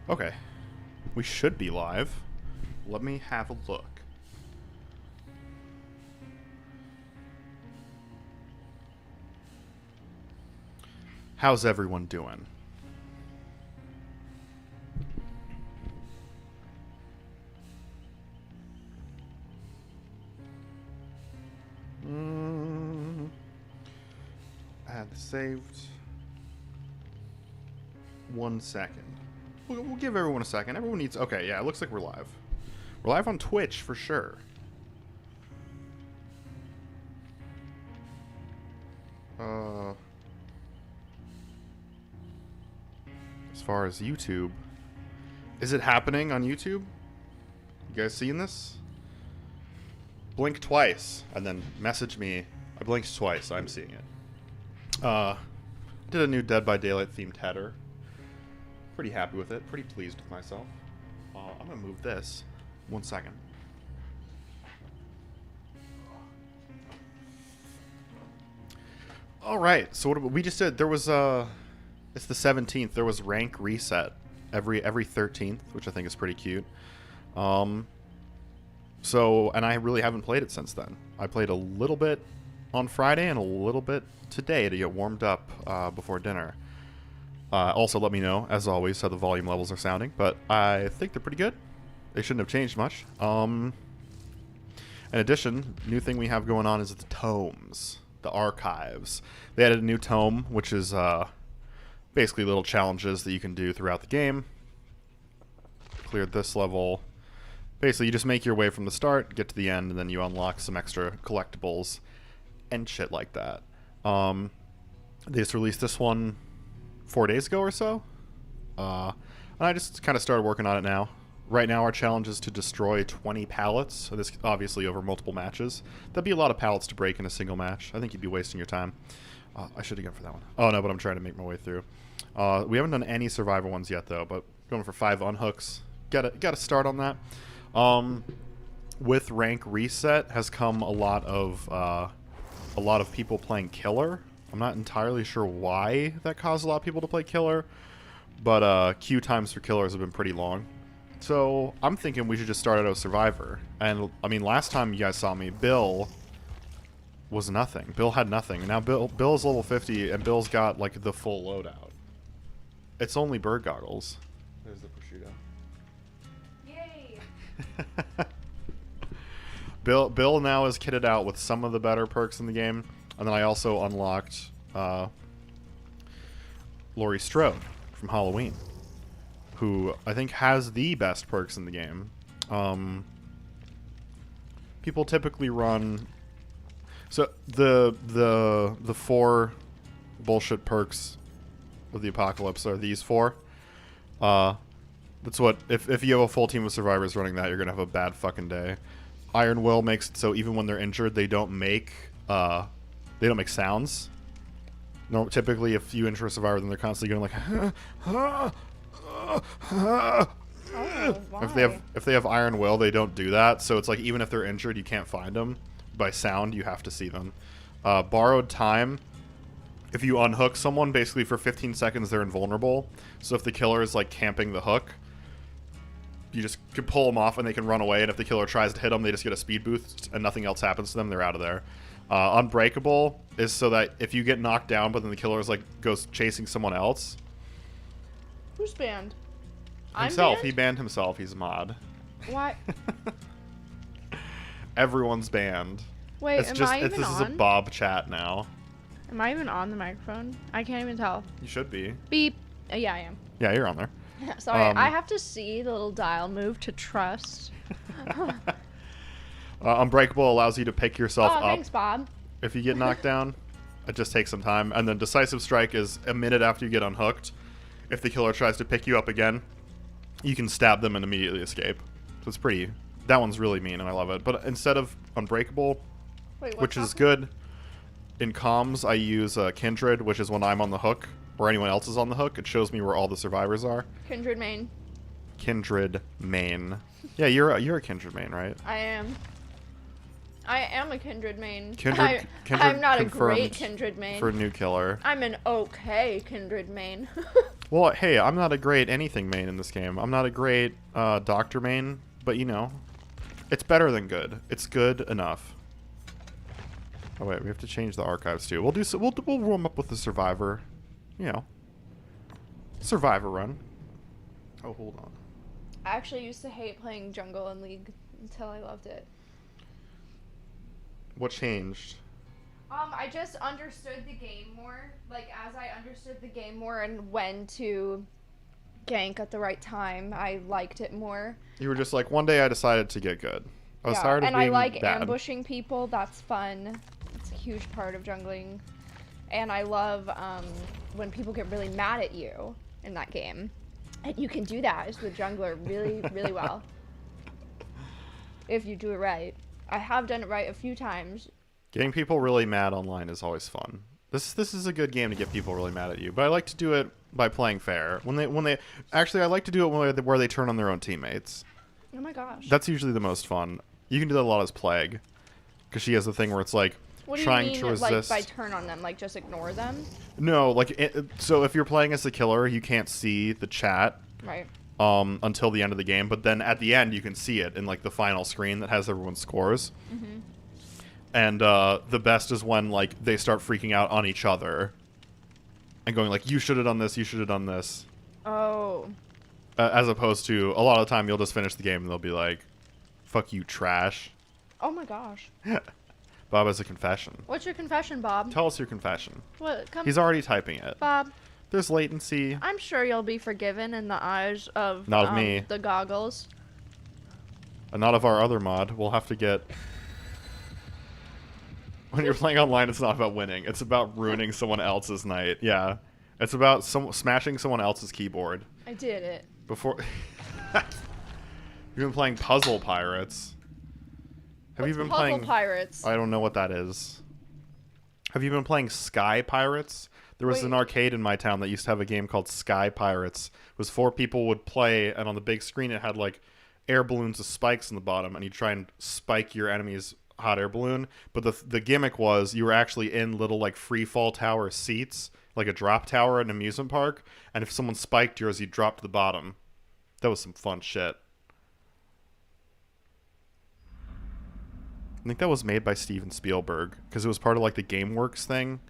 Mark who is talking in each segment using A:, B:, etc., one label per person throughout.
A: Okay. We should be live. Let me have a look. How's everyone doing? I had this saved. 1 second. We'll give everyone a second. Everyone needs... Okay, yeah, it looks like we're live. We're live on Twitch, for sure. As far as YouTube... Is it happening on YouTube? You guys seeing this? Blink twice, and then message me. I blinked twice, I'm seeing it. Did a new Dead by Daylight themed header. Pretty happy with it. Pretty pleased with myself. I'm gonna move this. 1 second. All right. So what we just did? There was it's the 17th. There was rank reset every 13th, which I think is pretty cute. So and I really haven't played it since then. I played a little bit on Friday and a little bit today to get warmed up before dinner. Also, let me know, as always, how the volume levels are sounding, but I think they're pretty good. They shouldn't have changed much. In addition, new thing we have going on is the tomes, the archives. They added a new tome, which is basically little challenges that you can do throughout the game. Cleared this level. Basically, you just make your way from the start, get to the end, and then you unlock some extra collectibles and shit like that. They just released this one 4 days ago or so. And I just kind of started working on it now. Right now our challenge is to destroy 20 pallets. So this obviously over multiple matches. That'd be a lot of pallets to break in a single match. I think you'd be wasting your time. I should have gone for that one. Oh no, but I'm trying to make my way through. We haven't done any survivor ones yet though, but going for 5 unhooks. Gotta start on that. With rank reset has come a lot of people playing killer. I'm not entirely sure why that caused a lot of people to play killer, but queue times for killers have been pretty long. So I'm thinking we should just start out as survivor. And I mean, last time you guys saw me, Bill was nothing. Bill had nothing. Now Bill's level 50, and Bill's got like the full loadout. It's only bird goggles. There's the prosciutto.
B: Yay!
A: Bill now is kitted out with some of the better perks in the game. And then I also unlocked Laurie Strode from Halloween, who I think has the best perks in the game. People typically run... So the 4 bullshit perks of the apocalypse are these 4. That's what... If you have a full team of survivors running that, you're going to have a bad fucking day. Iron Will makes it so even when they're injured, they don't make sounds. No, typically, if you injure a survivor, then they're constantly going like. If they have Iron Will, they don't do that. So it's like even if they're injured, you can't find them. By sound, you have to see them. Borrowed Time. If you unhook someone, basically for 15 seconds, they're invulnerable. So if the killer is like camping the hook, you just can pull them off and they can run away. And if the killer tries to hit them, they just get a speed boost and nothing else happens to them. They're out of there. Unbreakable is so that if you get knocked down, but then the killer is like goes chasing someone else.
B: Who's banned?
A: Himself.
B: I'm banned?
A: He banned himself. He's a mod.
B: Why?
A: Everyone's banned.
B: Wait,
A: It's
B: am
A: just
B: I even
A: this
B: on?
A: is a Bob chat now.
B: Am I even on the microphone? I can't even tell.
A: You should be.
B: Beep. Yeah, I am.
A: Yeah, you're on there.
B: Sorry, I have to see the little dial move to trust.
A: Unbreakable allows you to pick yourself up.
B: Thanks, Bob.
A: If you get knocked down. It just takes some time. And then Decisive Strike is a minute after you get unhooked. If the killer tries to pick you up again, you can stab them and immediately escape. So it's pretty... That one's really mean, and I love it. But instead of Unbreakable, which is good, in comms, I use Kindred, which is when I'm on the hook, or anyone else is on the hook. It shows me where all the survivors are.
B: Kindred main.
A: Kindred main. Yeah, you're a Kindred main, right?
B: I am. I am a Kindred main.
A: Kindred
B: I'm not a
A: confirmed
B: great Kindred main.
A: for new killer.
B: I'm an okay Kindred main.
A: Well, hey, I'm not a great anything main in this game. I'm not a great doctor main, but you know, it's better than good. It's good enough. Oh wait, we have to change the archives too. We'll do so. We'll warm up with the survivor. You know, survivor run. Oh, hold on.
B: I actually used to hate playing jungle in League until I loved it.
A: What changed?
B: I just understood the game more. Like, as I understood the game more and when to gank at the right time, I liked it more.
A: You were just like, one day I decided to get good. I was tired of
B: and
A: being
B: I like
A: bad.
B: ambushing people. That's fun. It's a huge part of jungling. And I love when people get really mad at you in that game. And you can do that as the jungler really, really well. If you do it right. I have done it right a few times.
A: Getting people really mad online is always fun. This is a good game to get people really mad at you, but I like to do it by playing fair. When they actually, I like to do it where they turn on their own teammates.
B: Oh my gosh.
A: That's usually the most fun. You can do that a lot as Plague, because she has the thing where it's like
B: what do
A: trying
B: you mean,
A: to resist.
B: like by turn on them, like just ignore them?
A: No, like so if you're playing as a killer, you can't see the chat.
B: Right.
A: Until the end of the game, but then at the end you can see it in like the final screen that has everyone's scores.
B: Mm-hmm.
A: And the best is when like they start freaking out on each other and going like, you should have done this, you should have done this.
B: Oh.
A: As opposed to a lot of the time you'll just finish the game and they'll be like, fuck you, trash.
B: Oh my gosh.
A: Bob has a confession.
B: What's your confession, Bob?
A: Tell us your confession.
B: What? Come.
A: He's already typing it.
B: Bob.
A: There's latency.
B: I'm sure you'll be forgiven in the eyes of
A: Not of me.
B: The goggles.
A: And not of our other mod. We'll have to get... When you're playing online, it's not about winning. It's about ruining someone else's night. Yeah. It's about smashing someone else's keyboard.
B: I did it.
A: Before... You've been playing Puzzle Pirates. Have you been
B: Puzzle
A: playing...
B: Pirates?
A: I don't know what that is. Have you been playing Sky Pirates? There was an arcade in my town that used to have a game called Sky Pirates. It was 4 people would play, and on the big screen it had like air balloons with spikes in the bottom, and you try and spike your enemy's hot air balloon. But the gimmick was you were actually in little like free fall tower seats, like a drop tower at an amusement park, and if someone spiked yours, you'd drop to the bottom. That was some fun shit. I think that was made by Steven Spielberg, because it was part of like the GameWorks thing.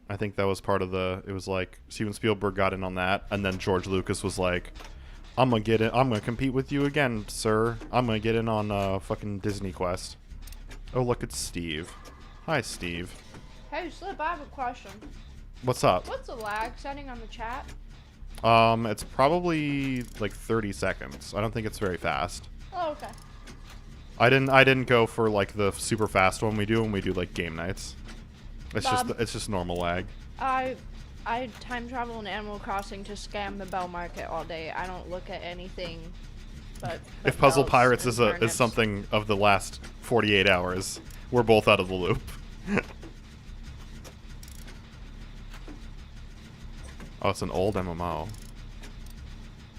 A: I think that was part of it was like Steven Spielberg got in on that, and then George Lucas was like, I'm gonna compete with you again, sir. I'm gonna get in on fucking Disney Quest. Oh, look, it's Steve. Hi, Steve.
B: Hey, Slip, I have a question.
A: What's up?
B: What's the lag setting on the chat?
A: It's probably like 30 seconds. I don't think it's very fast.
B: Oh, okay.
A: I didn't go for like the super fast one we do when we do like game nights. It's just normal lag.
B: I time travel in Animal Crossing to scam the Bell Market all day. I don't look at anything but
A: if Puzzle
B: bells
A: Pirates
B: and
A: is
B: turnips.
A: something of the last 48 hours, we're both out of the loop. Oh, it's an old MMO.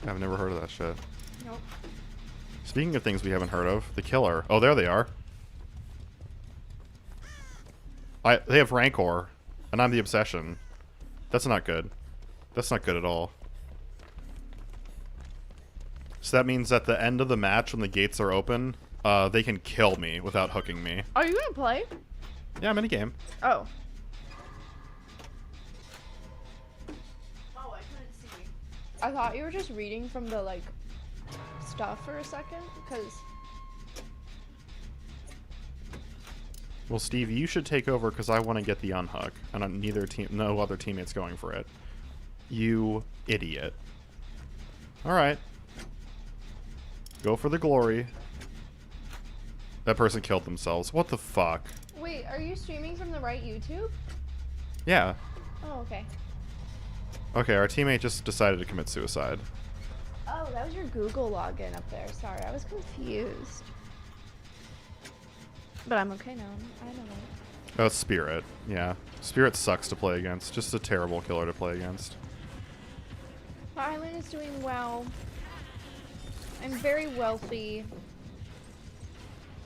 A: I've never heard of that shit.
B: Nope.
A: Speaking of things we haven't heard of, the killer. Oh, there they are. They have Rancor, and I'm the Obsession. That's not good. That's not good at all. So that means at the end of the match, when the gates are open, they can kill me without hooking me.
B: Are you gonna play?
A: Yeah, I'm in a game.
B: Oh. Oh, I couldn't see. I thought you were just reading from the like stuff for a second, because.
A: Well, Steve, you should take over because I want to get the unhook, and no other teammates going for it. You idiot. All right. Go for the glory. That person killed themselves. What the fuck?
B: Wait, are you streaming from the right YouTube?
A: Yeah.
B: Oh, okay.
A: Okay, our teammate just decided to commit suicide.
B: Oh, that was your Google login up there. Sorry, I was confused. But I'm okay now. I don't know.
A: Oh, it's Spirit. Yeah. Spirit sucks to play against. Just a terrible killer to play against.
B: My island is doing well. I'm very wealthy.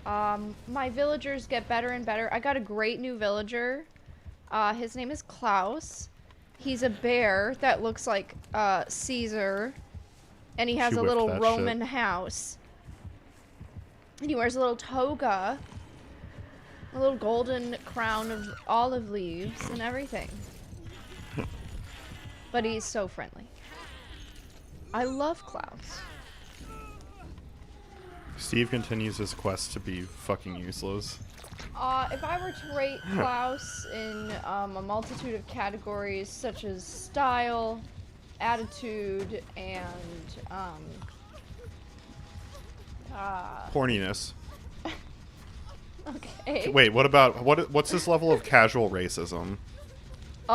B: My villagers get better and better. I got a great new villager. His name is Klaus. He's a bear that looks like Caesar, and he has
A: She
B: a
A: whipped
B: little
A: that
B: Roman
A: shit.
B: house. And he wears a little toga, a little golden crown of olive leaves and everything. But he's so friendly. I love Klaus.
A: Steve continues his quest to be fucking useless.
B: If I were to rate Klaus in a multitude of categories such as style, attitude, and
A: Horniness.
B: okay.
A: Wait, what's his level of casual racism?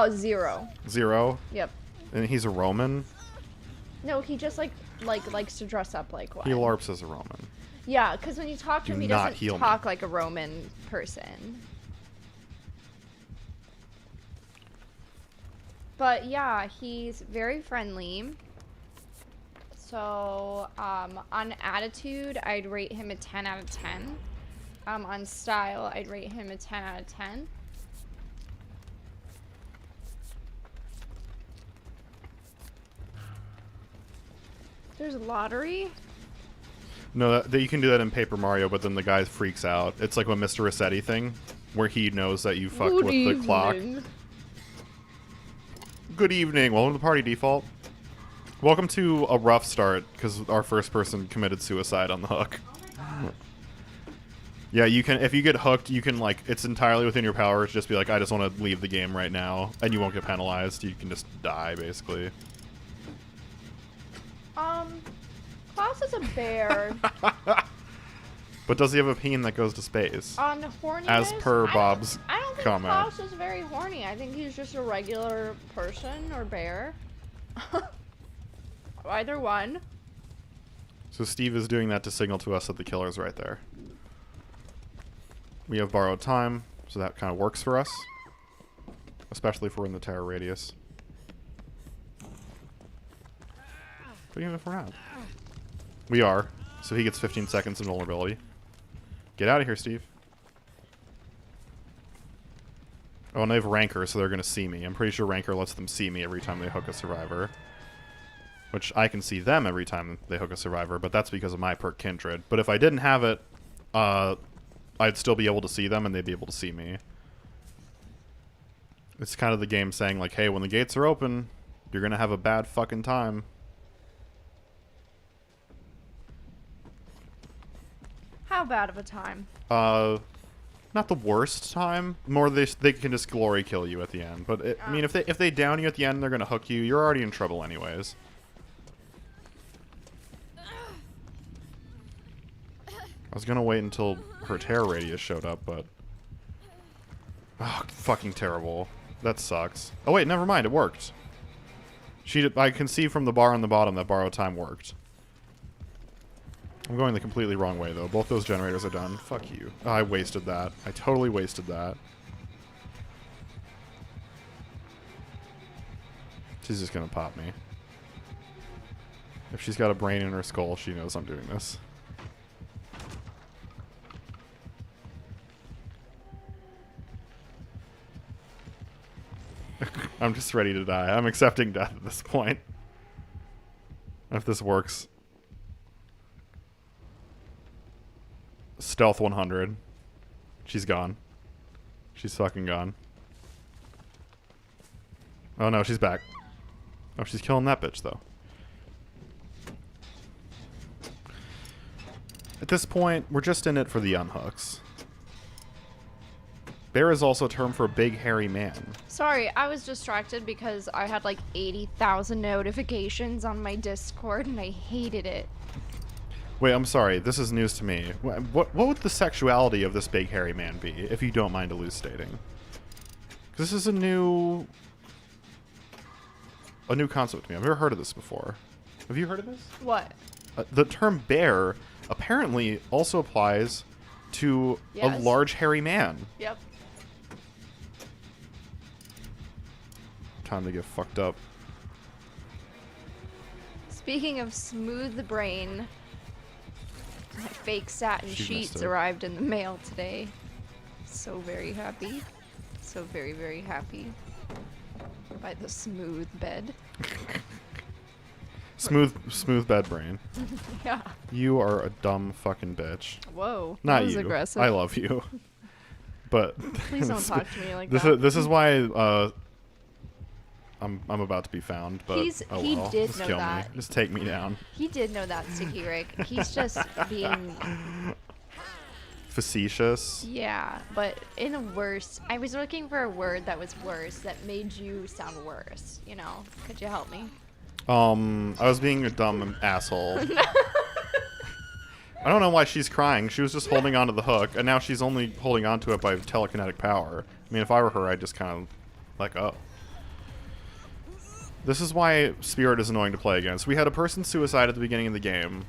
B: 0.
A: 0?
B: Yep.
A: And he's a Roman?
B: No, he just likes to dress up like one.
A: He LARPs as a Roman.
B: Yeah, because when you talk to
A: Do
B: him, he
A: not
B: doesn't
A: heal me.
B: talk like a Roman person. But yeah, he's very friendly. So, on attitude, I'd rate him a 10 out of 10. On style, I'd rate him a 10 out of 10. There's a lottery?
A: No, that you can do that in Paper Mario, but then the guy freaks out. It's like a Mr. Rossetti thing, where he knows that you fucked with the clock. Good evening. Welcome to the party, Default. Welcome to a rough start, because our first person committed suicide on the hook. Yeah, you can. If you get hooked, you can, like, it's entirely within your power to just be like, I just want to leave the game right now, and you won't get penalized. You can just die, basically.
B: Klaus is a bear.
A: But does he have a peen that goes to space?
B: On horniness,
A: As per Bob's
B: I don't think
A: comment.
B: Klaus is very horny. I think he's just a regular person or bear. Either one.
A: So Steve is doing that to signal to us that the killer's right there. We have borrowed time, so that kind of works for us. Especially if we're in the terror radius. But even if we're not. We are, so he gets 15 seconds of vulnerability. Get out of here, Steve. Oh, and they have Ranker, so they're going to see me. I'm pretty sure Ranker lets them see me every time they hook a survivor. Which I can see them every time they hook a survivor, but that's because of my perk Kindred. But if I didn't have it, I'd still be able to see them and they'd be able to see me. It's kind of the game saying, like, hey, when the gates are open, you're going to have a bad fucking time.
B: How bad of a time?
A: Not the worst time. More they can just glory kill you at the end. But I mean, if they down you at the end, they're gonna hook you. You're already in trouble anyways. I was gonna wait until her terror radius showed up, but fucking terrible. That sucks. Oh wait, never mind. It worked. I can see from the bar on the bottom that borrow time worked. I'm going the completely wrong way, though. Both those generators are done. Fuck you. Oh, I wasted that. I totally wasted that. She's just gonna pop me. If she's got a brain in her skull, she knows I'm doing this. I'm just ready to die. I'm accepting death at this point. If this works. Stealth 100. She's gone. She's fucking gone. Oh no, she's back. Oh, she's killing that bitch, though. At this point, we're just in it for the unhooks. Bear is also a term for a big, hairy man.
B: Sorry, I was distracted because I had like 80,000 notifications on my Discord and I hated it.
A: Wait, I'm sorry. This is news to me. What would the sexuality of this big, hairy man be, if you don't mind elucidating? Because this is a new concept to me. I've never heard of this before. Have you heard of this?
B: What?
A: The term bear apparently also applies to a large, hairy man.
B: Yep.
A: Time to get fucked up.
B: Speaking of smooth the brain, my fake satin
A: She missed
B: sheets
A: it.
B: arrived in the mail today. So very happy. So very, very happy. by the smooth bed.
A: Smooth bed brain.
B: Yeah.
A: You are a dumb fucking bitch.
B: Whoa.
A: Not
B: that was
A: you.
B: aggressive.
A: I love you. But
B: Please don't talk to me like
A: this
B: that.
A: this is why I'm about to be found, but oh
B: He
A: well.
B: did
A: Just
B: know
A: kill
B: that.
A: me. Just take me down.
B: He did know that, Sticky Rick. He's just being,
A: Facetious.
B: yeah, but in a worse. I was looking for a word that was worse, that made you sound worse. You know, could you help me?
A: I was being a dumb asshole. I don't know why she's crying. She was just holding onto the hook, and now she's only holding onto it by telekinetic power. I mean, if I were her, I'd just kind of let go. This is why Spirit is annoying to play against. We had a person suicide at the beginning of the game,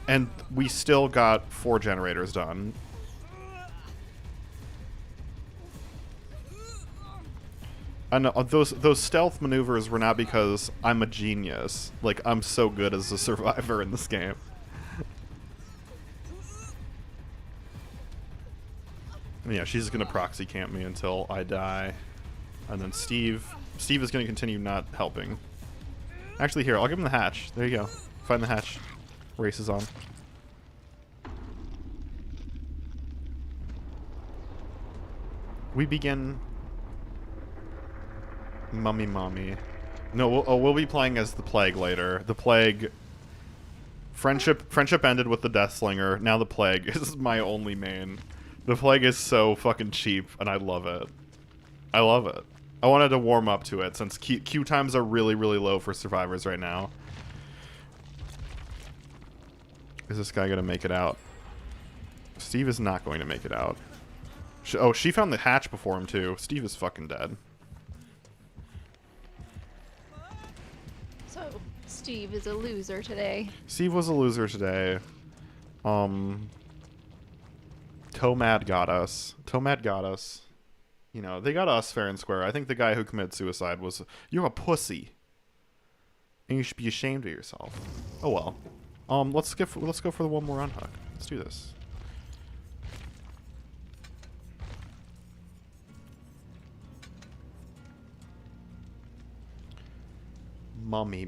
A: and we still got 4 generators done. And those stealth maneuvers were not because I'm a genius. Like, I'm so good as a survivor in this game. Yeah, she's gonna proxy camp me until I die. And then Steve is gonna continue not helping. Actually, here, I'll give him the hatch. There you go. Find the hatch. Race is on. We begin... Mommy. No, we'll be playing as the Plague later. The Plague... Friendship ended with the Deathslinger. Now the Plague is my only main. The Plague is so fucking cheap, and I love it. I love it. I wanted to warm up to it, since queue times are really, really low for survivors right now. Is this guy gonna make it out? Steve is not going to make it out. She found the hatch before him, too. Steve is fucking dead.
B: So, Steve is a loser today.
A: Steve was a loser today. Tomad got us. You know, they got us fair and square. I think the guy who committed suicide was... You're a pussy. And you should be ashamed of yourself. Oh well. Let's go for the one more unhook. Let's do this. Mommy.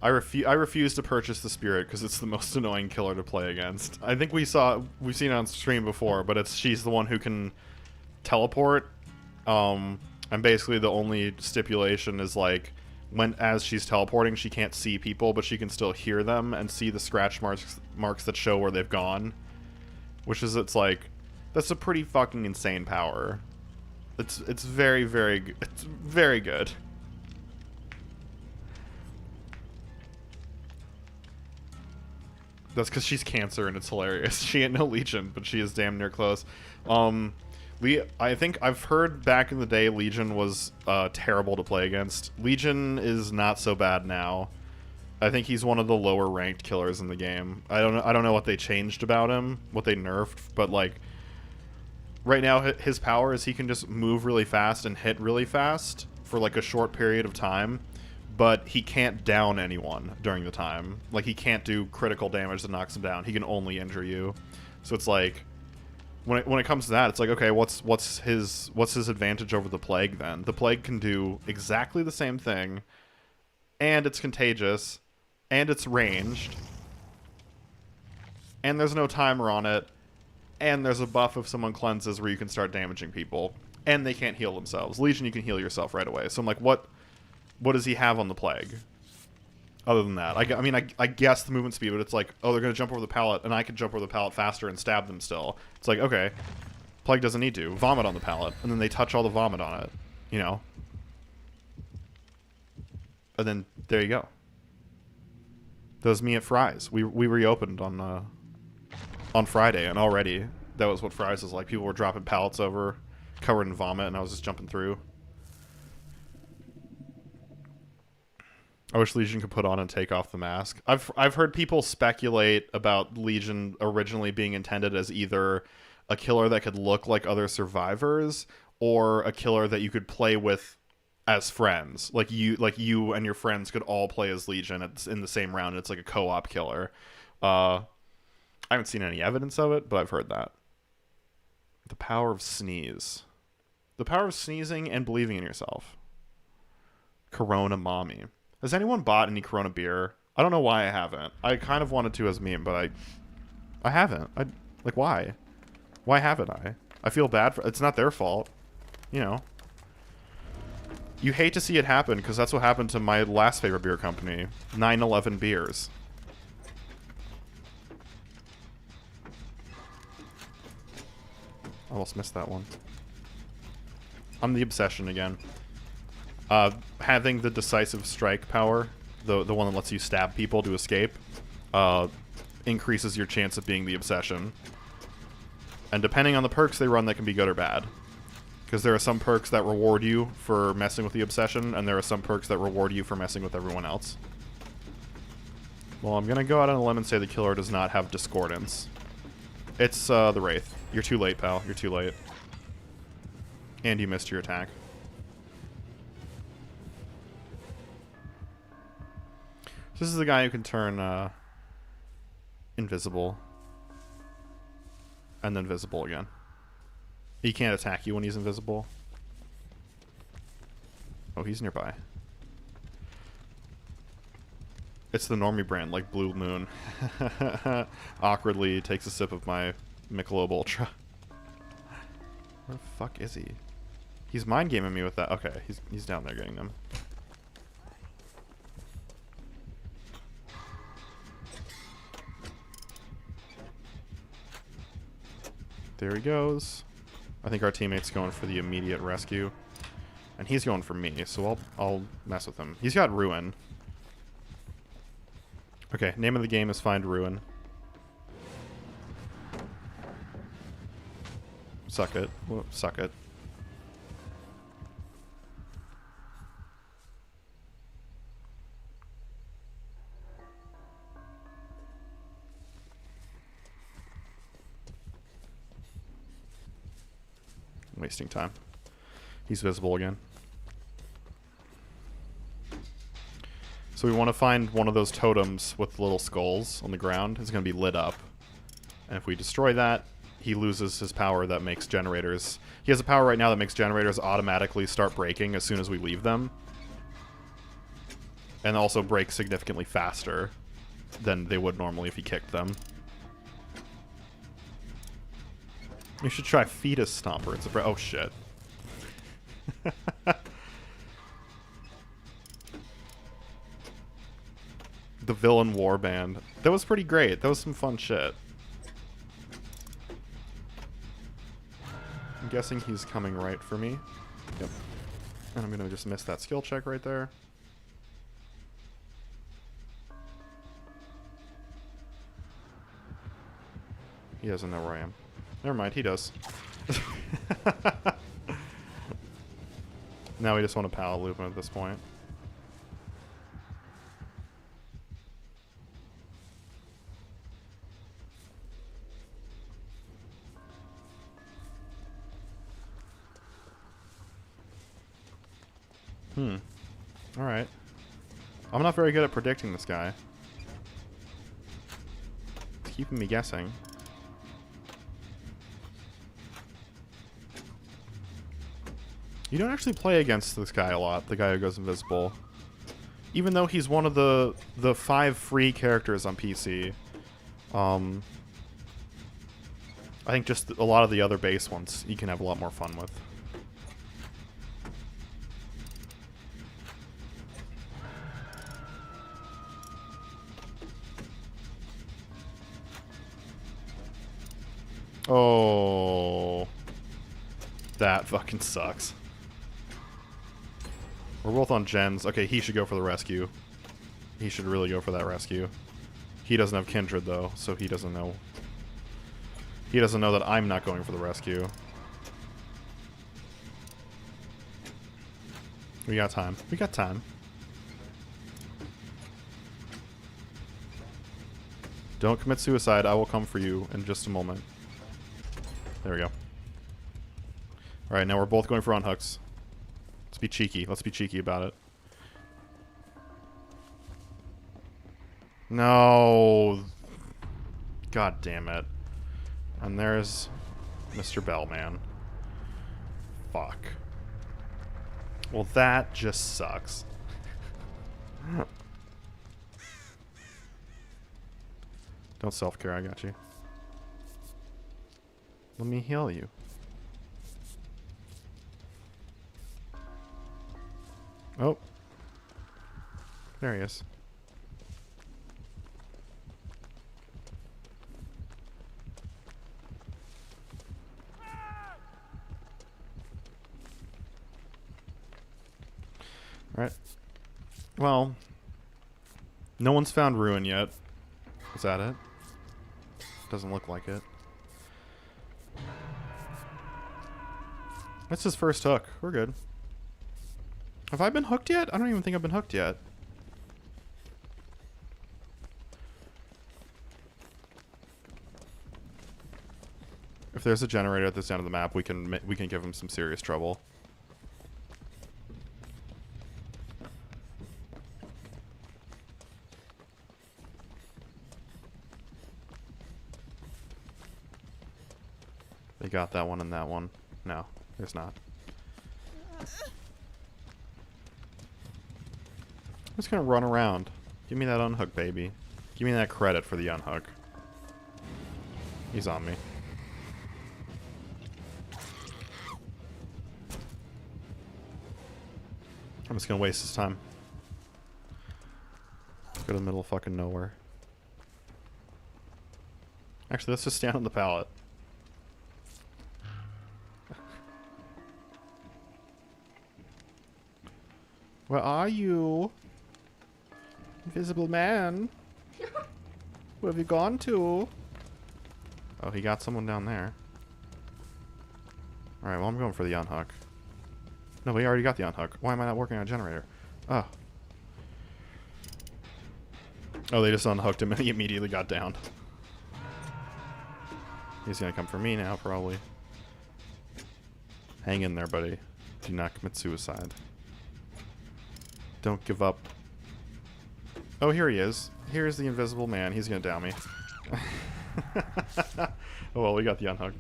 A: I refuse to purchase the Spirit because it's the most annoying killer to play against. I think we've seen it on stream before, but she's the one who can teleport. And basically the only stipulation is like as she's teleporting, she can't see people, but she can still hear them and see the scratch marks that show where they've gone. It's like, that's a pretty fucking insane power. It's very, it's very good. That's because she's Cancer and it's hilarious. She ain't no Legion, but she is damn near close. I think I've heard back in the day Legion was terrible to play against. Legion is not so bad now. I think he's one of the lower ranked killers in the game. I don't know what they changed about him, what they nerfed, but like right now his power is he can just move really fast and hit really fast for like a short period of time. But he can't down anyone during the time. Like, he can't do critical damage that knocks him down. He can only injure you. So it's like, when it comes to that, it's like, okay, what's his advantage over the Plague then? The Plague can do exactly the same thing, and it's contagious, and it's ranged, and there's no timer on it, and there's a buff if someone cleanses where you can start damaging people, and they can't heal themselves. Legion, you can heal yourself right away. So I'm like, what does he have on the Plague? Other than that, I mean, I guess the movement speed, but it's like, oh, they're going to jump over the pallet, and I can jump over the pallet faster and stab them still. It's like, okay, Plague doesn't need to. Vomit on the pallet, and then they touch all the vomit on it, you know? And then, there you go. That was me at Fry's. We reopened on Friday, and already, that was what Fry's was like. People were dropping pallets over, covered in vomit, and I was just jumping through. I wish Legion could put on and take off the mask. I've heard people speculate about Legion originally being intended as either a killer that could look like other survivors or a killer that you could play with as friends. Like you and your friends could all play as Legion in the same round. It's like a co-op killer. I haven't seen any evidence of it, but I've heard that. The power of sneeze. The power of sneezing and believing in yourself. Corona Mommy. Has anyone bought any Corona beer? I don't know why I haven't. I kind of wanted to as a meme, but I haven't. Like, why? Why haven't I? I feel bad for... It's not their fault. You know. You hate to see it happen, because that's what happened to my last favorite beer company. 9/11 Beers. I almost missed that one. I'm the obsession again. Having the decisive strike power, the one that lets you stab people to escape, increases your chance of being the obsession. And depending on the perks they run, that can be good or bad. Because there are some perks that reward you for messing with the obsession, and there are some perks that reward you for messing with everyone else. Well, I'm going to go out on a limb and say the killer does not have discordance. It's the Wraith. You're too late, pal. You're too late. And you missed your attack. This is the guy who can turn invisible. And then visible again. He can't attack you when he's invisible. Oh, he's nearby. It's the Normie brand, like Blue Moon. Awkwardly takes a sip of my Michelob Ultra. Where the fuck is he? He's mind gaming me with that. Okay, he's down there getting them. There he goes. I think our teammate's going for the immediate rescue. And he's going for me, so I'll mess with him. He's got Ruin. Okay, name of the game is Find Ruin. Suck it. Whoop, suck it. Wasting time. He's visible again. So we want to find one of those totems with little skulls on the ground. It's going to be lit up. And if we destroy that, he loses his power that makes generators... He has a power right now that makes generators automatically start breaking as soon as we leave them. And also break significantly faster than they would normally if he kicked them. You should try Fetus Stomper. It's a... Oh, shit. The Villain Warband. That was pretty great. That was some fun shit. I'm guessing he's coming right for me. Yep. And I'm gonna just miss that skill check right there. He doesn't know where I am. Never mind, he does. Now we just want to pallet loop him at this point. Alright. I'm not very good at predicting this guy. It's keeping me guessing. You don't actually play against this guy a lot, the guy who goes invisible. Even though he's one of the 5 free characters on PC. I think just a lot of the other base ones you can have a lot more fun with. Oh, that fucking sucks. We're both on gens. Okay, he should go for the rescue. He should really go for that rescue. He doesn't have Kindred, though, so he doesn't know. He doesn't know that I'm not going for the rescue. We got time. We got time. Don't commit suicide. I will come for you in just a moment. There we go. Alright, now we're both going for unhooks. Let's be cheeky. Let's be cheeky about it. No. God damn it. And there's Mr. Bellman. Fuck. Well, that just sucks. Don't self-care, I got you. Let me heal you. Oh. There he is. Alright. Well, no one's found Ruin yet. Is that it? Doesn't look like it. That's his first hook. We're good. Have I been hooked yet? I don't even think I've been hooked yet. If there's a generator at this end of the map, we can give him some serious trouble. They got that one and that one. No, there's not. I'm just gonna run around. Give me that unhook, baby. Give me that credit for the unhook. He's on me. I'm just gonna waste his time. Go to the middle of fucking nowhere. Actually, let's just stand on the pallet. Where are you? Invisible man? Where have you gone to? Oh, he got someone down there. Alright, well, I'm going for the unhook. No, we already got the unhook. Why am I not working on a generator? Oh. Oh, they just unhooked him and he immediately got down. He's gonna come for me now, probably. Hang in there, buddy. Do not commit suicide. Don't give up. Oh, here he is. Here's the invisible man. He's gonna down me. Oh, well, we got the unhook.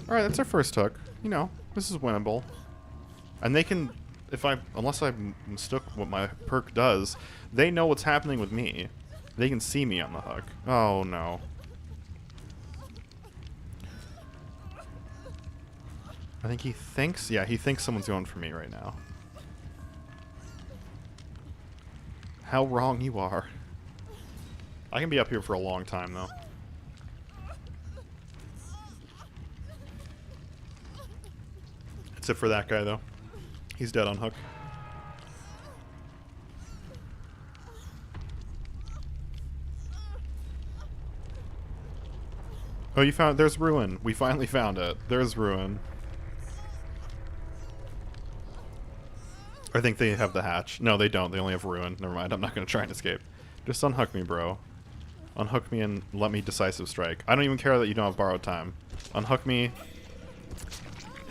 A: Alright, that's our first hook. You know, this is winnable. And they can... unless I mistook what my perk does, they know what's happening with me. They can see me on the hook. Oh, no. I think he thinks... Yeah, he thinks someone's going for me right now. How wrong you are. I can be up here for a long time, though. Except for that guy, though. He's dead on hook. Oh, you found... There's Ruin. We finally found it. There's Ruin. I think they have the hatch. No, they don't. They only have Ruin. Never mind. I'm not going to try and escape. Just unhook me, bro. Unhook me and let me decisive strike. I don't even care that you don't have borrowed time. Unhook me.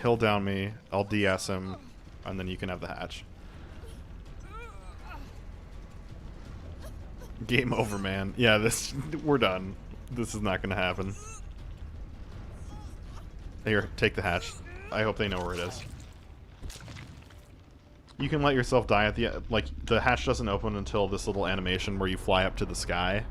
A: He'll down me. I'll DS him. And then you can have the hatch. Game over, man. Yeah, we're done. This is not going to happen. Here, take the hatch. I hope they know where it is. You can let yourself die at the end. Like, the hatch doesn't open until this little animation where you fly up to the sky.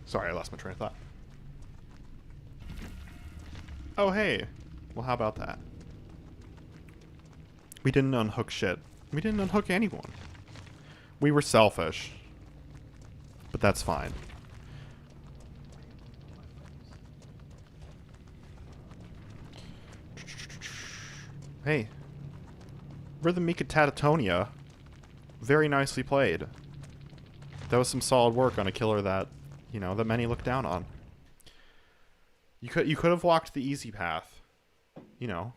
A: Sorry, I lost my train of thought. Oh, hey. Well, how about that? We didn't unhook shit. We didn't unhook anyone. We were selfish. But that's fine. Hey. Rhythm Mika Tatatonia. Very nicely played. That was some solid work on a killer that, you know, that many look down on. You could have walked the easy path. You know.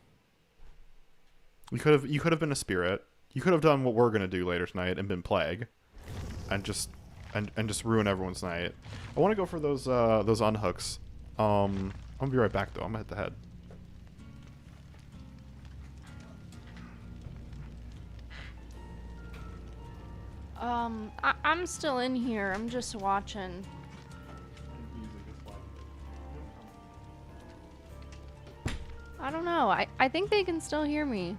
A: You could have been a spirit. You could have done what we're gonna do later tonight and been Plague. And just and just ruin everyone's night. I want to go for those unhooks. I'm gonna be right back though. I'm gonna hit the head.
C: I'm still in here. I'm just watching. I don't know. I think they can still hear me.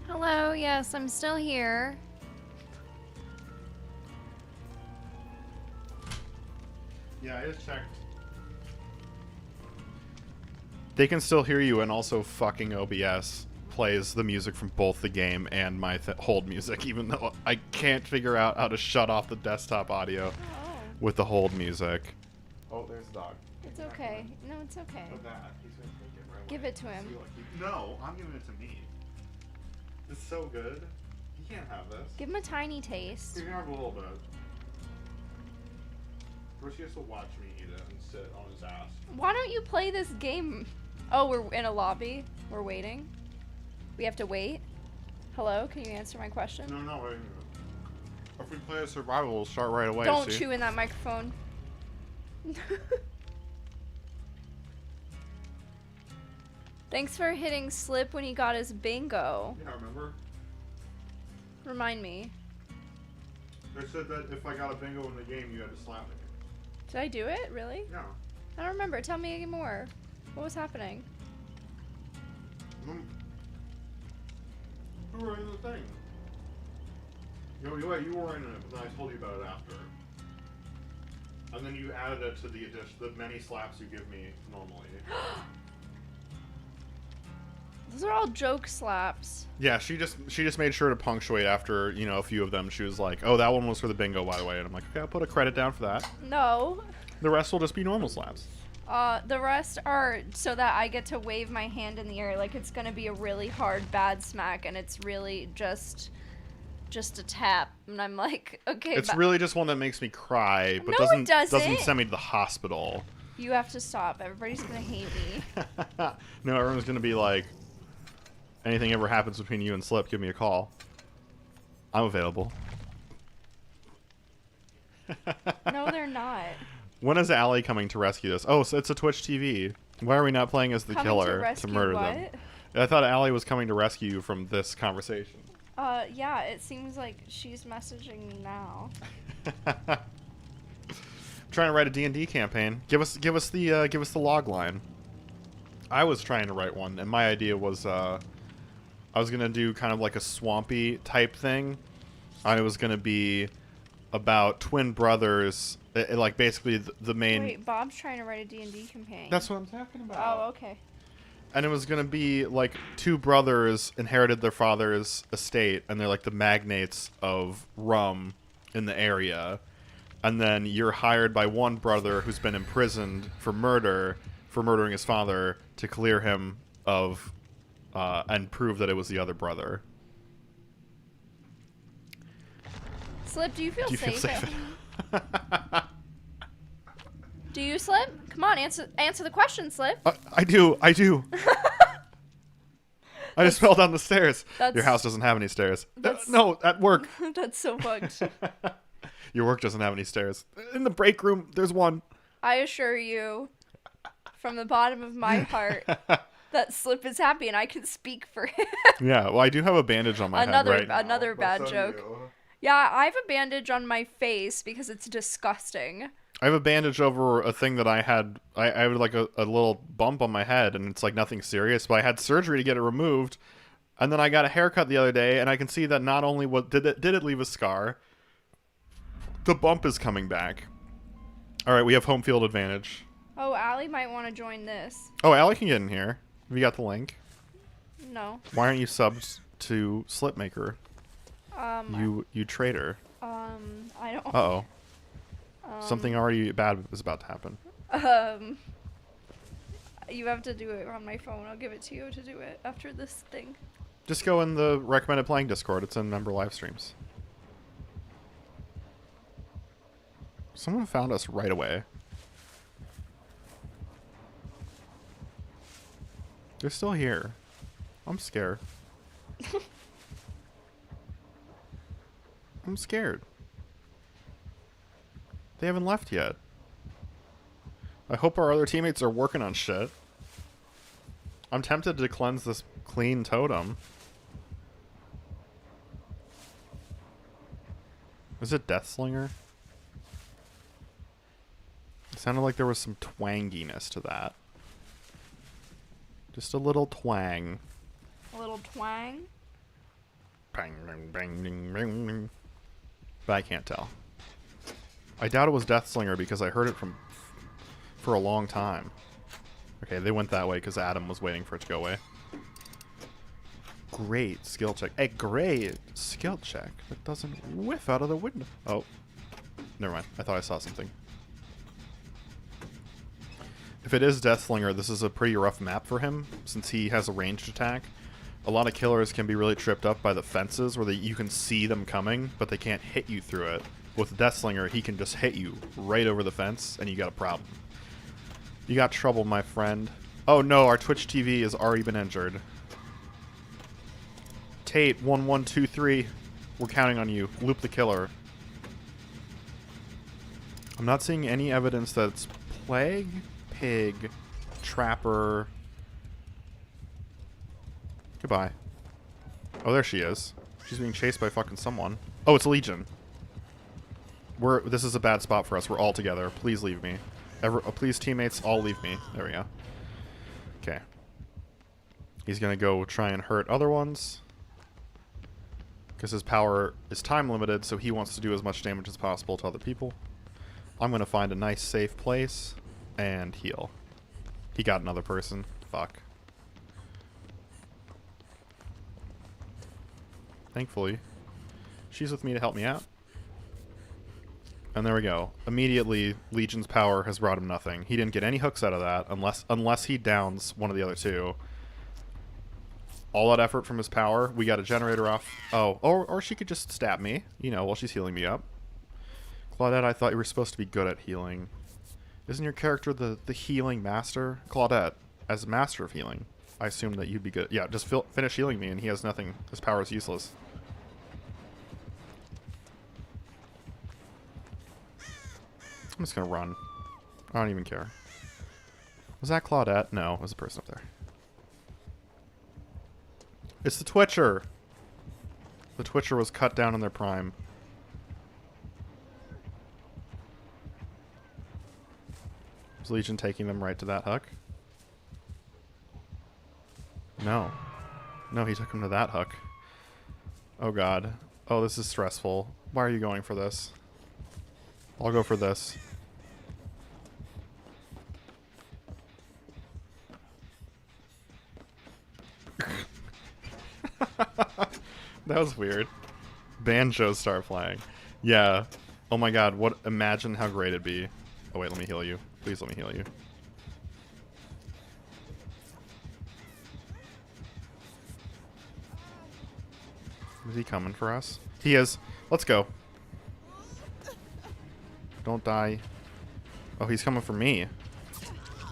C: Hello, yes, I'm still here.
A: Yeah, I just checked. They can still hear you, and also fucking OBS plays the music from both the game and my hold music, even though I can't figure out how to shut off the desktop audio with the hold music. Oh, there's the dog.
B: It's okay. No, it's okay.
A: He's gonna take it right
B: Give
A: away.
B: it to him.
A: No, I'm giving it to me. It's so good. You can't have this.
B: Give him a tiny taste.
A: You can have a little bit. First, he has to watch me eat it and sit on his ass.
B: Why don't you play this game? Oh, we're in a lobby. We're waiting. We have to wait. Hello, can you answer my question?
A: No, wait. If we play a survival, we'll start right away.
B: Don't
A: see?
B: chew in that microphone. Thanks for hitting Slip when he got his bingo.
A: Yeah, remember?
B: Remind me.
A: They said that if I got a bingo in the game, you had to slap me.
B: Did I do it? Really?
A: Yeah.
B: I don't remember. Tell me more. What was happening?
A: You were in the thing. You were in it, but then I told you about it after. And then you added it to the many slaps you give me normally.
B: Those are all joke slaps.
A: Yeah, she just made sure to punctuate after, a few of them. She was like, "Oh, that one was for the bingo, by the way." And I'm like, "Okay, I'll put a credit down for that."
B: No.
A: The rest will just be normal slaps.
B: The rest are so that I get to wave my hand in the air like it's gonna be a really hard bad smack, and it's really just a tap, and I'm like, okay.
A: It's really just one that makes me cry, but
B: No, it
A: doesn't
B: doesn't.
A: send me to the hospital.
B: You have to stop. Everybody's gonna hate me.
A: No, everyone's gonna be like, anything ever happens between you and Slip, give me a call. I'm available.
B: No, they're not.
A: When is Allie coming to rescue us? Oh, so it's a Twitch TV. Why are we not playing as the
B: Coming
A: killer
B: rescue
A: murder
B: what?
A: them? I thought Allie was coming to rescue you from this conversation.
B: Yeah, it seems like she's messaging me now.
A: Trying to write a D&D campaign. Give us the log line. I was trying to write one, and my idea was I was gonna do kind of like a swampy type thing. And it was gonna be about twin brothers, like basically the main.
B: Wait, Bob's trying to write a D&D campaign.
A: That's what I'm talking about.
B: Oh, okay.
A: And it was going to be like two brothers inherited their father's estate, and they're like the magnates of rum in the area. And then you're hired by one brother who's been imprisoned for murdering his father, to clear him of and prove that it was the other brother.
B: Slip, do you feel safe?
A: safe?
B: Do you, Slip? Come on, answer the question, Slip.
A: I do. I just fell down the stairs. Your house doesn't have any stairs. No, at work.
B: That's so bugged.
A: Your work doesn't have any stairs. In the break room, there's one.
B: I assure you, from the bottom of my heart, that Slip is happy, and I can speak for him.
A: Yeah, well, I do have a bandage on my head right now.
B: Another bad joke. Yeah, I have a bandage on my face because it's disgusting.
A: I have a bandage over a thing that I had. I had like a little bump on my head, and it's like nothing serious, but I had surgery to get it removed. And then I got a haircut the other day, and I can see that not only did it leave a scar, the bump is coming back. All right, we have home field advantage.
B: Oh, Allie might want to join this.
A: Oh, Allie can get in here. Have you got the link?
B: No.
A: Why aren't you subbed to Slipmaker? You traitor.
B: I don't.
A: Uh-oh. Something already bad is about to happen.
B: You have to do it on my phone. I'll give it to you to do it after this thing.
A: Just go in the recommended playing Discord. It's in member live streams. Someone found us right away. They're still here. I'm scared. I'm scared. They haven't left yet. I hope our other teammates are working on shit. I'm tempted to cleanse this clean totem. Is it Deathslinger? It sounded like there was some twanginess to that. Just a little twang.
B: A little twang.
A: Bang, bang, bang, bang, bang, bang. But I can't tell. I doubt it was Deathslinger because I heard it for a long time. Okay, they went that way because Adam was waiting for it to go away. Great skill check. A great skill check that doesn't whiff out of the window. Oh, never mind. I thought I saw something. If it is Deathslinger, this is a pretty rough map for him since he has a ranged attack. A lot of killers can be really tripped up by the fences where you can see them coming, but they can't hit you through it. With Deathslinger, he can just hit you right over the fence, and you got a problem. You got trouble, my friend. Oh no, our Twitch TV has already been injured. Tate, 1123. We're counting on you. Loop the killer. I'm not seeing any evidence that it's Plague, Pig, Trapper. Goodbye. Oh, there she is. She's being chased by fucking someone. Oh, it's Legion. This is a bad spot for us. We're all together. Please leave me. Please, teammates, all leave me. There we go. Okay. He's gonna go try and hurt other ones. Because his power is time limited, so he wants to do as much damage as possible to other people. I'm gonna find a nice safe place and heal. He got another person. Fuck. Thankfully, she's with me to help me out. And there we go. Immediately, Legion's power has brought him nothing. He didn't get any hooks out of that unless he downs one of the other two. All that effort from his power. We got a generator off. Oh, or she could just stab me, you know, while she's healing me up. Claudette, I thought you were supposed to be good at healing. Isn't your character the healing master? Claudette, as a master of healing, I assume that you'd be good. Yeah, just finish healing me and he has nothing. His power is useless. I'm just gonna run. I don't even care. Was that Claudette? No, it was a person up there. It's the Twitcher! The Twitcher was cut down in their prime. Was Legion taking them right to that hook? No. No, he took him to that hook. Oh god. Oh, this is stressful. Why are you going for this? I'll go for this. That was weird. Banjos start flying. Yeah. Oh my god, what? Imagine how great it'd be. Oh wait, let me heal you. Please let me heal you. Is he coming for us? He is. Let's go. Don't die. Oh, he's coming for me.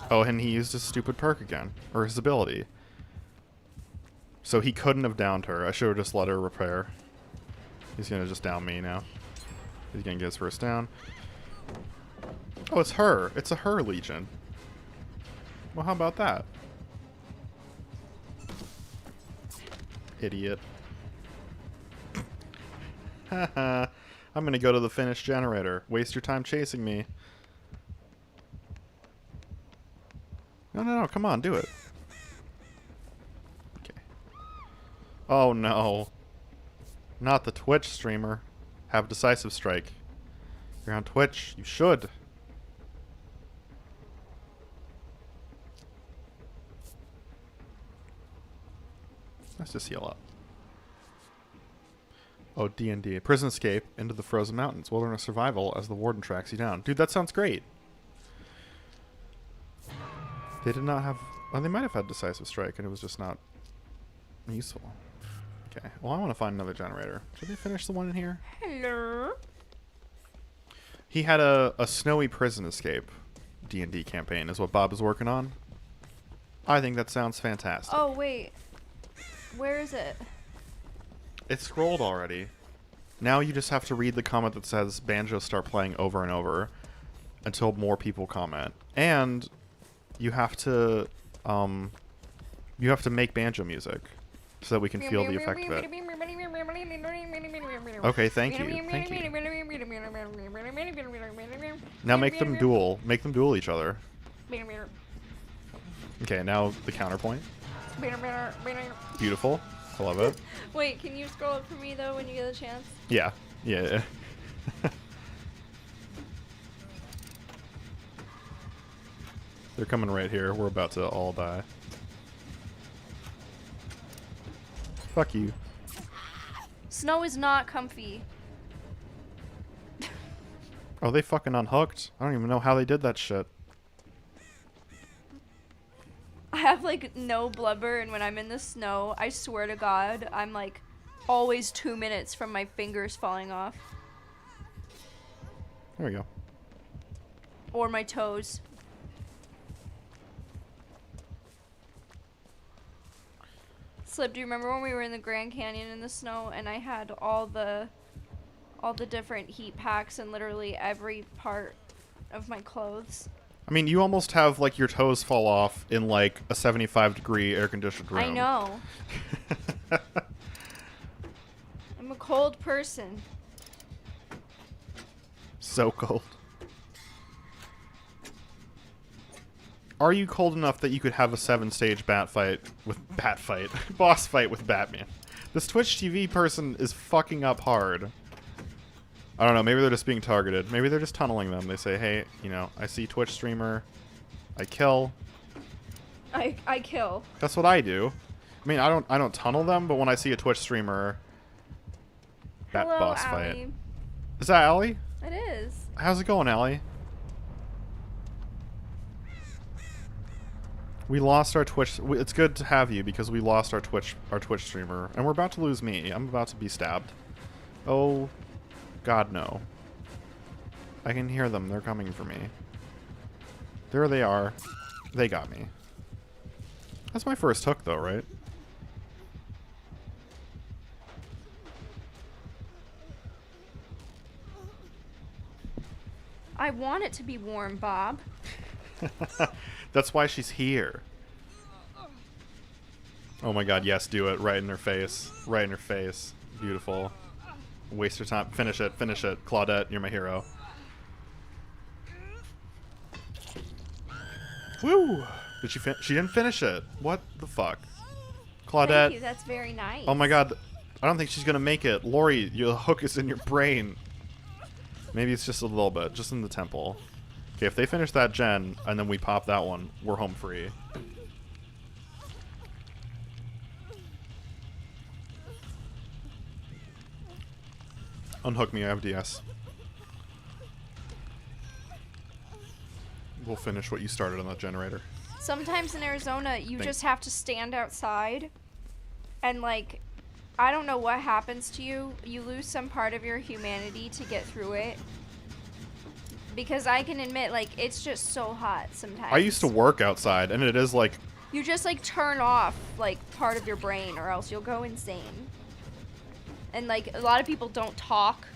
A: Oh, and he used his stupid perk again. Or his ability. So he couldn't have downed her. I should have just let her repair. He's gonna just down me now. He's gonna get his first down. Oh, it's her. It's a her Legion. Well, how about that? Idiot. Haha. I'm gonna go to the finished generator. Waste your time chasing me. No, come on, do it. Okay. Oh no. Not the Twitch streamer. Have decisive strike. You're on Twitch. You should. Let's just heal up. Oh, D&D. Prison escape into the frozen mountains. Wilderness survival as the warden tracks you down. Dude, that sounds great. They did not have... Well, they might have had decisive strike, and it was just not useful. Okay. Well, I want to find another generator. Did they finish the one in here?
B: Hello.
A: He had a snowy prison escape D&D campaign is what Bob is working on. I think that sounds fantastic.
C: Oh, wait. Where is it?
A: It's scrolled already. Now you just have to read the comment that says Banjo start playing over and over until more people comment. And you have to make banjo music so that we can feel the effect of it. Okay, thank you. Thank you. Now make them duel. Make them duel each other. Okay, now the counterpoint. Beautiful. I love it.
C: Wait, can you scroll up for me, though, when you get a chance?
A: Yeah. Yeah. They're coming right here. We're about to all die. Fuck you.
C: Snow is not comfy.
A: Oh, they fucking unhooked. I don't even know how they did that shit.
C: I have, like, no blubber, and when I'm in the snow, I swear to God, I'm, like, always 2 minutes from my fingers falling off.
A: There we go.
C: Or my toes. Slip, do you remember when we were in the Grand Canyon in the snow, and I had all the different heat packs and literally every part of my clothes?
A: I mean, you almost have, like, your toes fall off in, like, a 75-degree air-conditioned room.
C: I know. I'm a cold person.
A: So cold. Are you cold enough that you could have a 7-stage boss fight with Batman? This Twitch TV person is fucking up hard. I don't know, maybe they're just being targeted. Maybe they're just tunneling them. They say, hey, you know, I see Twitch streamer, I kill.
C: I kill.
A: That's what I do. I mean, I don't tunnel them, but when I see a Twitch streamer, that
C: Hello,
A: boss
C: Allie.
A: fight. Is that Allie?
C: It is.
A: How's it going, Allie? We lost our Twitch. It's good to have you because we lost our Twitch streamer, and we're about to lose me. I'm about to be stabbed. Oh, God no! I can hear them. They're coming for me. There they are. They got me. That's my first hook, though, right?
C: I want it to be warm, Bob.
A: That's why she's here. Oh my God, yes, do it. Right in her face. Right in her face. Beautiful. Waste your time. Finish it. Finish it. Claudette, you're my hero. Woo! Did she she didn't finish it. What the fuck? Claudette.
C: Thank you, that's very nice.
A: Oh my God. I don't think she's gonna make it. Lori, your hook is in your brain. Maybe it's just a little bit. Just in the temple. Okay, if they finish that gen, and then we pop that one, we're home free. Unhook me, I have DS. We'll finish what you started on that generator.
C: Sometimes in Arizona, you
A: Thanks.
C: just have to stand outside, and, like, I don't know what happens to you. You lose some part of your humanity to get through it. Because I can admit, like, it's just so hot sometimes.
A: I used to work outside, and it is like...
C: You just, like, turn off, like, part of your brain, or else you'll go insane. And, like, a lot of people don't talk.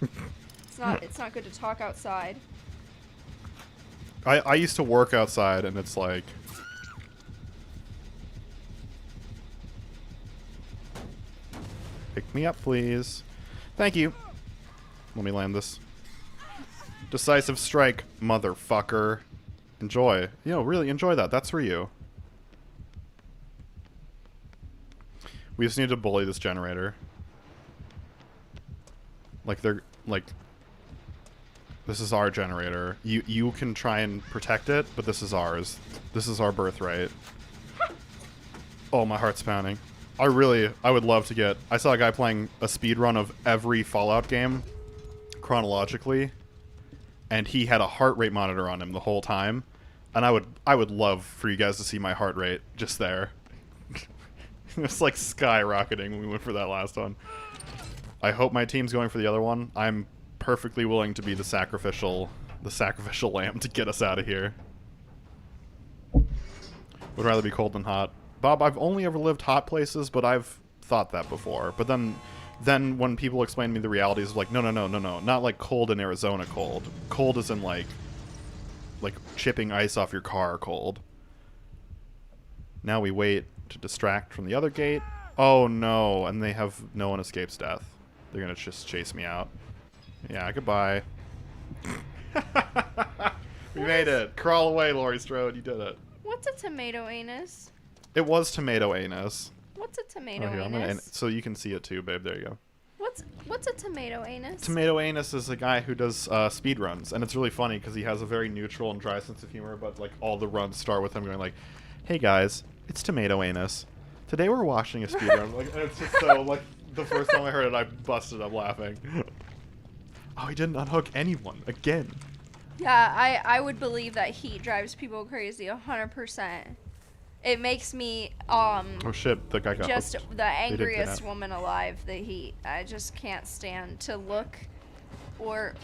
C: It's not good to talk outside.
A: I used to work outside, and it's like... Pick me up, please. Thank you. Let me land this. Decisive strike, motherfucker. Enjoy. You know, really enjoy that. That's for you. We just need to bully this generator. Like, they're... Like... This is our generator. You can try and protect it, but this is ours. This is our birthright. Oh, my heart's pounding. I would love to get... I saw a guy playing a speed run of every Fallout game chronologically, and he had a heart rate monitor on him the whole time. And I would love for you guys to see my heart rate just there. It was like skyrocketing when we went for that last one. I hope my team's going for the other one. I'm perfectly willing to be the sacrificial lamb to get us out of here. Would rather be cold than hot. Bob, I've only ever lived hot places, but I've thought that before. But then when people explain to me the realities of like, no, not like cold in Arizona cold. Cold is in like chipping ice off your car cold. Now we wait to distract from the other gate. Oh no, and they have no one escapes death. They're gonna just chase me out. Yeah, goodbye. We made it. Crawl away, Laurie Strode. You did it.
C: What's a tomato anus?
A: It was tomato anus.
C: What's a tomato
A: Here,
C: anus?
A: so you can see it too, babe. There you go.
C: What's a tomato anus?
A: Tomato anus is a guy who does speed runs, and it's really funny because he has a very neutral and dry sense of humor. But like all the runs start with him going like, "Hey guys, it's tomato anus. Today we're watching a speed run." Like, and it's just so like the first time I heard it, I busted up laughing. Oh, he didn't unhook anyone again.
C: Yeah, I would believe that heat drives people crazy 100%. It makes me
A: Oh shit, the guy got
C: just
A: hooked.
C: the angriest
A: kidnap.
C: woman alive, the heat. I just can't stand to look or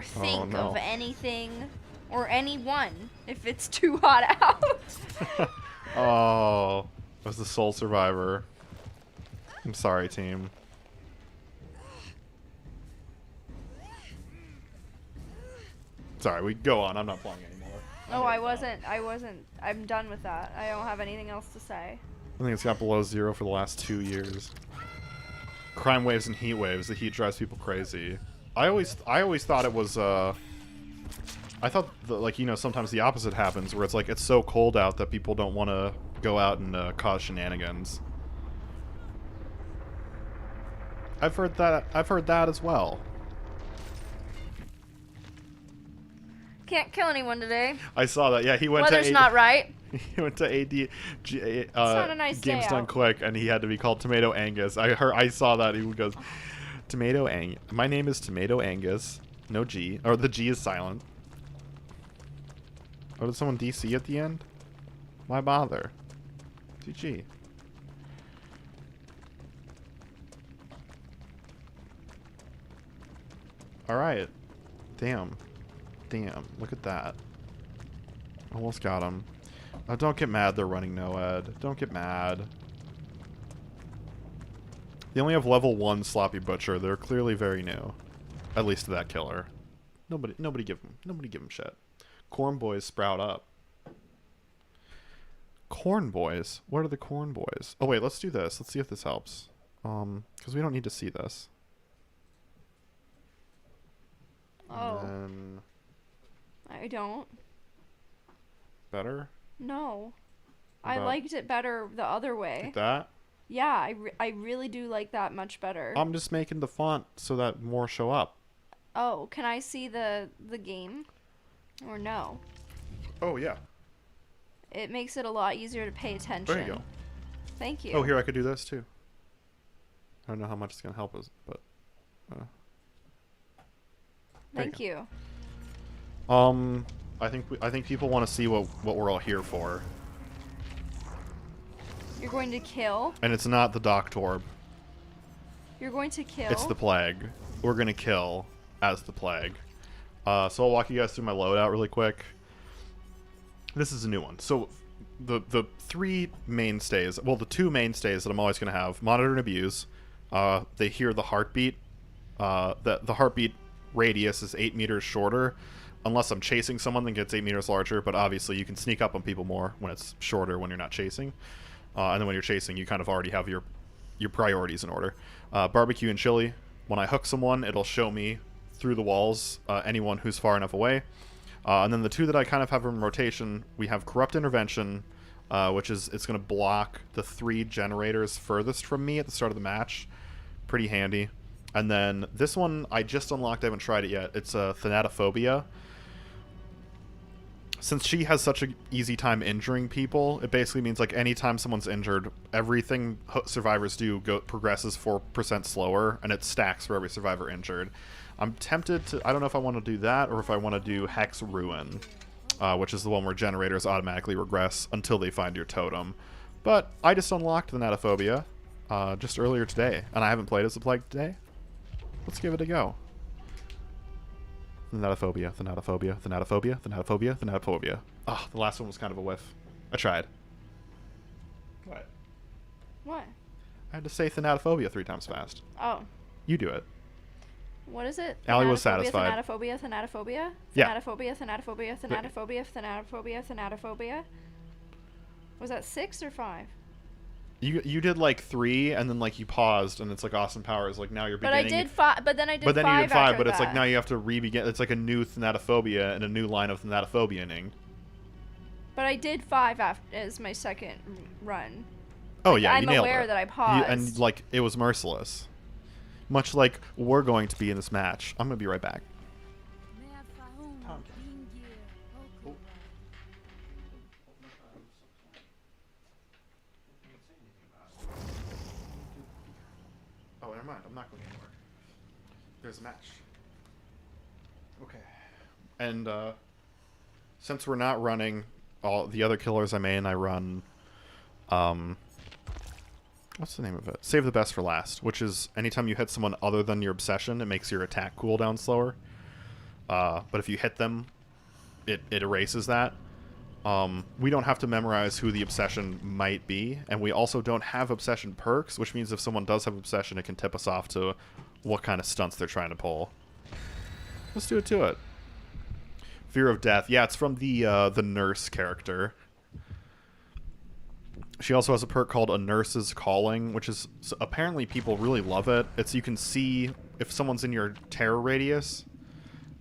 C: think
A: no.
C: of anything or anyone if it's too hot out.
A: Oh, it was the sole survivor. I'm sorry, team. Sorry, we go on. I'm not playing anymore.
C: Oh, I wasn't. I'm done with that. I don't have anything else to say.
A: I think it's got below 0 for the last 2 years. Crime waves and heat waves. The heat drives people crazy. I always thought it was I thought like, you know, sometimes the opposite happens where it's like it's so cold out that people don't want to go out and cause shenanigans. I've heard that as well.
C: Can't kill anyone today.
A: I saw that. Yeah, he went
C: Weather's
A: to
C: not right.
A: He went to
C: not a nice day
A: Games Done
C: out.
A: Quick, and he had to be called Tomato Angus. I saw that. He goes, Tomato Angus. My name is Tomato Angus. No G. Or the G is silent. Oh, did someone DC at the end? Why bother? GG. Alright. Damn. Look at that. Almost got him. Oh, don't get mad they're running no-ed. Don't get mad. They only have level 1 Sloppy Butcher. They're clearly very new. At least to that killer. Nobody give him shit. Corn boys sprout up. Corn boys? What are the corn boys? Oh wait, let's do this. Let's see if this helps. Because we don't need to see this.
C: Oh.
A: And then
C: I don't.
A: better?
C: No. I
A: About-
C: liked it better the other way.
A: Like that?
C: Yeah, I really do like that much better.
A: I'm just making the font so that more show up.
C: Oh, can I see the game? Or no?
A: Oh yeah.
C: It makes it a lot easier to pay attention.
A: There you go.
C: Thank you.
A: Oh, here I could do this too. I don't know how much it's gonna help us, but. There
C: Thank you.
A: I think people want to see what we're all here for,
C: You're going to kill?
A: and it's not the Doctorb.
C: You're going to kill?
A: It's the Plague. We're gonna kill as the Plague. So I'll walk you guys through my loadout really quick. This is a new one. So the three mainstays, well, the two mainstays that I'm always gonna have: Monitor and Abuse. They hear the heartbeat. The heartbeat radius is 8 meters shorter, unless I'm chasing someone, then gets 8 meters larger. But obviously, you can sneak up on people more when it's shorter when you're not chasing. And then when you're chasing, you kind of already have your priorities in order. Barbecue and Chili. When I hook someone, it'll show me through the walls anyone who's far enough away. And then the two that I kind of have in rotation, we have Corrupt Intervention, which is it's going to block the 3 generators furthest from me at the start of the match. Pretty handy. And then this one I just unlocked. I haven't tried it yet. It's Thanatophobia. since she has such an easy time injuring people, it basically means like anytime someone's injured, everything survivors do progresses 4% slower, and it stacks for every survivor injured. I'm tempted to... I don't know if I want to do that or if I want to do Hex Ruin, which is the one where generators automatically regress until they find your totem. But I just unlocked the Natophobia just earlier today, and I haven't played as a Plague today. Let's give it a go. Thanatophobia, Thanatophobia, Thanatophobia, Thanatophobia, Thanatophobia. Oh, the last one was kind of a whiff. I tried. What?
C: What?
A: I had to say Thanatophobia 3 times fast.
C: Oh.
A: You do it.
C: What is it?
A: Allie was satisfied.
C: Thanatophobia, Thanatophobia?
A: Yeah.
C: Thanatophobia, Thanatophobia, Thanatophobia, Thanatophobia, Thanatophobia. Was that 6 or 5?
A: You did like 3, and then like you paused, and it's like Austin Powers, like now you're beginning.
C: But I did 5. But then I did 5.
A: But then you did 5,
C: after
A: but it's
C: that.
A: like now you have to re-begin. It's like a new Thanatophobia and a new line of Thanatophobia-ing.
C: But I did 5 as my second run.
A: Oh yeah,
C: I'm
A: you nailed
C: aware
A: it.
C: that I paused.
A: And like it was merciless. Much like we're going to be in this match. I'm gonna be right back. Oh, never mind. I'm not going anywhere. There's a match. Okay. And since we're not running all the other killers I main, I run what's the name of it? Save the best for last, which is anytime you hit someone other than your obsession, it makes your attack cooldown slower. But if you hit them, it erases that. We don't have to memorize who the obsession might be, and we also don't have obsession perks, which means if someone does have obsession, it can tip us off to what kind of stunts they're trying to pull. Let's do it to it. Fear of Death. Yeah, it's from the nurse character. She also has a perk called A Nurse's Calling, which is apparently people really love it. It's you can see if someone's in your terror radius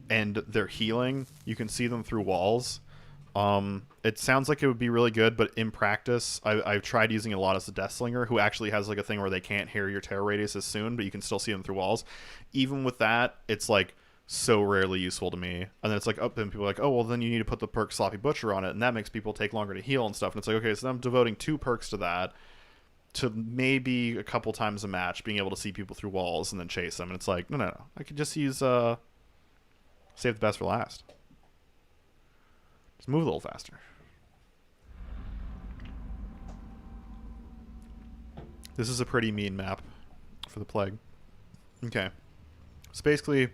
A: and they're healing, you can see them through walls. It sounds like it would be really good, but in practice, I've tried using it a lot as a Deathslinger, who actually has like a thing where they can't hear your terror radius as soon, but you can still see them through walls. Even with that, it's like so rarely useful to me. And then it's like, oh, then people are like, oh, well, then you need to put the perk Sloppy Butcher on it, and that makes people take longer to heal and stuff. And it's like, okay, so I'm devoting 2 perks to that, to maybe a couple times a match, being able to see people through walls and then chase them. And it's like, no. I could just use Save the Best for last. Just move a little faster. This is a pretty mean map for the Plague. Okay. So basically,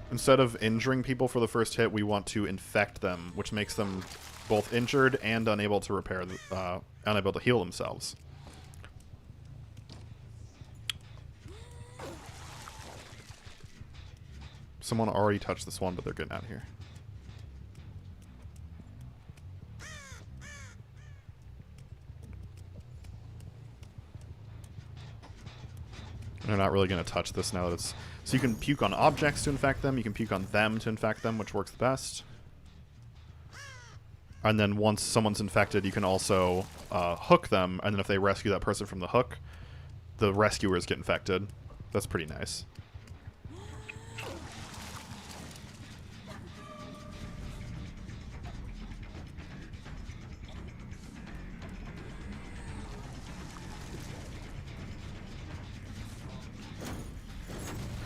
A: instead of injuring people for the first hit, we want to infect them, which makes them both injured and unable to repair, unable to heal themselves. Someone already touched this one, but they're getting out of here. They're not really going to touch this now that it's... So you can puke on objects to infect them, you can puke on them to infect them, which works the best. And then once someone's infected, you can also hook them, and then if they rescue that person from the hook, the rescuers get infected. That's pretty nice.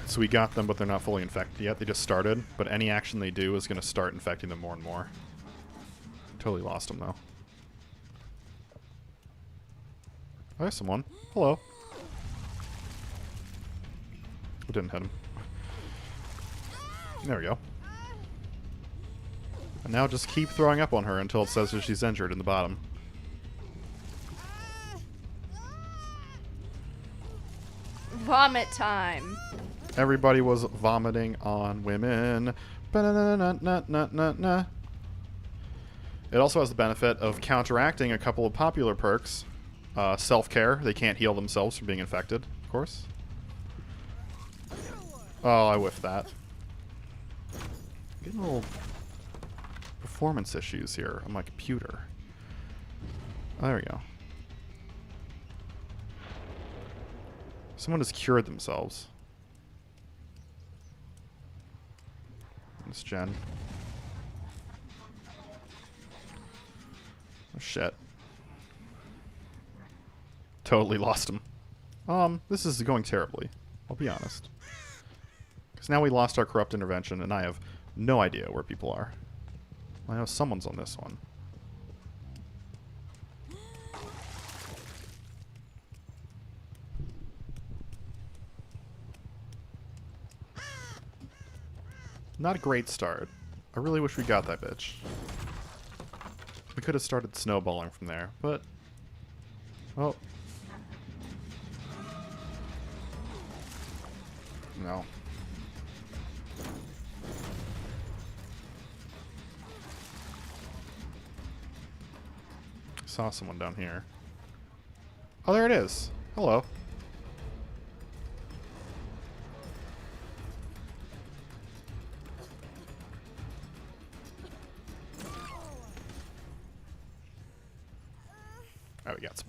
A: So we got them, but they're not fully infected yet. They just started, but any action they do is going to start infecting them more and more. Totally lost them, though. Oh, there's someone. Hello. We didn't hit him. There we go. And now just keep throwing up on her until it says that she's injured in the bottom.
C: Vomit time.
A: Everybody was vomiting on women. Ba-na-na-na-na-na-na. It also has the benefit of counteracting a couple of popular perks. Self-care. They can't heal themselves from being infected, of course. Oh, I whiffed that. Getting little performance issues here on my computer. Oh, there we go. Someone has cured themselves. It's Jen. Oh, shit. Totally lost him. This is going terribly. I'll be honest. Because now we lost our corrupt intervention, and I have no idea where people are. I know someone's on this one. Not a great start. I really wish we got that bitch. We could have started snowballing from there, but... Oh. No. Saw someone down here. Oh, there it is. Hello. Oh, we got some.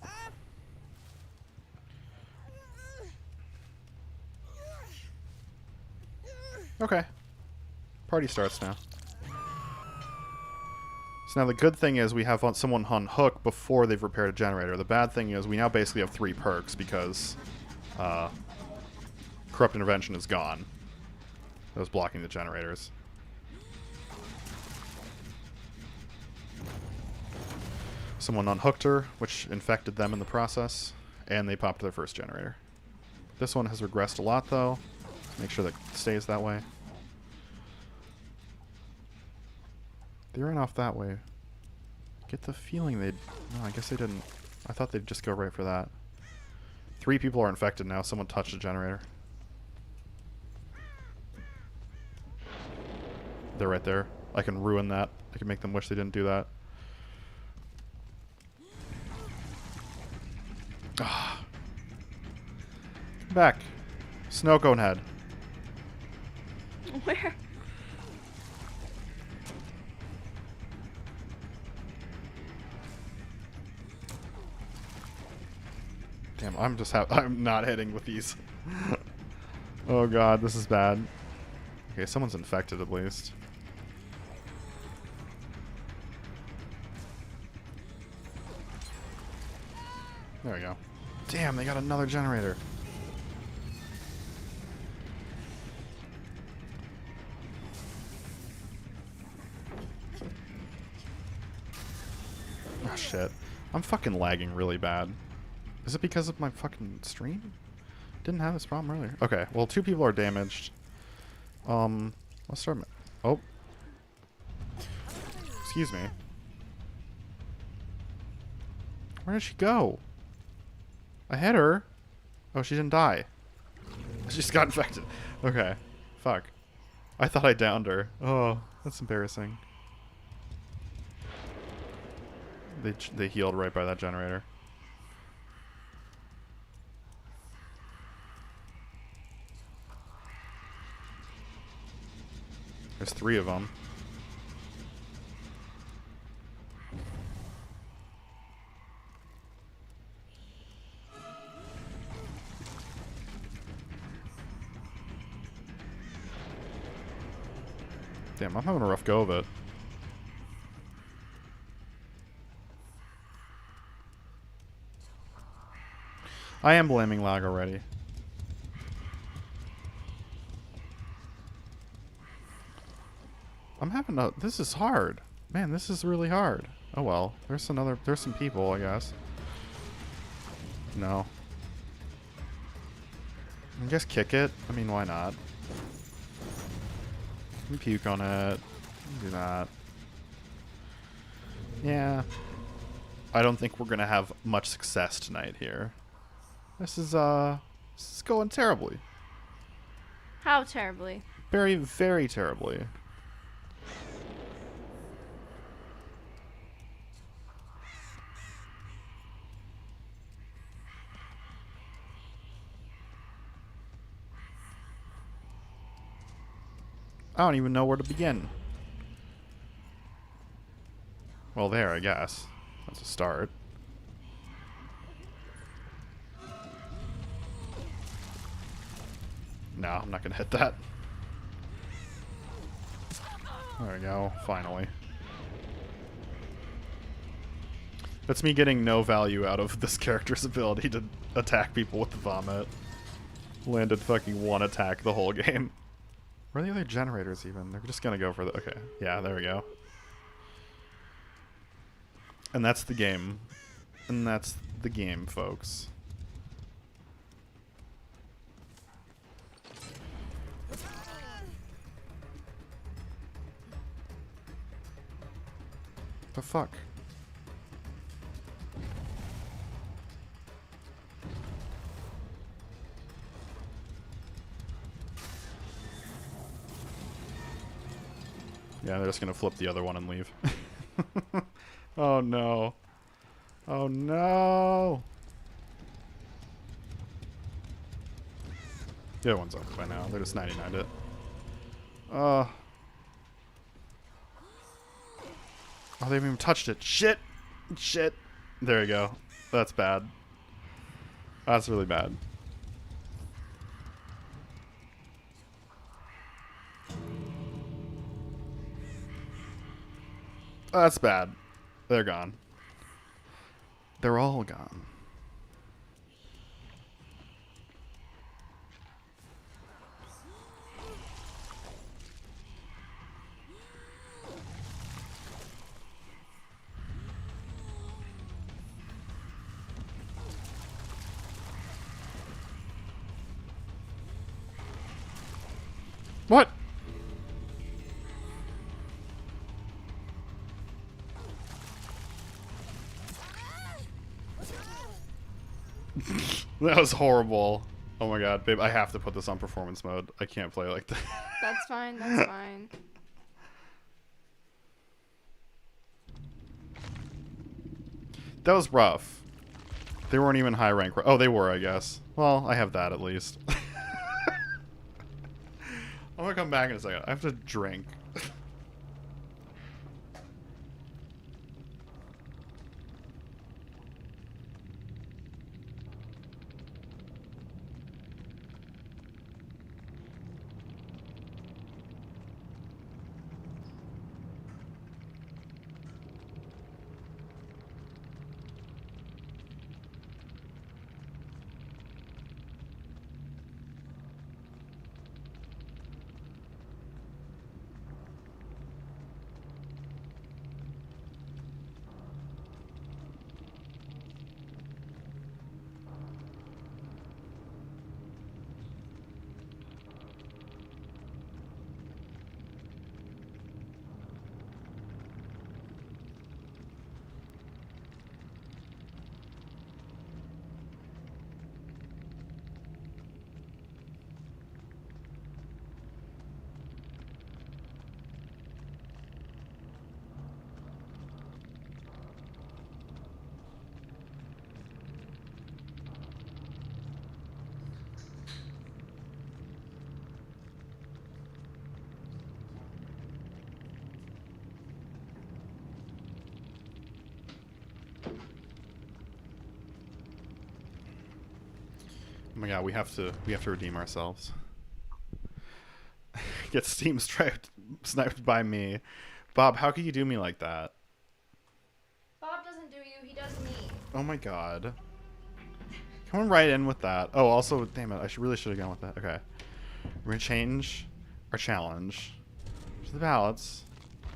A: Okay. Party starts now. So now the good thing is we have someone on hook before they've repaired a generator. The bad thing is we now basically have 3 perks because corrupt intervention is gone. That was blocking the generators. Someone unhooked her, which infected them in the process, and they popped their first generator. This one has regressed a lot, though. Make sure that stays that way. They ran off that way. Get the feeling they'd... No, I guess they didn't. I thought they'd just go right for that. 3 people are infected now. Someone touched the generator. They're right there. I can ruin that. I can make them wish they didn't do that. Ah. Come back. Snow cone head.
C: Where?
A: Damn, I'm not hitting with these. Oh god, this is bad. Okay, someone's infected at least. There we go. Damn, they got another generator. Oh shit. I'm fucking lagging really bad. Is it because of my fucking stream? Didn't have this problem earlier. Okay, well 2 people are damaged. Let's start. Oh. Excuse me. Where did she go? I hit her. Oh, she didn't die. She just got infected. Okay. Fuck. I thought I downed her. Oh, that's embarrassing. They healed right by that generator. There's 3 of them. Damn, I'm having a rough go of it. I am blaming lag already. I'm having a... This is hard. Man, this is really hard. Oh well. There's some people, I guess. No. I guess kick it. I mean, why not? You puke on it. Do that. Yeah. I don't think we're gonna have much success tonight here. This is going terribly.
C: How terribly?
A: Very, very terribly. I don't even know where to begin. Well, there, I guess. That's a start. No, I'm not gonna hit that. There we go, finally. That's me getting no value out of this character's ability to attack people with the vomit. Landed fucking one attack the whole game. Where are the other generators even? They're just gonna go for the... Okay, yeah, there we go. And that's the game. And that's the game, folks. The fuck? Yeah, they're just gonna flip the other one and leave. Oh no. Oh no! The other one's over by now. They're just 99'd it. Oh, they haven't even touched it. Shit! Shit! There you go. That's bad. That's really bad. That's bad. They're gone. They're all gone. What? That was horrible. Oh my god, babe, I have to put this on performance mode. I can't play like that.
C: That's fine, that's fine.
A: That was rough. They weren't even high rank. Oh, they were, I guess. Well, I have that at least. I'm gonna come back in a second. I have to drink. Oh my god, we have to redeem ourselves. Get Steam sniped by me. Bob, how could you do me like that?
C: Bob doesn't do you, he does me.
A: Oh my god. Come right in with that. Oh, also, damn it, really should have gone with that. Okay. We're gonna change our challenge to the ballots.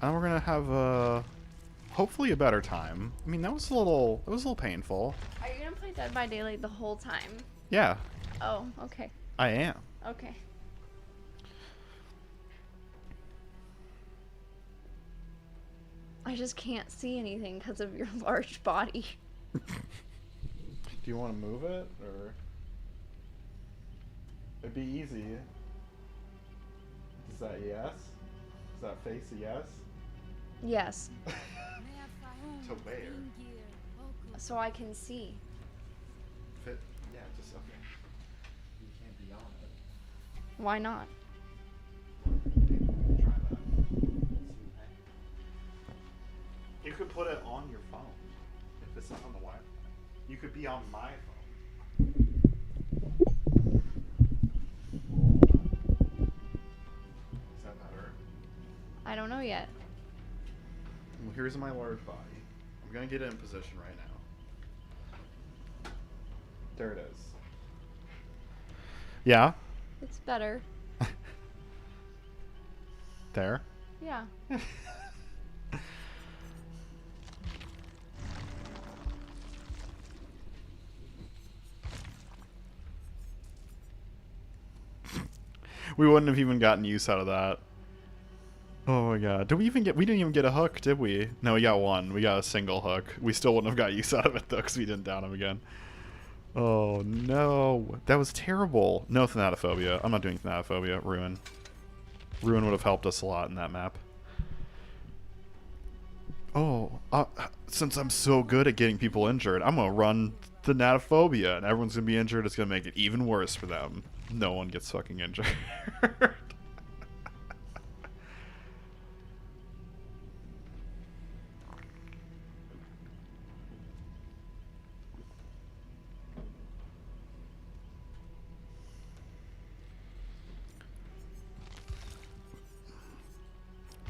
A: And we're gonna have hopefully a better time. I mean, it was a little painful.
B: Are you gonna play Dead by Daylight the whole time?
A: Yeah.
B: Oh, okay.
A: I am.
B: Okay. I just can't see anything because of your large body.
A: Do you want to move it, or it'd be easy? Is that yes? Is that face a yes?
B: Yes.
A: To where?
B: So I can see.
A: Fit? Yeah, just okay. You can't be on it.
B: Why not?
A: Try that. You could put it on your phone if it's not on the Wi-Fi. You could be on my phone. Is that better?
B: I don't know yet.
A: Well, here's my large body. I'm I'm gonna get it in position right now. There it is. Yeah.
B: It's better.
A: There.
B: Yeah.
A: We wouldn't have even gotten use out of that. Oh my god. Did we even get... We didn't even get a hook, did we? No, we got one. We got a single hook. We still wouldn't have got use out of it, though, because we didn't down him again. Oh, no. That was terrible. No Thanatophobia. I'm not doing Thanatophobia. Ruin. Ruin would have helped us a lot in that map. Oh, since I'm so good at getting people injured, I'm going to run Thanatophobia, and everyone's going to be injured. It's going to make it even worse for them. No one gets fucking injured.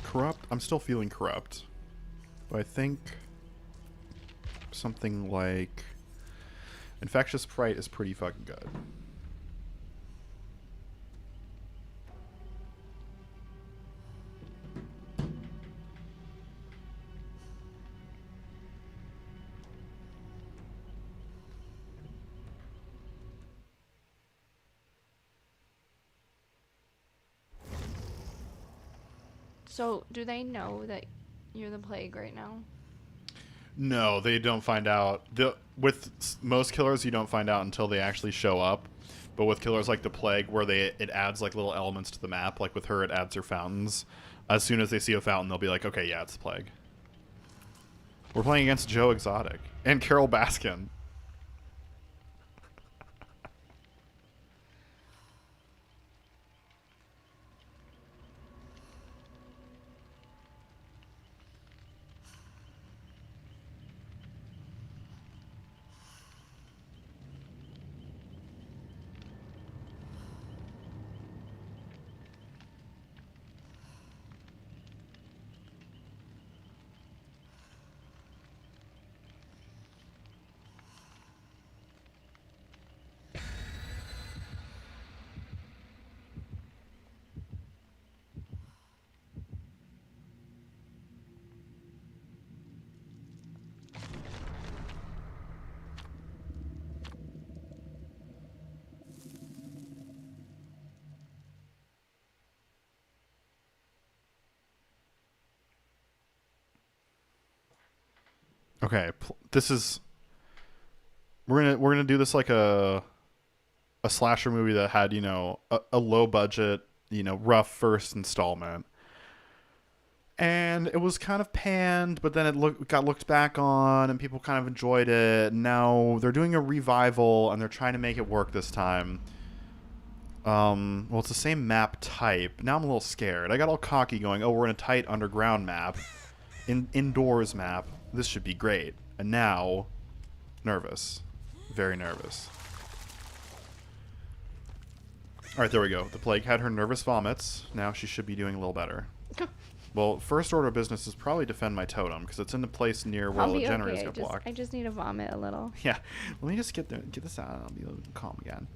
A: Corrupt? I'm still feeling corrupt. But I think something like Infectious Fright is pretty fucking good.
B: So, do they know that you're the plague right now?
A: No, they don't find out. With most killers, you don't find out until they actually show up. But with killers like the plague, where it adds like little elements to the map, like with her, it adds her fountains. As soon as they see a fountain, they'll be like, okay, yeah, it's the plague. We're playing against Joe Exotic and Carol Baskin. Okay, this is we're gonna do this like a slasher movie that had, you know, a low budget, you know, rough first installment, and it was kind of panned, but then it got looked back on, and people kind of enjoyed it. And now they're doing a revival, and they're trying to make it work this time. Well, it's the same map type. Now I'm a little scared. I got all cocky, going, "Oh, we're in a tight underground map, indoors map. This should be great." And now, nervous. Very nervous. Alright, there we go. The plague had her nervous vomits. Now she should be doing a little better. Well, first order of business is probably defend my totem, because it's in the place near where the generators get blocked.
B: I just need to vomit a little.
A: Yeah. Let me just get this out, and I'll be calm again.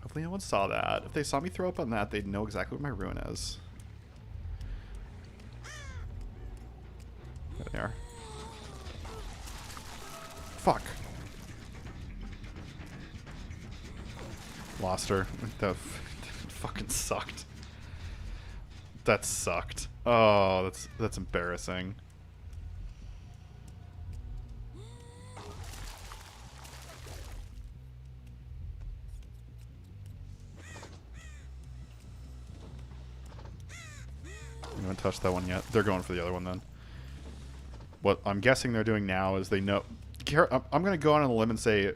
A: Hopefully no one saw that. If they saw me throw up on that, they'd know exactly what my ruin is. There they are. Fuck. Lost her. That fucking sucked. That sucked. Oh, that's embarrassing. I haven't touched that one yet. They're going for the other one then. What I'm guessing they're doing now is they know... I'm going to go on a limb and say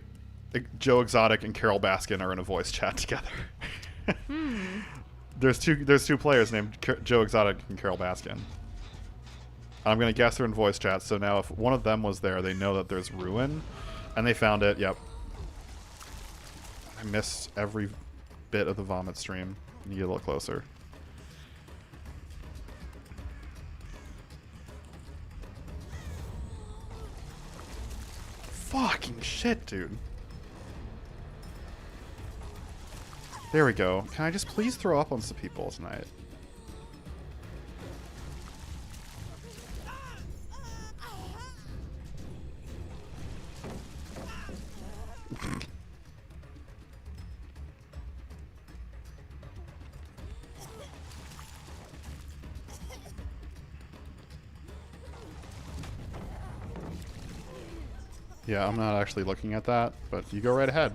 A: Joe Exotic and Carol Baskin are in a voice chat together. There's two players named Joe Exotic and Carol Baskin. I'm going to guess they're in voice chat, so now if one of them was there, they know that there's ruin, and they found it. Yep. I missed every bit of the vomit stream. You get a little closer. Fucking shit, dude. There we go. Can I just please throw up on some people tonight? Yeah, I'm not actually looking at that, but you go right ahead.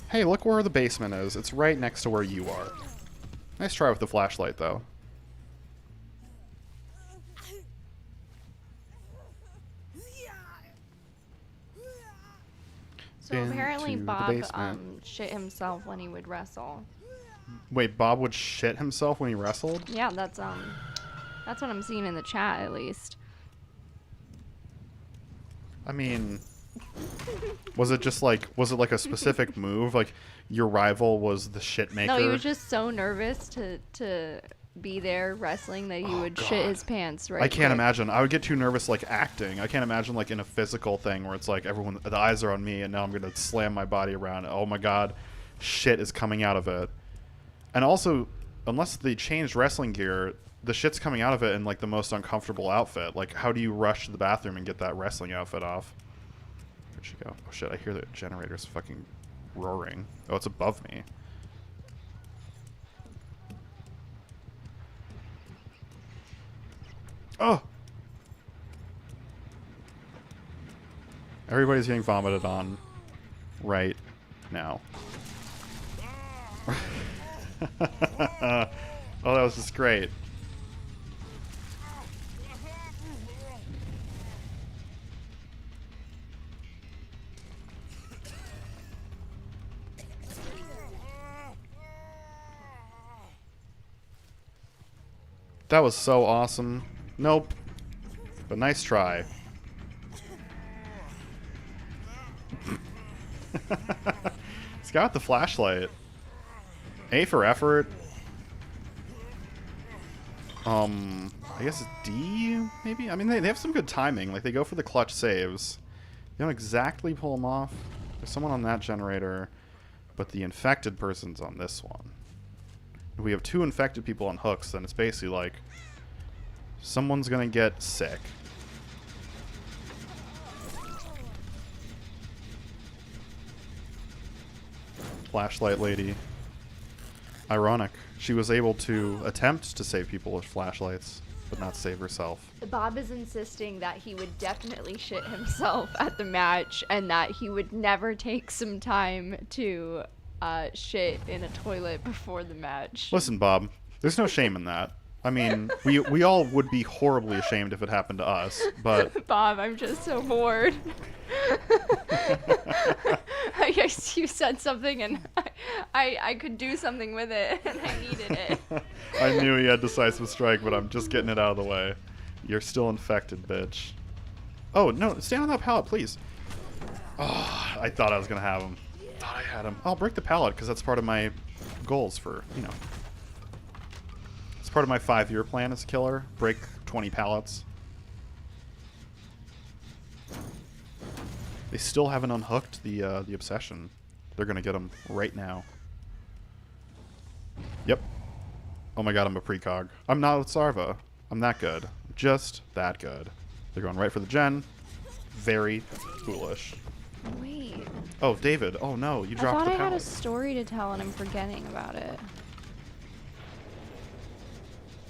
A: Hey, look where the basement is. It's right next to where you are. Nice try with the flashlight, though.
B: So
A: Into
B: apparently
A: the
B: Bob
A: basement.
B: shit himself when he would wrestle.
A: Wait, Bob would shit himself when he wrestled?
B: Yeah, that's what I'm seeing in the chat at least.
A: I mean, was it like a specific move? Like your rival was the shit maker?
B: No, he was just so nervous to be there wrestling that he would shit his pants right
A: I can't
B: quick.
A: imagine. I would get too nervous like acting. I can't imagine like in a physical thing where it's like everyone, the eyes are on me and now I'm going to slam my body around. Oh my God, shit is coming out of it. And also, unless they changed wrestling gear, the shit's coming out of it in like the most uncomfortable outfit. Like how do you rush to the bathroom and get that wrestling outfit off? Where'd she go? Oh shit, I hear the generator's fucking roaring. Oh, it's above me. Oh! Everybody's getting vomited on right now. Oh, that was just great. That was so awesome. Nope. But nice try. It's got the flashlight. A for effort. I guess it's D, maybe? I mean, they have some good timing. Like, they go for the clutch saves. They don't exactly pull them off. There's someone on that generator, but the infected person's on this one. If we have 2 infected people on hooks, then it's basically like someone's gonna get sick. Flashlight lady. Ironic. She was able to attempt to save people with flashlights, but not save herself.
B: Bob is insisting that he would definitely shit himself at the match and that he would never take some time to shit in a toilet before the match.
A: Listen, Bob, there's no shame in that. I mean, we all would be horribly ashamed if it happened to us, but...
B: Bob, I'm just so bored. I guess you said something and I could do something with it and I needed it.
A: I knew he had decisive strike, but I'm just getting it out of the way. You're still infected, bitch. Oh, no, stand on that pallet, please. Oh, I thought I was going to have him. Thought I had him. I'll break the pallet because that's part of my goals for, you know. It's part of my 5-year plan as a killer. Break 20 pallets. They still haven't unhooked the obsession. They're gonna get him right now. Yep. Oh my god, I'm a precog. I'm not with Sarva. I'm that good. Just that good. They're going right for the gen. Very foolish.
B: Wait.
A: Oh, David. Oh no, you dropped
B: I thought
A: the
B: I had a
A: pallet.
B: story to tell and I'm forgetting about it.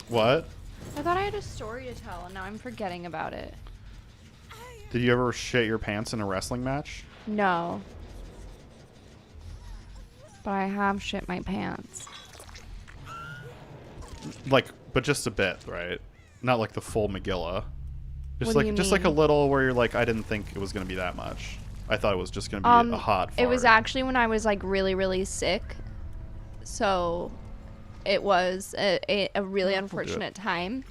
A: What?
B: I thought I had a story to tell and now I'm forgetting about it.
A: Did you ever shit your pants in a wrestling match?
B: No. But I have shit my pants.
A: Like, but just a bit, right? Not like the full Megillah. Just
B: What do you
A: just like a
B: mean?
A: little where you're like, I didn't think it was gonna be that much. I thought it was just gonna be a hot fart.
B: It was actually when I was like really, really sick. So it was a really unfortunate time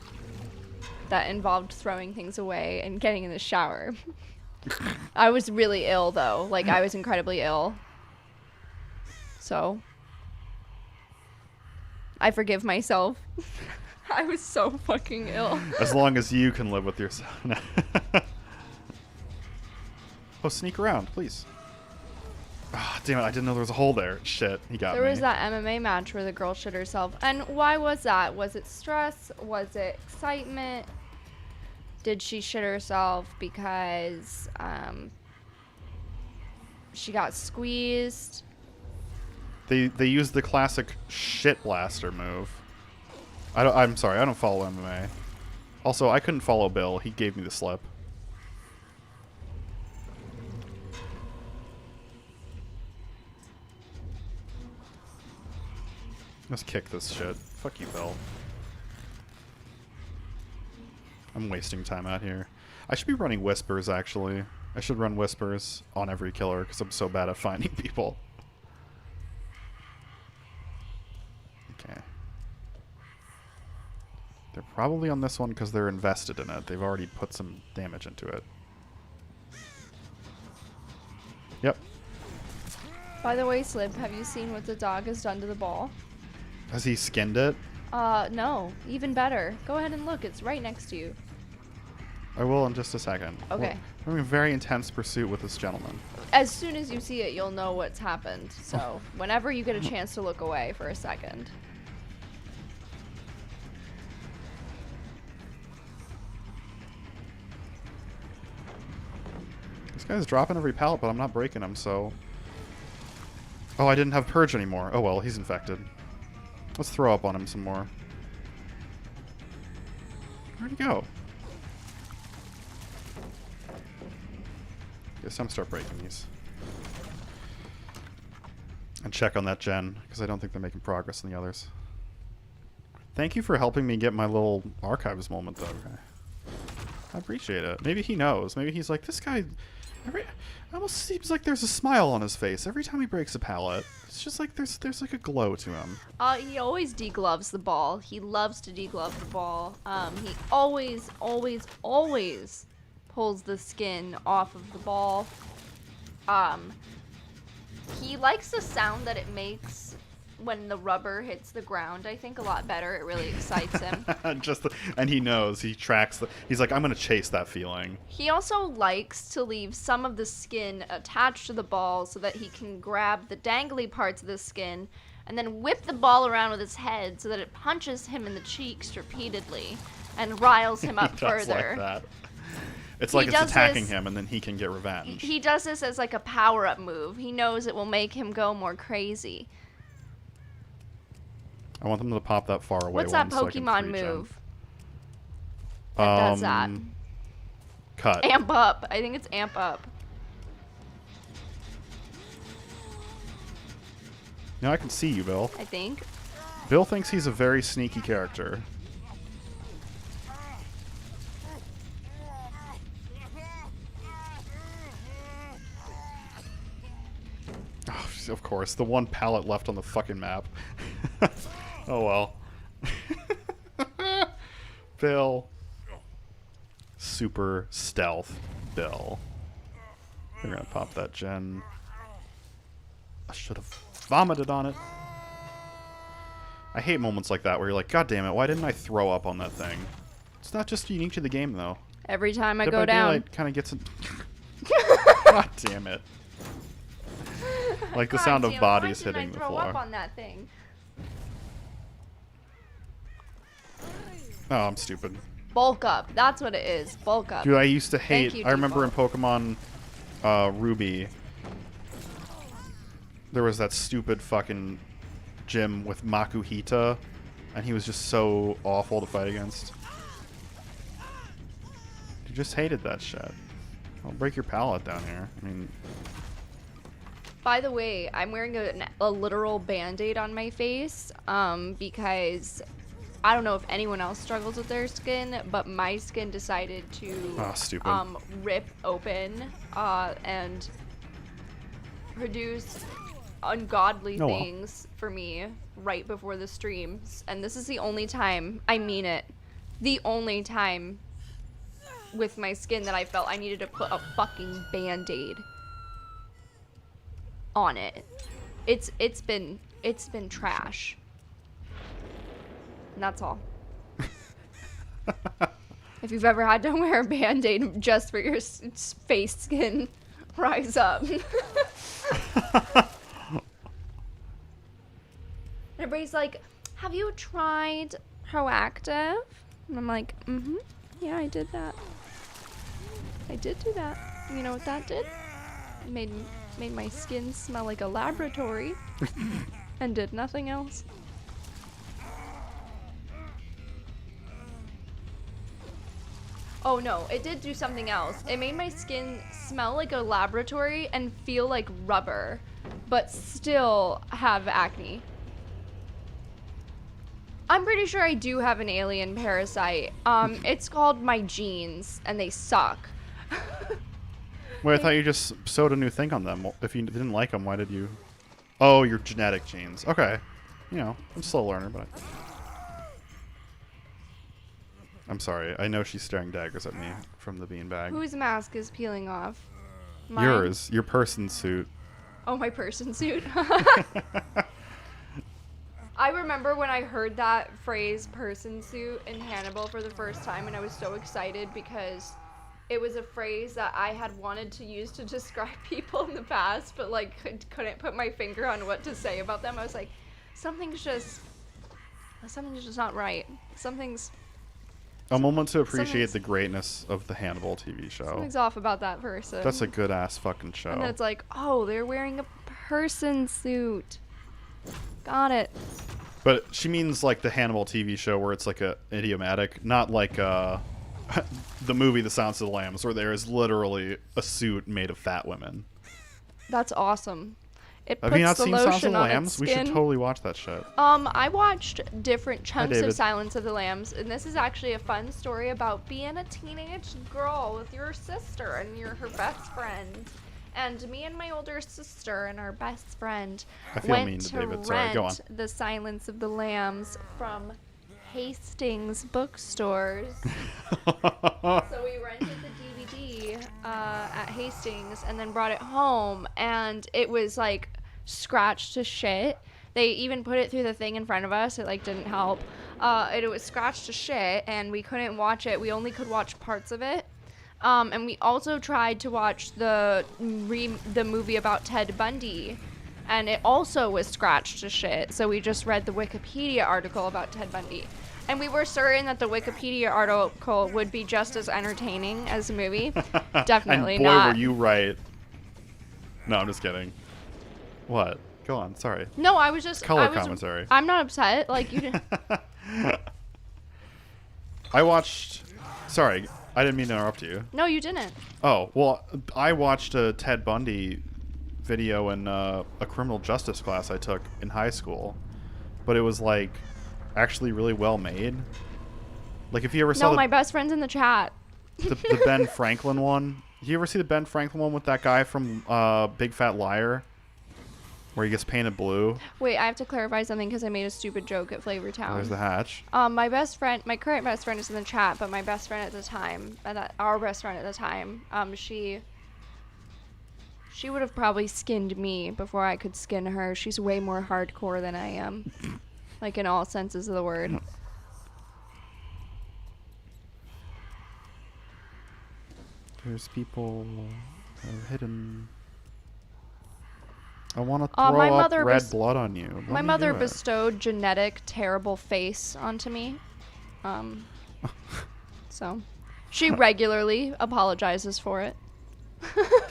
B: that involved throwing things away and getting in the shower. I was really ill though. Like I was incredibly ill. So I forgive myself. I was so fucking ill.
A: As long as you can live with yourself. Oh, sneak around, please. Ah, damn it, I didn't know there was a hole there. Shit, he got me.
B: There was that MMA match where the girl shit herself. And why was that? Was it stress? Was it excitement? Did she shit herself because she got squeezed?
A: They used the classic shit blaster move. I'm sorry, I don't follow MMA. Also, I couldn't follow Bill. He gave me the slip. Let's kick this shit. Fuck you, Bill. I'm wasting time out here. I should be running Whispers, actually. I should run Whispers on every killer, because I'm so bad at finding people. Okay. They're probably on this one because they're invested in it. They've already put some damage into it. Yep.
B: By the way, Slip, have you seen what the dog has done to the ball?
A: Has he skinned it?
B: No. Even better. Go ahead and look. It's right next to you.
A: I will in just a second.
B: Okay.
A: We're in a very intense pursuit with this gentleman.
B: As soon as you see it, you'll know what's happened. So, whenever you get a chance to look away for a second.
A: This guy's dropping every pallet, but I'm not breaking him, so... Oh, I didn't have Purge anymore. Oh well, he's infected. Let's throw up on him some more. Where'd he go? Guess I'm start breaking these. And check on that gen, because I don't think they're making progress in the others. Thank you for helping me get my little archives moment, though. I appreciate it. Maybe he knows. Maybe he's like, this guy... it almost seems like there's a smile on his face every time he breaks a pallet. It's just like there's like a glow to him.
B: He always degloves the ball. He loves to deglove the ball. He always pulls the skin off of the ball. He likes the sound that it makes when the rubber hits the ground, I think, a lot better. It really excites him.
A: And he knows. He tracks. He's like, I'm going to chase that feeling.
B: He also likes to leave some of the skin attached to the ball so that he can grab the dangly parts of the skin and then whip the ball around with his head so that it punches him in the cheeks repeatedly and riles him up further.
A: Like that. It's like it's attacking him, and then he can get revenge.
B: He does this as like a power-up move. He knows it will make him go more crazy.
A: I want them to pop that far away.
B: What's that Pokemon move that does that?
A: Cut.
B: Amp up. I think it's amp up.
A: Now I can see you, Bill.
B: I think.
A: Bill thinks he's a very sneaky character. Oh, of course, the one pallet left on the fucking map. Oh well. Bill. Super stealth Bill. We're gonna pop that gen. I should have vomited on it. I hate moments like that where you're like, God damn it, why didn't I throw up on that thing? It's not just unique to the game though.
B: Every time I
A: Dead
B: go
A: by
B: down.
A: Daylight kind of gets in. God damn it. Like the sound of bodies hitting the floor.
B: Why didn't I throw up on that thing?
A: Oh, I'm stupid.
B: Bulk up. That's what it is. Bulk up.
A: Dude, I used to hate...
B: Thank you,
A: I remember in
B: Default.
A: Pokemon Ruby, there was that stupid fucking gym with Makuhita, and he was just so awful to fight against. You just hated that shit. I'll break your pallet down here. I mean...
B: By the way, I'm wearing a literal band-aid on my face because I don't know if anyone else struggles with their skin, but my skin decided to rip open and produce ungodly things for me right before the streams. And this is the only time, I mean it, the only time with my skin that I felt I needed to put a fucking band-aid on it. It's been trash. And that's all. If you've ever had to wear a band-aid just for your face skin, Rise up. Everybody's like, have you tried Proactive? And I'm like, yeah, I did that. I did do that. You know what that did? It made my skin smell like a laboratory and did nothing else. Oh no, it did do something else. It made my skin smell like a laboratory and feel like rubber, but still have acne. I'm pretty sure I do have an alien parasite. It's called my genes, and they suck.
A: Wait, I thought you just sewed a new thing on them. If you didn't like them, why did you... Oh, your genetic genes. Okay. You know, I'm a slow learner, but... I'm sorry. I know she's staring daggers at me from the beanbag.
B: Whose mask is peeling off? Mine?
A: Yours. Your person suit.
B: Oh, my person suit? I remember when I heard that phrase person suit in Hannibal for the first time, and I was so excited because it was a phrase that I had wanted to use to describe people in the past, but like couldn't put my finger on what to say about them. I was like, something's just not right. Something's
A: A moment to appreciate the greatness of the Hannibal TV show.
B: Something's off about that person.
A: That's a good ass fucking show.
B: And then it's like, oh, they're wearing a person suit. Got it.
A: But she means like the Hannibal TV show where it's like a idiomatic, not like the movie The Silence of the Lambs, where there is literally a suit made of fat women.
B: That's awesome. It
A: Have
B: puts
A: you not
B: the
A: seen Silence of
B: lotion
A: the
B: on
A: Lambs?
B: its
A: We should
B: skin.
A: totally watch that shit.
B: I watched different chunks of
A: David.
B: Silence of the Lambs, and this is actually a fun story about being a teenage girl with your sister and her best friend. And me and my older sister and our best friend
A: I feel mean
B: went
A: to
B: to
A: David. Sorry, go on.
B: rent The Silence of the Lambs from Hastings bookstores. So we rented the DVD at Hastings and then brought it home, and it was like scratched to shit. They even put it through the thing in front of us. It like didn't help. It was scratched to shit, and we couldn't watch it. We only could watch parts of it. And we also tried to watch the movie about Ted Bundy, and it also was scratched to shit. So we just read the Wikipedia article about Ted Bundy. And we were certain that the Wikipedia article would be just as entertaining as the movie. Definitely
A: and boy,
B: not.
A: were you right. No, I'm just kidding. What? Go on. Sorry.
B: No, I was just...
A: Color commentary.
B: I'm not upset. Like, you didn't...
A: I watched... Sorry, I didn't mean to interrupt you.
B: No, you didn't.
A: Oh, well, I watched a Ted Bundy video in a criminal justice class I took in high school. But it was, like, actually really well made. Like, if you ever saw
B: my best friend's in the chat.
A: the Ben Franklin one. You ever see the Ben Franklin one with that guy from Big Fat Liar? Where he gets painted blue.
B: Wait, I have to clarify something because I made a stupid joke at Flavor Town.
A: There's the hatch.
B: My current best friend is in the chat, but my best friend at the time, our best friend at the time, she would have probably skinned me before I could skin her. She's way more hardcore than I am. Like, in all senses of the word.
A: There's people hidden. I want to throw
B: my
A: up
B: mother
A: red blood on you. Let
B: My
A: me
B: mother
A: do it.
B: bestowed genetic terrible face onto me. So she regularly apologizes for it.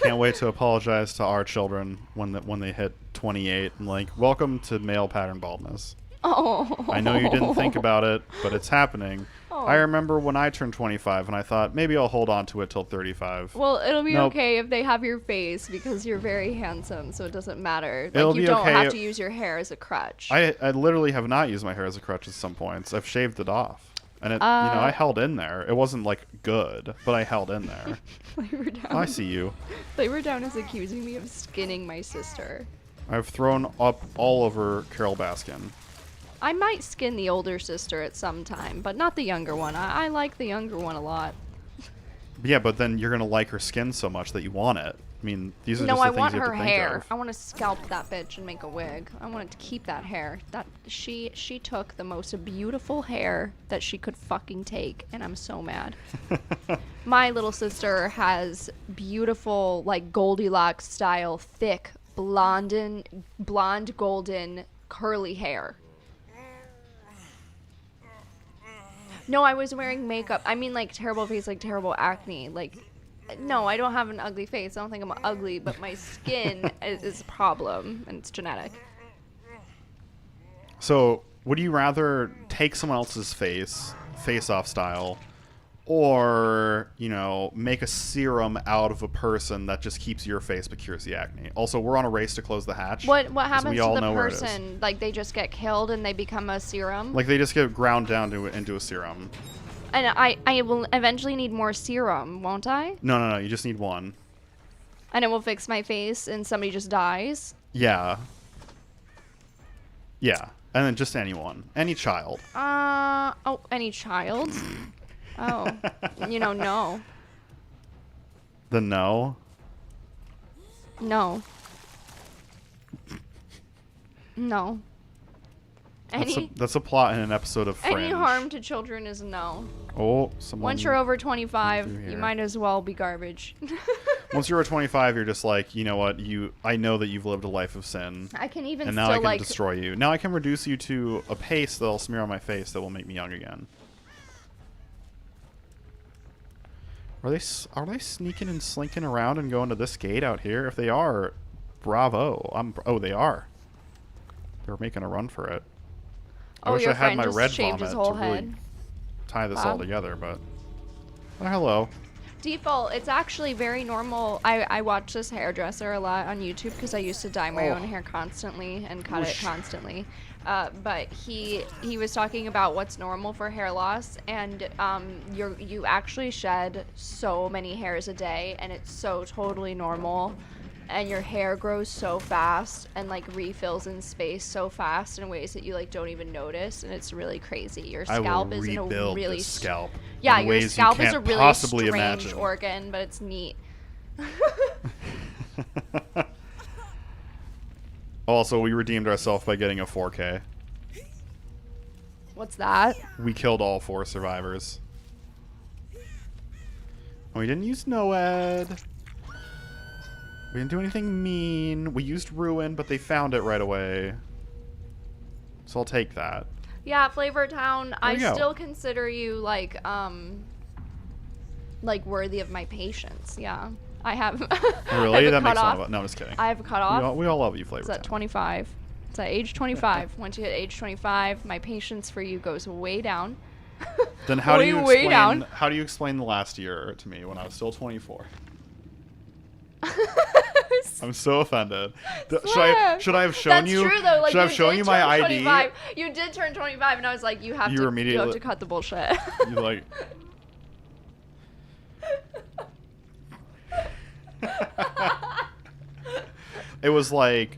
A: Can't wait to apologize to our children when they hit 28 and like, welcome to male pattern baldness.
B: Oh.
A: I know you didn't think about it, but it's happening.
B: Oh.
A: I remember when I turned 25 and I thought maybe I'll hold on to it till 35.
B: Well, it'll be
A: Nope.
B: okay if they have your face because you're very handsome, so it doesn't matter. Like,
A: It'll
B: you
A: be
B: don't
A: okay
B: have
A: if-
B: to use your hair as a crutch.
A: I literally have not used my hair as a crutch at some points. I've shaved it off. And it, I held in there. It wasn't like good, but I held in there.
B: Flavor Down.
A: I see you.
B: Flavor Down is accusing me of skinning my sister.
A: I've thrown up all over Carol Baskin.
B: I might skin the older sister at some time, but not the younger one. I like the younger one a lot.
A: Yeah, but then you're gonna like her skin so much that you want it. I mean, these are
B: No,
A: just the
B: I
A: things
B: want
A: you have
B: her
A: to think
B: hair.
A: of.
B: I want to scalp that bitch and make a wig. I wanted to keep that hair. That she took the most beautiful hair that she could fucking take, and I'm so mad. My little sister has beautiful, like Goldilocks style, thick, blonde golden curly hair. No, I was wearing makeup. I mean, like, terrible face, like, terrible acne. Like, no, I don't have an ugly face. I don't think I'm ugly, but my skin is a problem, and it's genetic.
A: So, would you rather take someone else's face-off style, or, you know, make a serum out of a person that just keeps your face but cures the acne? Also, we're on a race to close the hatch.
B: What happens
A: we
B: to
A: all
B: the
A: know where it is.
B: person? Like, they just get killed and they become a serum?
A: Like, they just get ground down into a serum.
B: And I will eventually need more serum, won't I?
A: No, you just need one.
B: And it will fix my face and somebody just dies?
A: Yeah. Yeah. And then just anyone. Any child.
B: Oh, any child? Oh. No.
A: The no?
B: No. No.
A: That's a plot in an episode of Fringe.
B: Any harm to children is no.
A: Oh, someone...
B: Once you're over 25,
A: through
B: you
A: here.
B: might as well be garbage.
A: Once you're over 25, you're just like, you know what? I know that you've lived a life of sin.
B: I can even
A: And now
B: still,
A: I can
B: like...
A: destroy you. Now I can reduce you to a paste that'll smear on my face that will make me young again. Are they sneaking and slinking around and going to this gate out here? If they are, bravo. Oh, they are. They're making a run for it. I wish
B: your
A: I had
B: friend
A: my
B: just
A: red
B: shaved
A: vomit
B: his whole
A: to really
B: head.
A: tie this all
B: Wow.
A: together, but... Oh, hello.
B: Default, it's actually very normal. I watch this hairdresser a lot on YouTube because I used to dye my own hair constantly and cut it constantly. But he was talking about what's normal for hair loss, and you actually shed so many hairs a day, and it's so totally normal. And your hair grows so fast and like refills in space so fast in ways that you like don't even notice, and it's really crazy. Your scalp is in a really
A: this scalp.
B: yeah,
A: in
B: your
A: ways you
B: scalp is
A: can't
B: a really
A: possibly
B: strange
A: imagine.
B: organ, but it's neat.
A: Also, we redeemed ourselves by getting a 4K.
B: What's that?
A: We killed all 4 survivors. And we didn't use NOED. We didn't do anything mean. We used Ruin, but they found it right away. So I'll take that.
B: Yeah, Flavor Town, I
A: you go.
B: still consider you like worthy of my patience. Yeah. I have
A: Really?
B: I have a
A: That makes
B: cutoff.
A: one of us. No, I'm just kidding.
B: I have a cutoff.
A: We all love you, Flavor
B: It's at
A: Town.
B: 25. It's at age 25. Once you hit age 25, my patience for you goes way down.
A: Then how do you
B: way
A: explain?
B: down.
A: How do you explain the last year to me when I was still 24? I'm so offended. Should I have shown
B: That's
A: you?
B: true though. Like,
A: should I have
B: you
A: shown
B: did
A: you my
B: turn
A: ID?
B: 25. You did turn 25, and I was like, you have to cut the bullshit.
A: You like. It was like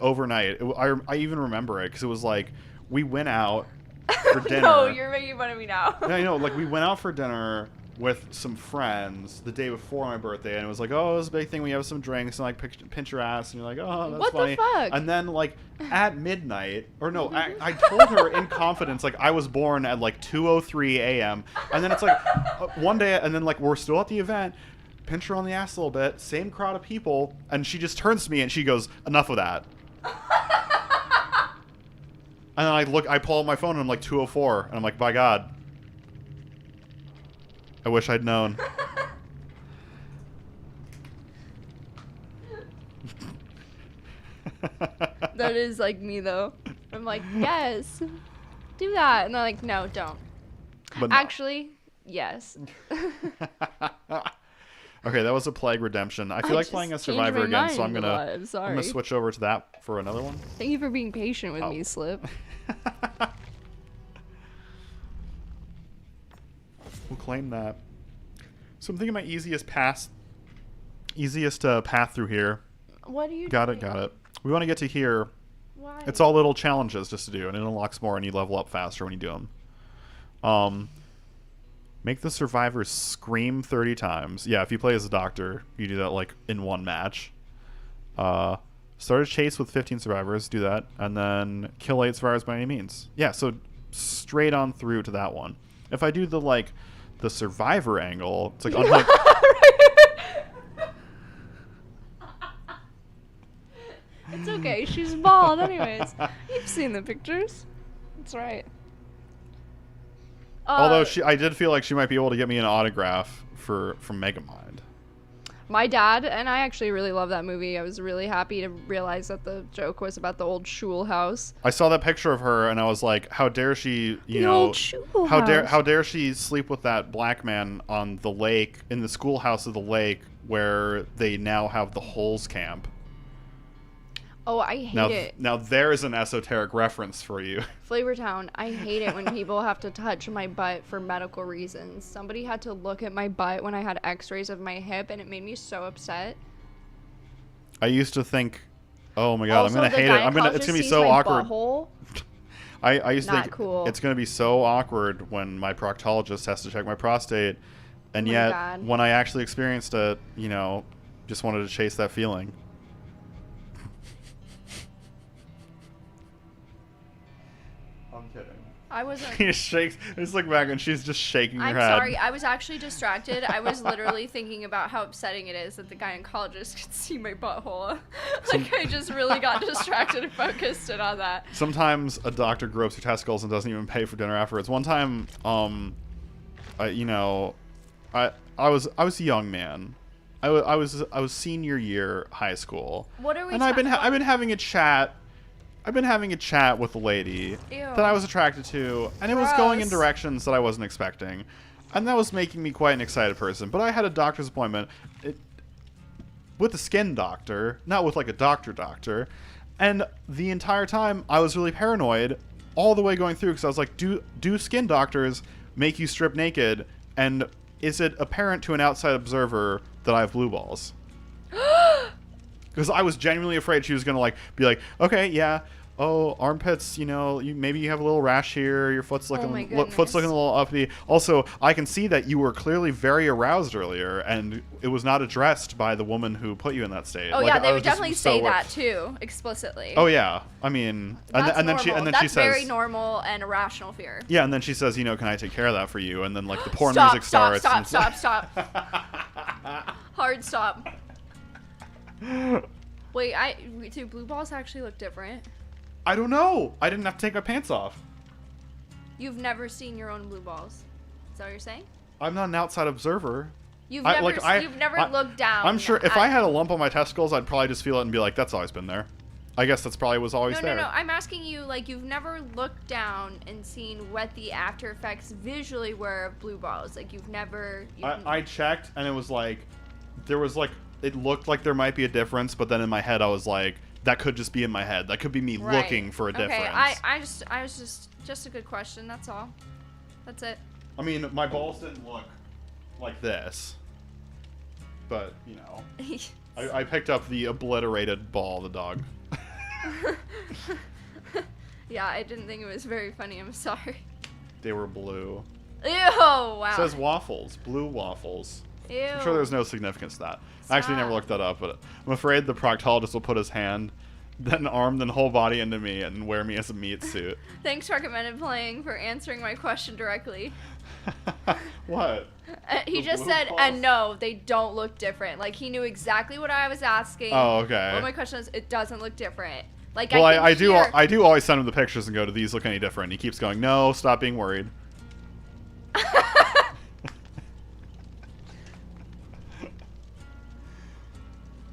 A: overnight. I even remember it because it was like we went out for dinner.
B: No, you're making fun of me now.
A: I know, like we went out for dinner with some friends the day before my birthday, and it was like, oh, this big thing. We have some drinks and like pinch your ass, and you're like, oh, that's
B: What
A: funny.
B: the fuck?
A: And then like at midnight, or no, I told her in confidence like I was born at like 2:03 a.m. And then it's like one day, and then like we're still at the event. Pinch her on the ass a little bit, same crowd of people, and she just turns to me and she goes, enough of that. And then I pull out my phone and I'm like 2:04, and I'm like, by God. I wish I'd known.
B: That is like me though. I'm like, yes, do that, and they're like, no, don't.
A: But no.
B: Actually, yes.
A: Okay, that was a Plague Redemption. I feel like
B: just
A: playing as
B: changed
A: Survivor
B: my
A: again, so I'm
B: mind a lot. I'm sorry.
A: gonna switch over to that for another one.
B: Thank you for being patient with
A: Oh.
B: me, Slip.
A: We'll claim that. So I'm thinking my easiest path through here.
B: What do you?
A: Got it. We want to get to here.
B: Why?
A: It's all little challenges just to do, and it unlocks more, and you level up faster when you do them. Make the survivors scream 30 times. Yeah, if you play as a doctor, you do that like in one match. Start a chase with 15 survivors. Do that, and then kill 8 survivors by any means. Yeah, so straight on through to that one. If I do the survivor angle, it's like unhunt.
B: It's okay. She's bald, anyways. You've seen the pictures. That's right.
A: Although I did feel like she might be able to get me an autograph from Megamind.
B: My dad and I actually really love that movie. I was really happy to realize that the joke was about the old Schul house.
A: I saw that picture of her and I was like, how dare she,
B: Old Schul
A: how dare she sleep with that black man on the lake, in the schoolhouse of the lake where they now have the Holes camp.
B: Oh, I hate it.
A: Now there's an esoteric reference for you.
B: Flavortown, I hate it when people have to touch my butt for medical reasons. Somebody had to look at my butt when I had x-rays of my hip, and it made me so upset.
A: I used to think, oh my god,
B: Also,
A: I'm gonna hate it. It's gonna be so awkward.
B: Butthole.
A: I used to
B: Not
A: think
B: cool.
A: it's gonna be so awkward when my proctologist has to check my prostate, and
B: Oh my
A: yet
B: God.
A: when I actually experienced it, just wanted to chase that feeling. I'm kidding.
B: I wasn't.
A: He shakes. Just look back and she's just shaking her
C: I'm
A: head.
C: sorry, I was actually distracted. I was literally thinking about how upsetting it is that the gynecologist could see my butthole. Like, I just really got distracted and focused in on that.
A: Sometimes a doctor gropes your testicles and doesn't even pay for dinner afterwards. One time, I was a young man. I was senior year high school.
C: What are we
A: and I've been having a chat. I've been having a chat with a lady that I was attracted to, and it was going in
C: Gross.
A: directions that I wasn't expecting, and that was making me quite an excited person. But I had a doctor's appointment with a skin doctor, not with like a doctor, and the entire time I was really paranoid all the way going through because I was like, do skin doctors make you strip naked, and is it apparent to an outside observer that I have blue balls? Because I was genuinely afraid she was going to be like, okay, yeah, oh, armpits, maybe you have a little rash here, your foot's looking,
C: my
A: foot's looking a little uppity. Also, I can see that you were clearly very aroused earlier, and it was not addressed by the woman who put you in that state.
C: Oh
A: Like,
C: yeah,
A: I
C: they
A: was
C: would
A: just
C: definitely
A: so
C: say
A: wor-
C: that too, explicitly.
A: Oh yeah, I mean,
C: That's
A: and then she
C: That's
A: says,
C: very normal and a rational fear.
A: yeah, and then she says, can I take care of that for you? And then the porn
C: Stop,
A: music
C: stop,
A: starts.
C: stop. Hard stop. Wait, do blue balls actually look different?
A: I don't know. I didn't have to take my pants off.
C: You've never seen your own blue balls. Is that what you're saying?
A: I'm not an outside observer.
C: You've
A: I-
C: never,
A: like, I-
C: you've never
A: I-
C: looked down.
A: I'm sure if
C: at-
A: I had a lump on my testicles, I'd probably just feel it and be like, that's always been there. I guess that's probably was always
C: No,
A: there.
C: no, no. I'm asking you, you've never looked down and seen what the after effects visually were of blue balls. Like, you've never.
A: I checked and it was it looked like there might be a difference, but then in my head I was like, that could just be in my head. That could be me
C: Right.
A: looking for a difference.
C: Okay, I was just a good question. That's all. That's it.
A: I mean, my balls didn't look like this, but I picked up the obliterated ball of the dog.
C: Yeah, I didn't think it was very funny. I'm sorry.
A: They were blue.
C: Ew! Wow.
A: It says waffles, blue waffles.
C: Ew.
A: I'm sure there's no significance to that. I actually never
C: Stop.
A: looked that up, but I'm afraid the proctologist will put his hand, then arm, then whole body into me and wear me as a meat suit.
C: Thanks, Recommended Playing, for answering my question directly.
A: What?
C: He
A: The
C: just
A: blue
C: said,
A: balls?
C: and no, they don't look different. Like, he knew exactly what I was asking.
A: Oh, okay.
C: What my question is, it doesn't look different. Like,
A: Well,
C: I
A: do always send him the pictures and go, do these look any different? He keeps going, no, stop being worried.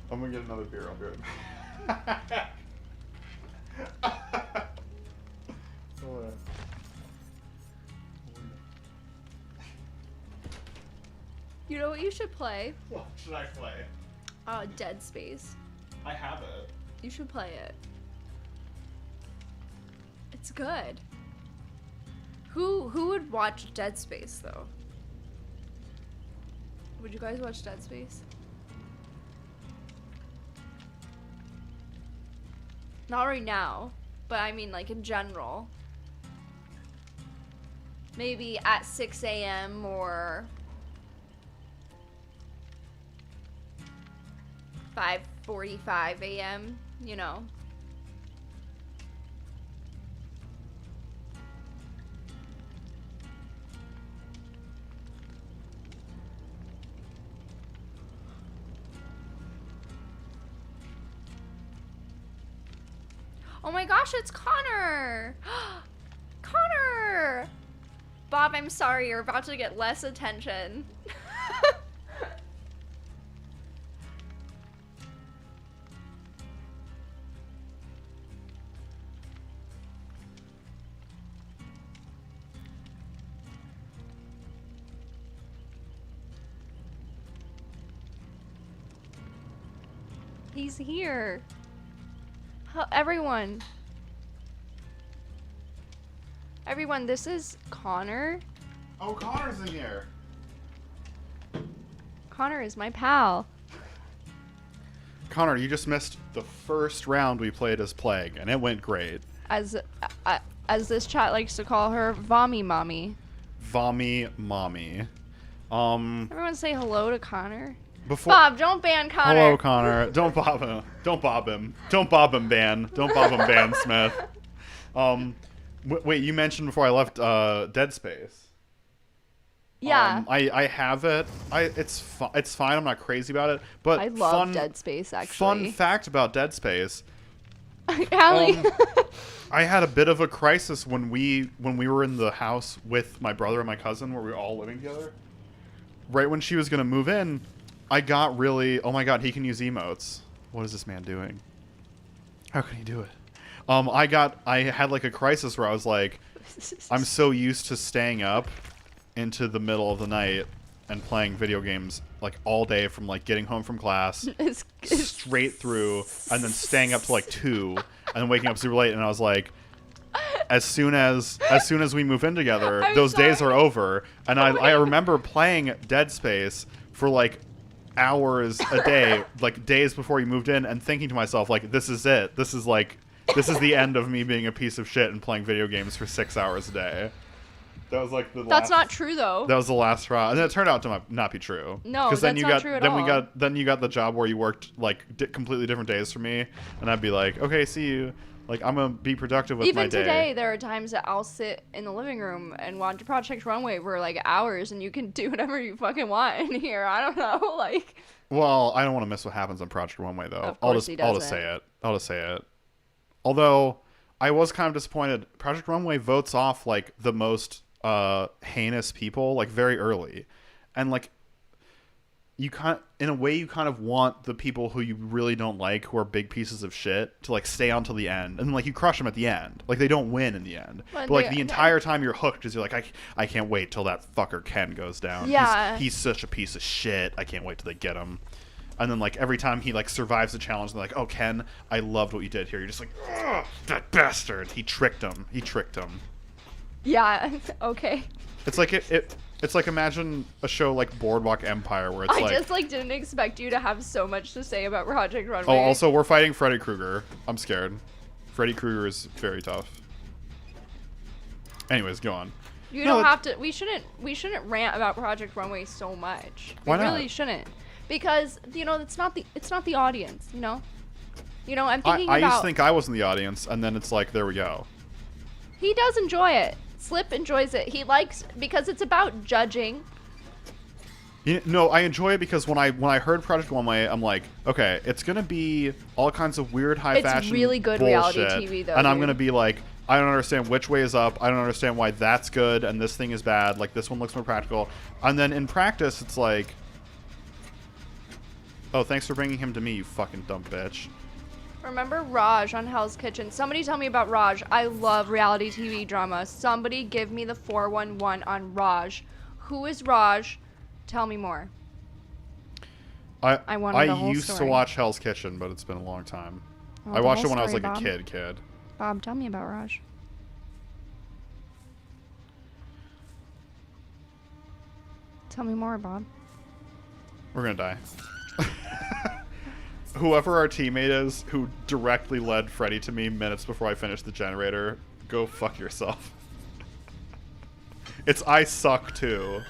A: I'm gonna get another beer. I'll be right back.
C: You know what you should play?
A: What should I play?
C: Dead Space.
A: I have it.
C: You should play it. It's good. Who would watch Dead Space though? Would you guys watch Dead Space? Not right now, but I mean in general. maybe at 6 a.m. or 5:45 a.m., you know. Oh my gosh, it's Connor! Connor! Bob, I'm sorry, you're about to get less attention. He's here. Everyone. Everyone, this is Connor.
A: Oh, Connor's in here.
B: Connor is my pal.
A: Connor, you just missed the first round we played as Plague, and it went great.
B: As this chat likes to call her, Vommy Mommy.
A: Vommy Mommy.
B: Everyone say hello to Connor.
A: Before
B: Bob, don't ban Connor.
A: Hello, Connor. Don't bob him. Don't bob him. Don't bob him, Ban. Don't bob him, Ban Smith. Wait, you mentioned before I left Dead Space.
B: Yeah.
A: I have it. It's fine. I'm not crazy about it. But
B: I love Dead Space, actually.
A: Fun fact about Dead Space.
B: Allie.
A: I had a bit of a crisis when we were in the house with my brother and my cousin, where we were all living together. Right when she was gonna move in, I got really, oh my god, he can use emotes. What is this man doing? How can he do it? I had like a crisis where I was like, I'm so used to staying up into the middle of the night and playing video games like all day, from like getting home from class straight through, and then staying up to like 2 and then waking up super late. And I was like, as soon as we move in together, those days are over. And I remember playing Dead Space for like hours a day, like days before you moved in, and thinking to myself, like, this is it. This is the end of me being a piece of shit and playing video games for 6 hours a day. That was like the last.
B: That's not true, though.
A: That was the last straw, and it turned out to not be true.
B: No,
A: that's
B: not true at all.
A: Then you got the job where you worked like completely different days from me, and I'd be like, okay, see you. Like, I'm gonna be productive with my day.
B: Even today, there are times that I'll sit in the living room and watch Project Runway for like hours, and you can do whatever you fucking want in here. I don't know, like.
A: Well, I don't want to miss what happens on Project Runway, though.
B: Of course he
A: I'll just say it. I'll just say it. Although, I was kind of disappointed. Project Runway votes off like the most heinous people like very early, and like in a way you kind of want the people who you really don't like, who are big pieces of shit, to like stay on till the end, and like you crush them at the end. Like they don't win in the end, but like the entire time you're hooked, because you're like, I can't wait till that fucker Ken goes down.
B: Yeah,
A: he's such a piece of shit. I can't wait till they get him. And then like every time he like survives the challenge, they're like, oh Ken, I loved what you did here. You're just like, ugh, that bastard. He tricked him.
B: Yeah. Okay.
A: It's like it's like, imagine a show like Boardwalk Empire, where it's
B: I just like didn't expect you to have so much to say about Project Runway.
A: Oh, also we're fighting Freddy Krueger. I'm scared. Freddy Krueger is very tough. Anyways, go on.
B: You don't have to. We shouldn't rant about Project Runway so much.
A: Why not?
B: We really shouldn't, because it's not the audience. I'm thinking
A: I
B: about.
A: used to think I was in the audience, and then it's like, there we go.
B: He does enjoy it. Slip enjoys it. He likes, because it's about judging.
A: No, I enjoy it because when I heard Project Runway, I'm like, okay, it's gonna be all kinds of weird high fashion.
B: It's really good
A: bullshit,
B: reality TV, though.
A: And I'm gonna be like, I don't understand which way is up. I don't understand why that's good and this thing is bad. Like, this one looks more practical. And then in practice, it's like, oh, thanks for bringing him to me, you fucking dumb bitch.
B: Remember Raj on Hell's Kitchen? Somebody tell me about Raj. I love reality TV drama. Somebody give me the 411 on Raj. Who is Raj? Tell me more. I wanted the whole
A: used
B: story.
A: to watch Hell's Kitchen, but it's been a long time.
B: Oh,
A: I
B: the
A: watched it
B: whole
A: when I was
B: story,
A: like
B: Bob.
A: a kid.
B: Bob, tell me about Raj. Tell me more, Bob.
A: We're gonna die. Whoever our teammate is who directly led Freddy to me minutes before I finished the generator, go fuck yourself. It's I suck too.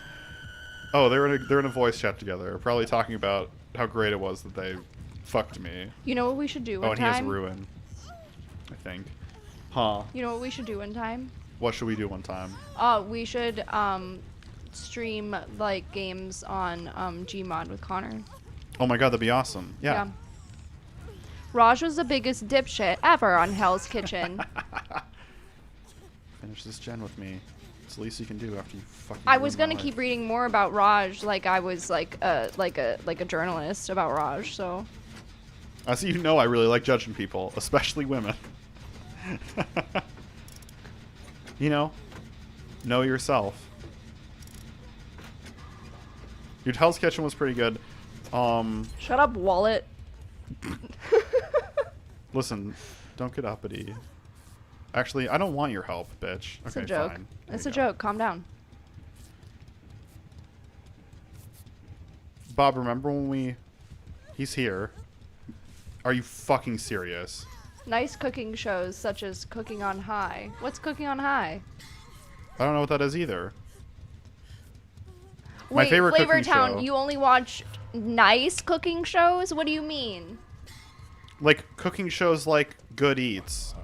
A: Oh, they're in a voice chat together, probably talking about how great it was that they fucked me.
B: You know what we should do one
A: Oh, and he has
B: time?
A: ruin. I think. Huh.
B: You know what we should do one time?
A: What should we do one time?
B: We should stream like games on Gmod with Connor.
A: Oh my god, that'd be awesome. Yeah.
B: Raj was the biggest dipshit ever on Hell's Kitchen.
A: Finish this gen with me. It's the least you can do after you fucking.
B: I was
A: ruin my
B: gonna keep
A: life.
B: reading more about Raj, like I was like a journalist about Raj. So
A: As you know, I really like judging people, especially women. You know yourself. Your Hell's Kitchen was pretty good.
B: shut up, Wallet.
A: Listen, don't get uppity. Actually, I don't want your help, bitch.
B: It's
A: Okay,
B: a joke.
A: fine. There
B: It's
A: you
B: a
A: go.
B: joke. Calm down.
A: Bob, remember when we... He's here. Are you fucking serious?
B: Nice cooking shows such as Cooking on High. What's Cooking on High?
A: I don't know what that is either. My
B: Wait,
A: favorite
B: Flavor
A: cooking
B: Town,
A: show.
B: you only watch nice cooking shows? What do you mean?
A: Like, cooking shows like Good Eats.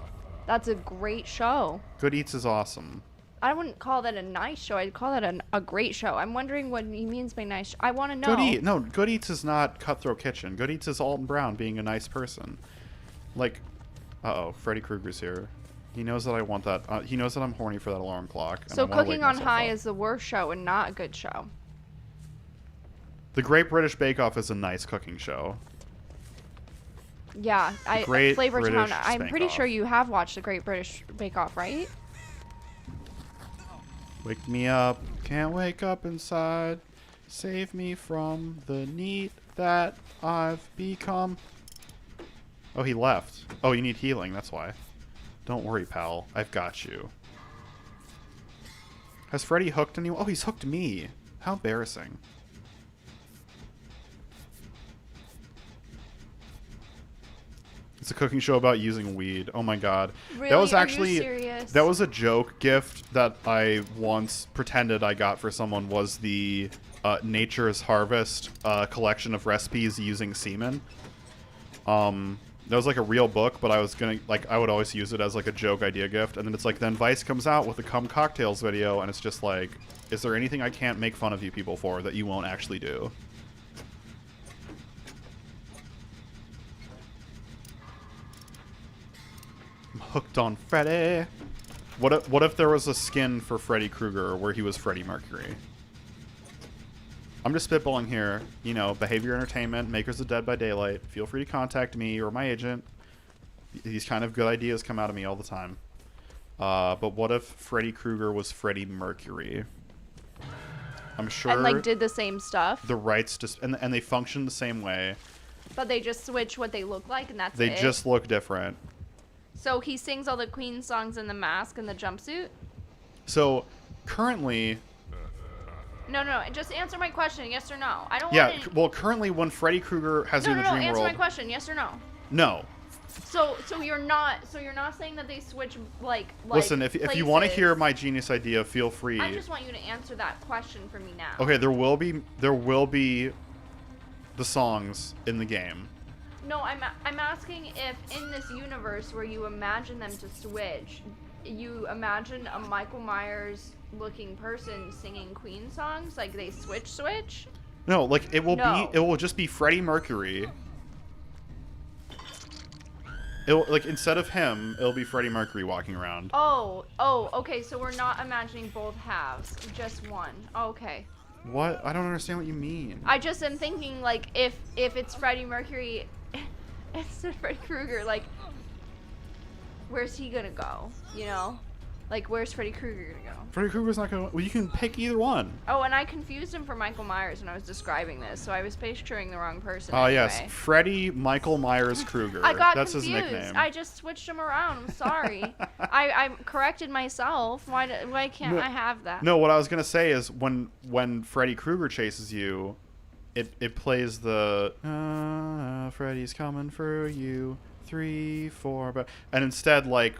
B: That's a great show.
A: Good Eats is awesome.
B: I wouldn't call that a nice show. I'd call that a great show. I'm wondering what he means by nice. I want to know.
A: Good Eats is not Cutthroat Kitchen. Good Eats is Alton Brown being a nice person. Like, uh-oh, Freddy Krueger's here. He knows that I want that. He knows that I'm horny for that alarm clock. And
B: So
A: I wanna
B: Cooking
A: wake
B: on
A: myself
B: High
A: up.
B: is the worst show and not a good show.
A: The Great British Bake Off is a nice cooking show.
B: Yeah,
A: Great
B: Flavor
A: British
B: Town. I'm
A: Bake
B: pretty
A: Off.
B: sure you have watched the Great British Bake Off, right?
A: Wake me up, can't wake up inside. Save me from the need that I've become. Oh, he left. Oh, you need healing, that's why. Don't worry, pal. I've got you. Has Freddy hooked anyone? Oh, he's hooked me. How embarrassing. It's a cooking show about using weed. Oh my god.
B: Really?
A: That was
B: Are you
A: actually
B: serious?
A: that was a joke gift that I once pretended I got for someone was the Nature's Harvest collection of recipes using semen. That was like a real book, but I was gonna I would always use it as like a joke idea gift, and then it's like then Vice comes out with a cum cocktails video, and it's just like, is there anything I can't make fun of you people for that you won't actually do? I'm hooked on Freddy. What if there was a skin for Freddy Krueger where he was Freddie Mercury? I'm just spitballing here. You know, Behavior Entertainment, makers of Dead by Daylight. Feel free to contact me or my agent. These kind of good ideas come out of me all the time. But what if Freddy Krueger was Freddie Mercury? I'm sure
B: And like did the same stuff,
A: the rights just and they function the same way.
B: but they just switch what they look like, and that's
A: They
B: it.
A: just look different.
B: So he sings all the Queen songs in the mask and the jumpsuit.
A: So currently,
B: No, just answer my question, yes or no. I don't
A: yeah.
B: want to.
A: Well, currently, when Freddy Krueger has you in the dream
B: answer
A: world,
B: my question, yes or no.
A: no.
B: So you're not saying that they switch like
A: Listen, if you want to
B: places.
A: hear my genius idea, feel free.
B: I just want you to answer that question for me now.
A: Okay, there will be the songs in the game.
B: No, I'm asking if in this universe where you imagine them to switch, you imagine a Michael Myers looking person singing Queen songs, like they switch?
A: No, like it will
B: No.
A: be. It will just be Freddie Mercury. It'll like instead of him, it'll be Freddie Mercury walking around.
B: Oh, okay, so we're not imagining both halves, just one. Okay.
A: What? I don't understand what you mean.
B: I just am thinking like if it's Freddie Mercury instead of Freddy Krueger, like where's he gonna go? You know? Like where's Freddy Krueger gonna go?
A: Freddy Krueger's not gonna. Well, you can pick either one.
B: Oh, and I confused him for Michael Myers when I was describing this, so I was picturing the wrong person.
A: Oh
B: anyway.
A: yes, Freddie Michael Myers Krueger.
B: I got
A: That's
B: confused.
A: his nickname.
B: I just switched him around. I'm sorry. I corrected myself. Why can't
A: No-
B: I have that?
A: No, what I was gonna say is when Freddy Krueger chases you, it plays the Freddy's coming for you 3, 4, but and instead like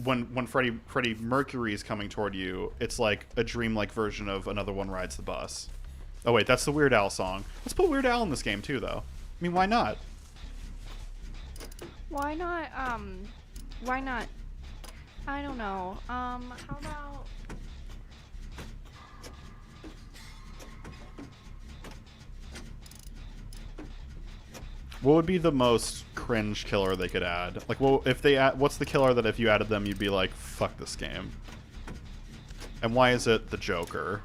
A: when Freddie Mercury is coming toward you, it's like a dreamlike version of Another One Rides the Bus. Oh wait, that's the Weird Al song. Let's put Weird Al in this game too, though. I mean, why not?
C: Why not? Why not? I don't know. How about?
A: What would be the most cringe killer they could add? Like, well, if they add, what's the killer that if you added them, you'd be like, fuck this game? And why is it the Joker?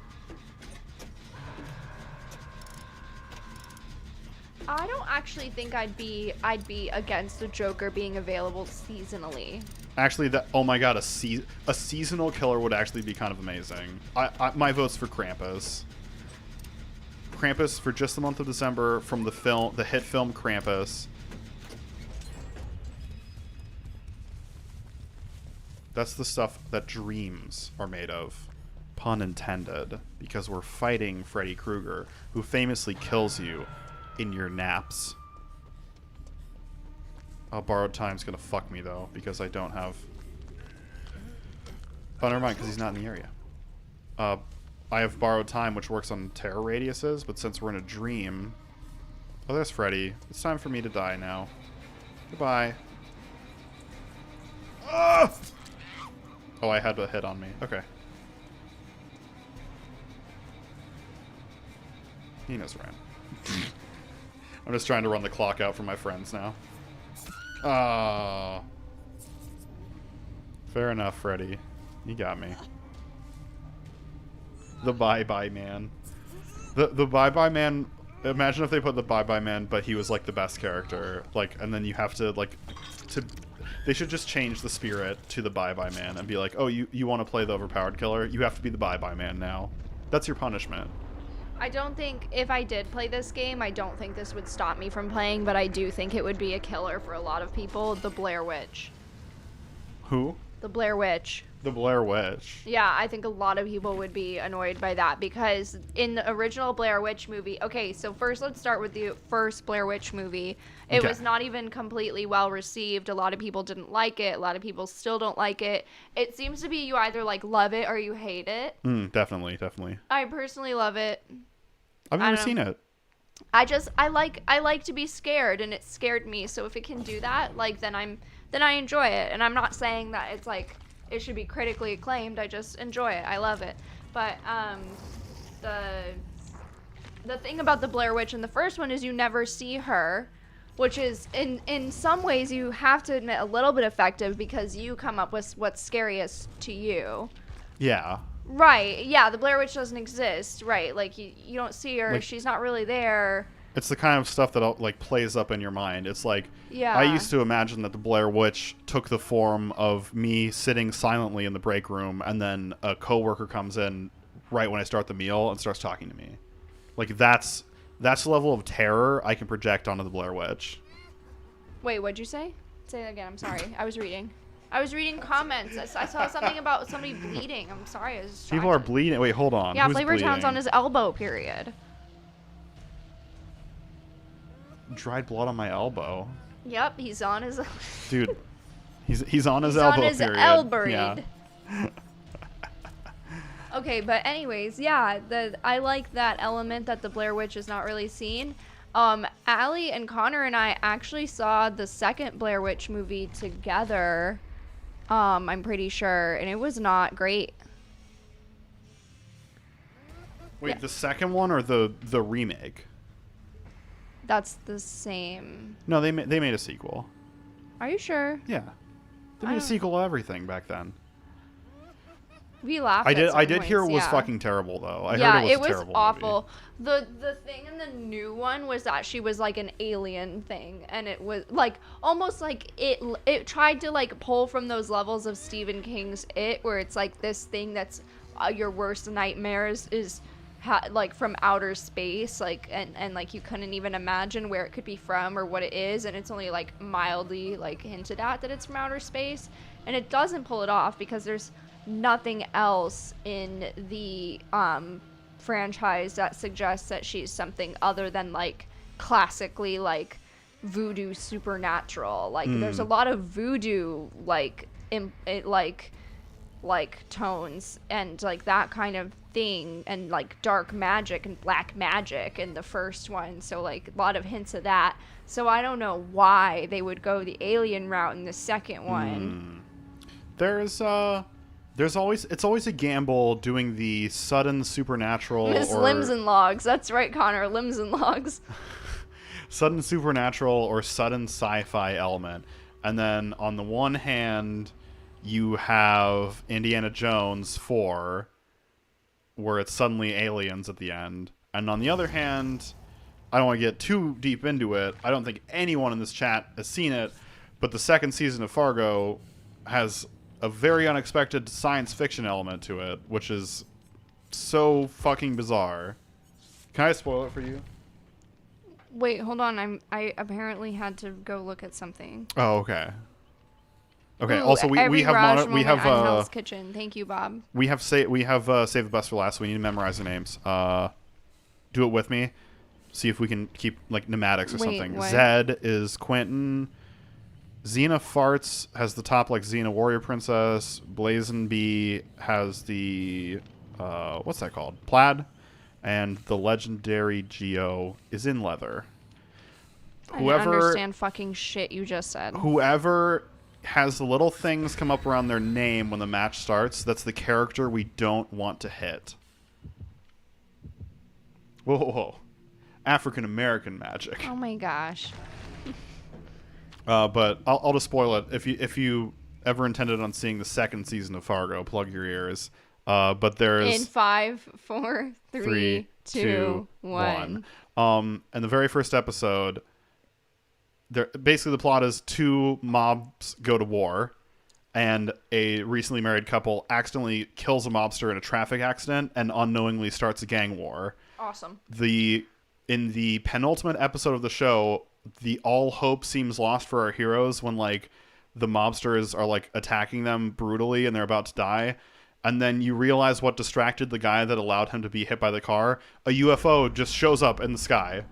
B: I don't actually think I'd be against the Joker being available seasonally.
A: Actually, that, oh my god, a seasonal killer would actually be kind of amazing. My vote's for Krampus. Krampus for just the month of December from the hit film Krampus. That's the stuff that dreams are made of. Pun intended, because we're fighting Freddy Krueger, who famously kills you in your naps. Borrowed Time's gonna fuck me though, because I don't have... Oh, never mind, because he's not in the area. I have Borrowed Time, which works on terror radiuses, but since we're in a dream... Oh, there's Freddy. It's time for me to die now. Goodbye. Ah! Oh, I had a hit on me. Okay. He knows where I am. I'm just trying to run the clock out for my friends now. Ah. Fair enough, Freddy. You got me. The Bye-Bye Man. The Bye-Bye Man... Imagine if they put the Bye-Bye Man, but he was, like, the best character. Like, and then you have to, like... They should just change the spirit to the Bye-Bye Man and be like, oh, you want to play the overpowered killer? You have to be the Bye-Bye Man now. That's your punishment.
B: I don't think, if I did play this game, I don't think this would stop me from playing, but I do think it would be a killer for a lot of people. The Blair Witch.
A: Who?
B: The Blair Witch.
A: The Blair Witch.
B: Yeah, I think a lot of people would be annoyed by that because in the original Blair Witch movie, okay, so first let's start with the first Blair Witch movie. It was not even completely well received. A lot of people didn't like it. A lot of people still don't like it. It seems to be you either like love it or you hate it.
A: Definitely, definitely.
B: I personally love it.
A: I've never seen it.
B: I like to be scared, and it scared me. So if it can do that, like then I enjoy it. And I'm not saying that it's like it should be critically acclaimed. I just enjoy it. I love it. But the thing about the Blair Witch in the first one is you never see her, which is in some ways you have to admit a little bit effective because you come up with what's scariest to you.
A: Yeah.
B: Right. Yeah, the Blair Witch doesn't exist. Right. Like you don't see her.
A: Like,
B: she's not really there.
A: It's the kind of stuff that like plays up in your mind. It's like,
B: yeah.
A: I used to imagine that the Blair Witch took the form of me sitting silently in the break room, and then a coworker comes in right when I start the meal and starts talking to me. Like that's the level of terror I can project onto the Blair Witch.
B: Wait, what'd you say? Say that again. I'm sorry. I was reading comments. I saw something about somebody bleeding. I'm sorry. I was distracted.
A: People are bleeding. Wait, hold on.
B: Yeah,
A: Who's
B: Flavortown's
A: bleeding?
B: on his elbow. Period.
A: Dried blood on my elbow.
B: Yep, he's on his.
A: Dude, he's on his
B: he's
A: elbow.
B: on his
A: period.
B: elbow.
A: Yeah.
B: Okay, but anyways, yeah, I like that element that the Blair Witch is not really seen. Allie and Connor and I actually saw the second Blair Witch movie together. I'm pretty sure, and it was not great.
A: Wait,
B: Yeah.
A: the second one or the remake?
B: That's the same.
A: No, they made a sequel.
B: Are you sure?
A: Yeah, they made a sequel of everything back then.
B: We laughed.
A: I
B: at
A: did
B: some
A: hear it
B: points,
A: was
B: yeah.
A: fucking terrible though. I
B: Yeah,
A: heard it was a terrible
B: awful.
A: movie.
B: The thing in the new one was that she was like an alien thing, and it was like almost like it tried to like pull from those levels of Stephen King's It, where it's like this thing that's your worst nightmares is like from outer space, like and like you couldn't even imagine where it could be from or what it is, and it's only like mildly like hinted at that it's from outer space, and it doesn't pull it off because there's nothing else in the franchise that suggests that she's something other than like classically like voodoo supernatural. Like there's a lot of voodoo like like tones and like that kind of thing, and like dark magic and black magic in the first one, so like a lot of hints of that. So I don't know why they would go the alien route in the second one.
A: There's always a gamble doing the sudden supernatural
B: Miss
A: or
B: Limbs and Logs, that's right, Connor, Limbs and Logs.
A: sudden supernatural or sudden sci-fi element. And then on the one hand, you have Indiana Jones 4, where it's suddenly aliens at the end. And on the other hand, I don't want to get too deep into it. I don't think anyone in this chat has seen it, but the second season of Fargo has a very unexpected science fiction element to it, which is so fucking bizarre. Can I spoil it for you?
B: Wait, hold on, I apparently had to go look at something.
A: Oh, okay. Okay.
B: Ooh,
A: Also, we have
B: Hell's Kitchen. Thank you, Bob.
A: we have saved the best for last. So we need to memorize the names. Do it with me. See if we can keep like pneumatics or
B: Wait,
A: something.
B: what?
A: Zed is Quentin. Xena Farts has the top like Xena Warrior Princess. Blazin' Bee has the what's that called? Plaid. And the legendary Geo is in leather.
B: I didn't understand fucking shit you just said.
A: Whoever has the little things come up around their name when the match starts, that's the character we don't want to hit. Whoa, whoa, whoa. African American magic.
B: Oh my gosh.
A: But I'll just spoil it. If you ever intended on seeing the second season of Fargo, plug your ears. But there's
B: In 5, 4, 3,
A: 3,
B: 2,
A: 2,
B: 1.
A: 1. And the very first episode, basically the plot is two mobs go to war, and a recently married couple accidentally kills a mobster in a traffic accident and unknowingly starts a gang war.
B: Awesome.
A: In the penultimate episode of the show, the all hope seems lost for our heroes when like the mobsters are like attacking them brutally and they're about to die. And then you realize what distracted the guy that allowed him to be hit by the car. A UFO just shows up in the sky.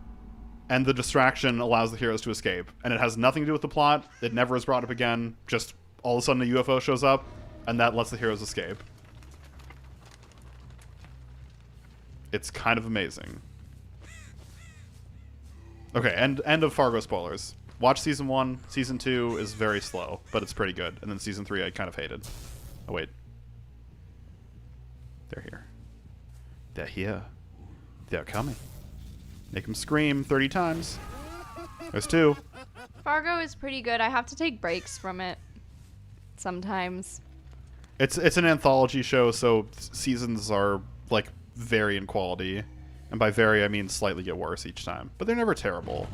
A: And the distraction allows the heroes to escape. And it has nothing to do with the plot. It never is brought up again. Just all of a sudden a UFO shows up. And that lets the heroes escape. It's kind of amazing. Okay, end of Fargo spoilers. Watch season 1. Season 2 is very slow, but it's pretty good. And then season 3 I kind of hated. Oh, wait. They're here. They're here. They're coming. Make them scream 30 times. There's 2.
B: Fargo is pretty good. I have to take breaks from it sometimes.
A: It's an anthology show, so seasons are like vary in quality. And by vary, I mean slightly get worse each time. But they're never terrible.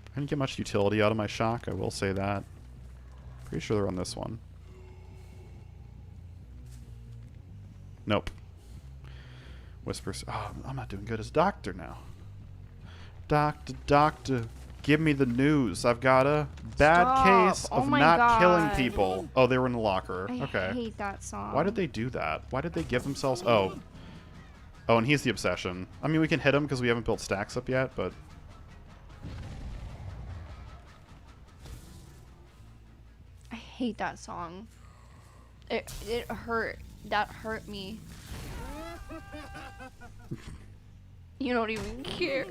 A: I didn't get much utility out of my shock, I will say that. Pretty sure they're on this one. Nope. Whispers. Oh, I'm not doing good as doctor now. Doctor, give me the news. I've got a bad
B: Stop.
A: case
B: Oh
A: of
B: my
A: not killing
B: God.
A: people. Oh, they were in the locker.
B: I
A: Okay.
B: hate that song.
A: Why did they do that? Why did they give themselves... Oh. Oh, and he's the obsession. I mean, we can hit him because we haven't built stacks up yet, but...
B: I hate that song. It hurt. That hurt me. You don't even care.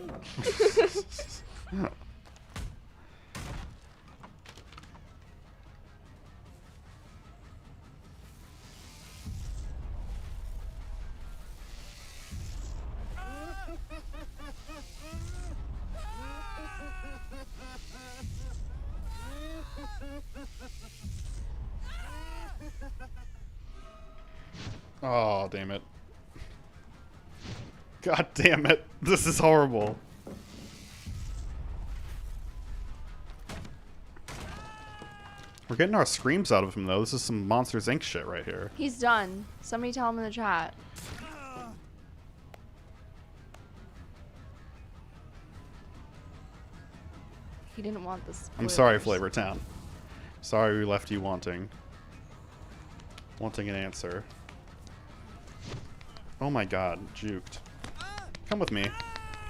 A: Oh, damn it. God damn it. This is horrible. We're getting our screams out of him, though. This is some Monsters, Inc. shit right here.
B: He's done. Somebody tell him in the chat. He didn't want this.
A: I'm sorry, Flavor Town. Sorry we left you wanting an answer. Oh my god, juked. Come with me.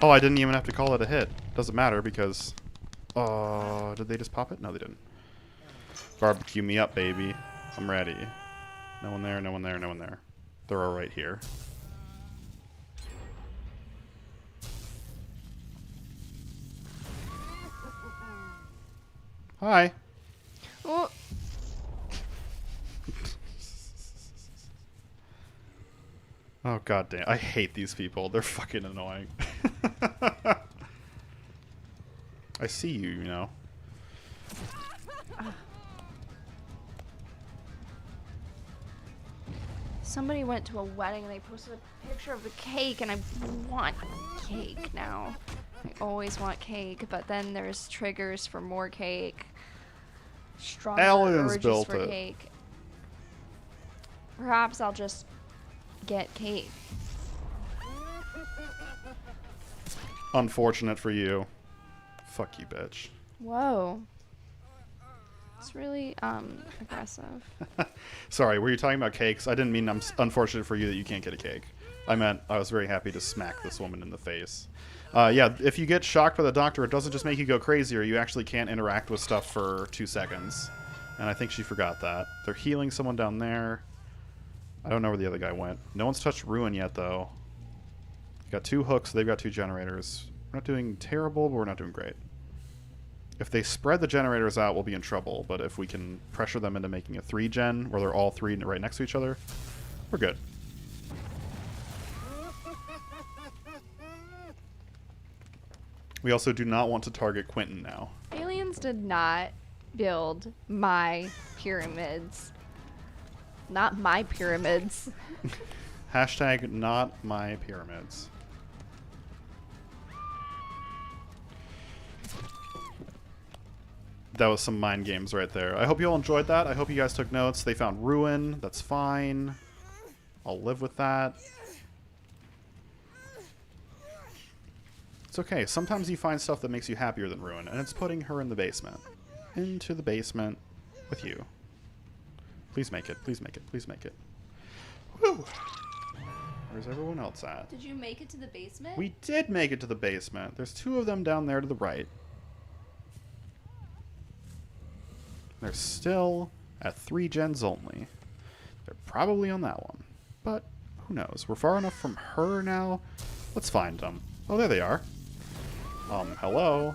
A: Oh, I didn't even have to call it a hit. Doesn't matter because... did they just pop it? No, they didn't. Barbecue me up, baby. I'm ready. No one there, no one there, no one there. They're all right here. Hi.
C: Oh,
A: Oh, god damn. I hate these people. They're fucking annoying. I see you, you know.
C: somebody went to a wedding and they posted a picture of the cake, and I want cake now. I always want cake, but then there's triggers for more cake. Stronger
A: Aliens
C: urges
A: built
C: for
A: it.
C: cake. Perhaps I'll just get cake.
A: Unfortunate for you. Fuck you, bitch.
C: Whoa. It's really aggressive.
A: Sorry, were you talking about cakes? I didn't mean I'm unfortunate for you that you can't get a cake. I meant I was very happy to smack this woman in the face. Yeah, if you get shocked by the doctor, it doesn't just make you go crazier. You actually can't interact with stuff for 2 seconds. And I think she forgot that. They're healing someone down there. I don't know where the other guy went. No one's touched Ruin yet, though. Got 2 hooks. They've got 2 generators. We're not doing terrible, but we're not doing great. If they spread the generators out, we'll be in trouble. But if we can pressure them into making a 3-gen, where they're all 3 right next to each other, we're good. We also do not want to target Quentin now.
B: Aliens did not build my pyramids. Not my pyramids.
A: Hashtag not my pyramids. That was some mind games right there. I hope you all enjoyed that. I hope you guys took notes. They found Ruin. That's fine. I'll live with that. It's okay. Sometimes you find stuff that makes you happier than Ruin, and it's putting her in the basement. Into the basement with you. Please make it. Please make it. Please make it. Woo! Where's everyone else at?
C: Did you make it to the basement?
A: We did make it to the basement. There's 2 of them down there to the right. They're still at 3 gens only. They're probably on that one. But who knows? We're far enough from her now. Let's find them. Oh, there they are. Hello.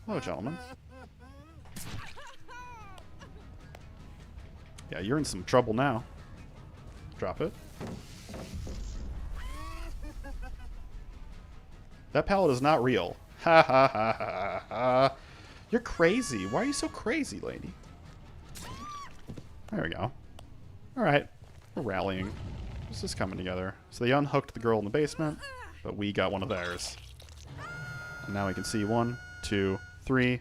A: Hello, gentlemen. Yeah, you're in some trouble now. Drop it. That pallet is not real. Ha ha ha ha ha. You're crazy. Why are you so crazy, lady? There we go. Alright. We're rallying. This is coming together. So they unhooked the girl in the basement, but we got one of theirs. And now we can see 1, 2, 3.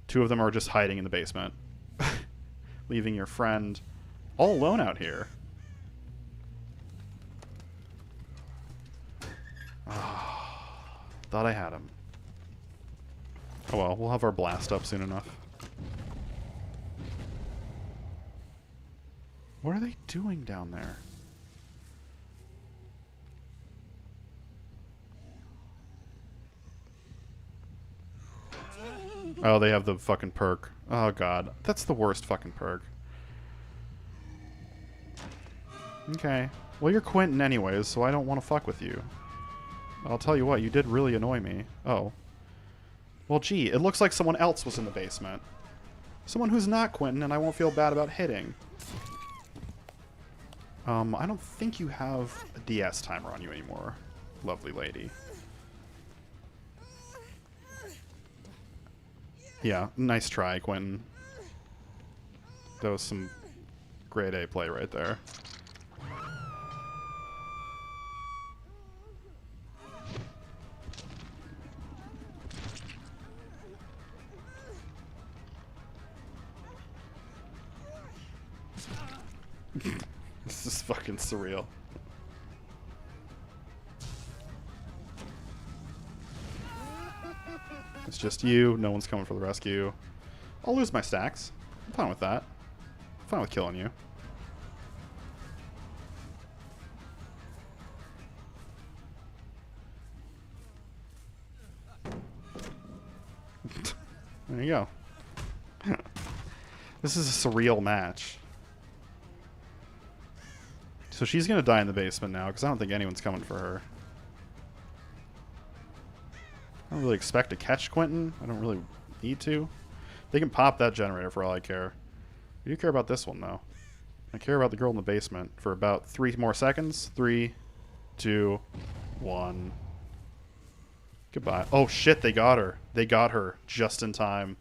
A: 2 of them are just hiding in the basement. Leaving your friend all alone out here. Thought I had him. Oh well, we'll have our blast up soon enough. What are they doing down there? Oh, they have the fucking perk. Oh god, that's the worst fucking perk. Okay. Well, you're Quentin anyways, so I don't want to fuck with you. I'll tell you what, you did really annoy me. Oh. Well, gee, it looks like someone else was in the basement. Someone who's not Quentin, and I won't feel bad about hitting. I don't think you have a DS timer on you anymore, lovely lady. Yeah, nice try, Quentin. That was some grade A play right there. This is fucking surreal. It's just you. No one's coming for the rescue. I'll lose my stacks. I'm fine with that. I'm fine with killing you. There you go. This is a surreal match. So she's going to die in the basement now, because I don't think anyone's coming for her. I don't really expect to catch Quentin. I don't really need to. They can pop that generator for all I care. I do care about this one, though. I care about the girl in the basement for about 3 more seconds. 3, 2, 1. Goodbye. Oh, shit, they got her. They got her just in time.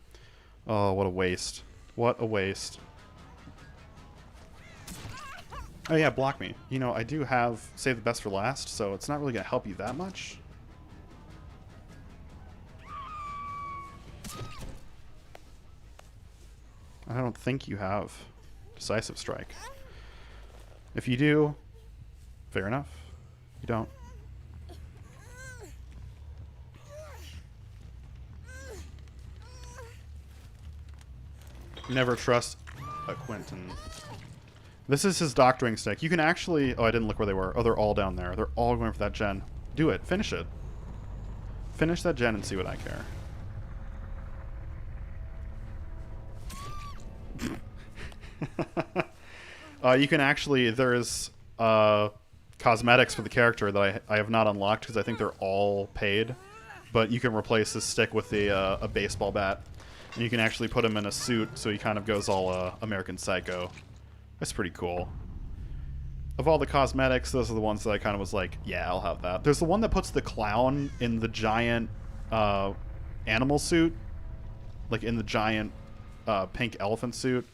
A: Oh, what a waste. What a waste. Oh, yeah, block me. You know, I do have save the best for last, so it's not really going to help you that much. I don't think you have decisive strike. If you do, fair enough. You don't. Never trust a Quentin. This is his doctoring stick. You can actually... Oh, I didn't look where they were. Oh, they're all down there. They're all going for that gen. Do it. Finish it. Finish that gen and see what I care. You can actually... There's cosmetics for the character that I have not unlocked because I think they're all paid. But you can replace his stick with a baseball bat. And you can actually put him in a suit so he kind of goes all American Psycho. That's pretty cool. Of all the cosmetics, those are the ones that I kind of was like, yeah, I'll have that. There's the one that puts the clown in the giant animal suit. Like in the giant pink elephant suit.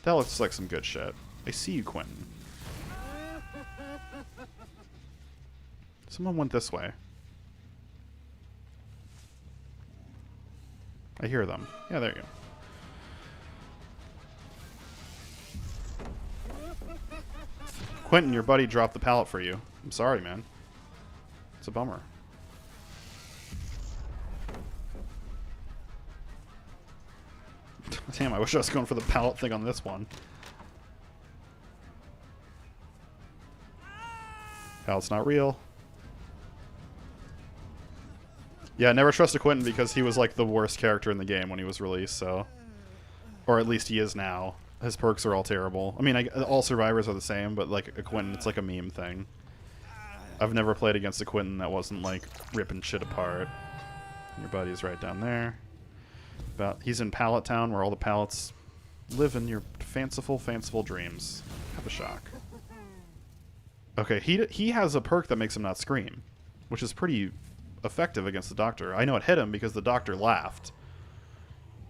A: That looks like some good shit. I see you, Quentin. Someone went this way. I hear them. Yeah, there you go. Quentin, your buddy dropped the pallet for you. I'm sorry, man. It's a bummer. Damn, I wish I was going for the pallet thing on this one. Pallet's not real. Yeah, never trust a Quentin because he was like the worst character in the game when he was released, so... Or at least he is now. His perks are all terrible. I mean, all survivors are the same, but like a Quentin, it's like a meme thing. I've never played against a Quentin that wasn't like ripping shit apart. Your buddy's right down there. He's in Pallet Town where all the pallets live in your fanciful dreams. Have a shock. Okay, he has a perk that makes him not scream, which is pretty effective against the doctor. I know it hit him because the doctor laughed.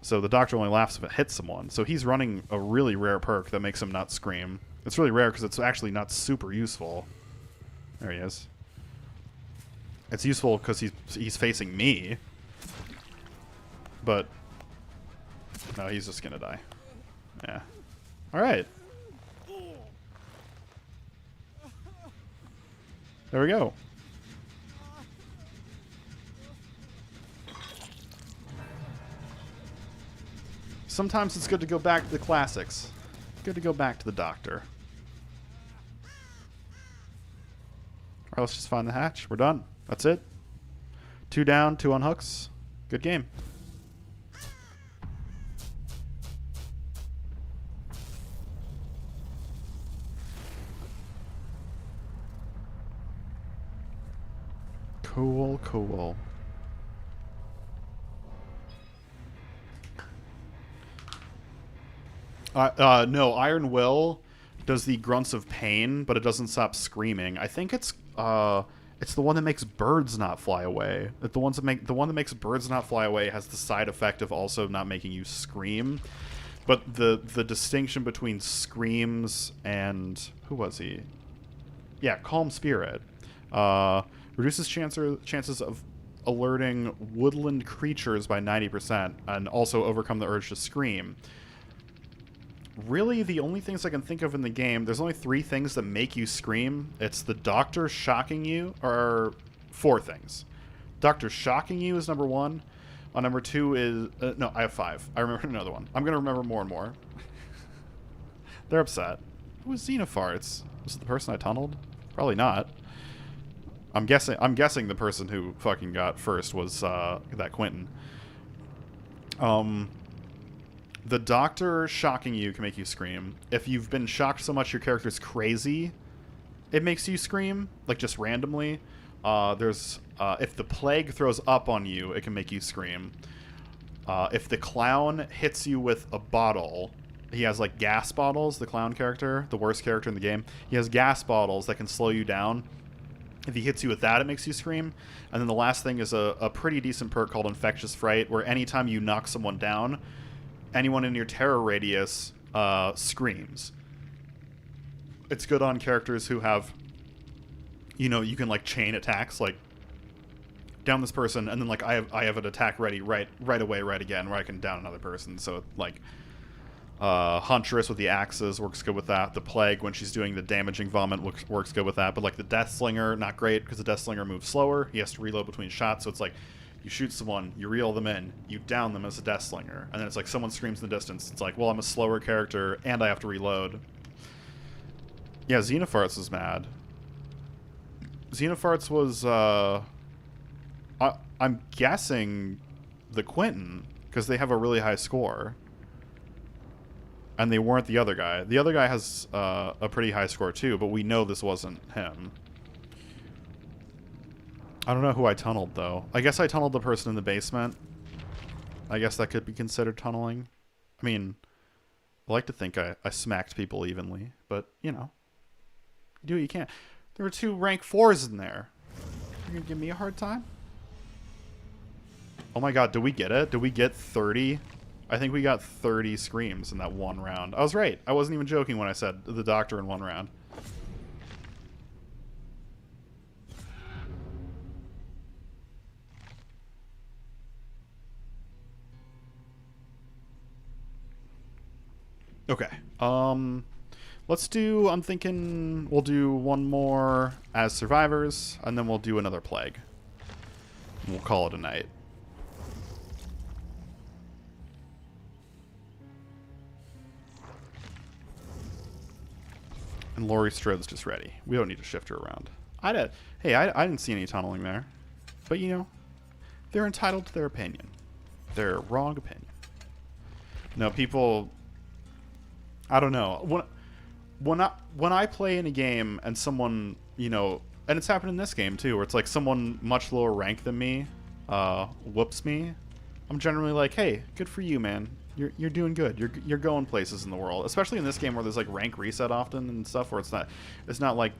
A: So the doctor only laughs if it hits someone. So he's running a really rare perk that makes him not scream. It's really rare because it's actually not super useful. There he is. It's useful because he's facing me. But no, he's just gonna die. Yeah. Alright. There we go. Sometimes it's good to go back to the classics. Good to go back to the doctor. Alright, let's just find the hatch. We're done. That's it. 2 down, 2 on hooks. Good game. Cool, cool. No, Iron Will does the grunts of pain, but it doesn't stop screaming. I think it's the one that makes birds not fly away. The one that makes birds not fly away has the side effect of also not making you scream. But the distinction between screams and who was he? Yeah, Calm Spirit. Reduces chances of alerting woodland creatures by 90% and also overcome the urge to scream. Really, the only things I can think of in the game, there's only 3 things that make you scream. It's the doctor shocking you, or 4 things. Doctor shocking you is number 1. Number 2 is... no, I have 5. I remember another one. I'm going to remember more and more. They're upset. Who was Xenofarts? Was it the person I tunneled? Probably not. I'm guessing the person who fucking got first was that Quentin. Um, the doctor shocking you can make you scream. If you've been shocked so much your character's crazy, it makes you scream, like just randomly. There's if the plague throws up on you, it can make you scream. If the clown hits you with a bottle, he has like gas bottles, the clown character, the worst character in the game. He has gas bottles that can slow you down. If he hits you with that, it makes you scream. And then the last thing is a pretty decent perk called Infectious Fright, where anytime you knock someone down, anyone in your terror radius screams. It's good on characters who have, you know, you can like chain attacks, like down this person, and then like I have an attack ready right away, right again, where I can down another person. So like Huntress with the axes works good with that. The Plague, when she's doing the damaging vomit, works good with that. But like the Death Slinger, not great, because the Death Slinger moves slower. He has to reload between shots, so it's like you shoot someone, you reel them in, you down them as a Death Slinger, and then it's like someone screams in the distance. It's like, well, I'm a slower character and I have to reload. Yeah, Xenofarts was mad. Xenofarts was I'm guessing the Quentin, because they have a really high score. And they weren't the other guy. The other guy has a pretty high score too, but we know this wasn't him. I don't know who I tunneled, though. I guess I tunneled the person in the basement. I guess that could be considered tunneling. I mean, I like to think I smacked people evenly, but, you know. You do what you can. There were 2 rank 4s in there. You're gonna give me a hard time? Oh my god, did we get it? Did we get 30? I think we got 30 screams in that one round. I was right. I wasn't even joking when I said the doctor in one round. Okay. Let's do, I'm thinking we'll do one more as survivors, and then we'll do another plague. And we'll call it a night. And Laurie Strode's just ready. We don't need to shift her around. I didn't see any tunneling there. But, you know, they're entitled to their opinion. Their wrong opinion. No, people... I don't know. When I play in a game and someone, you know... And it's happened in this game, too, where it's like someone much lower rank than me whoops me. I'm generally like, hey, good for you, man. You're doing good. You're going places in the world, especially in this game where there's like rank reset often and stuff. Where it's not like,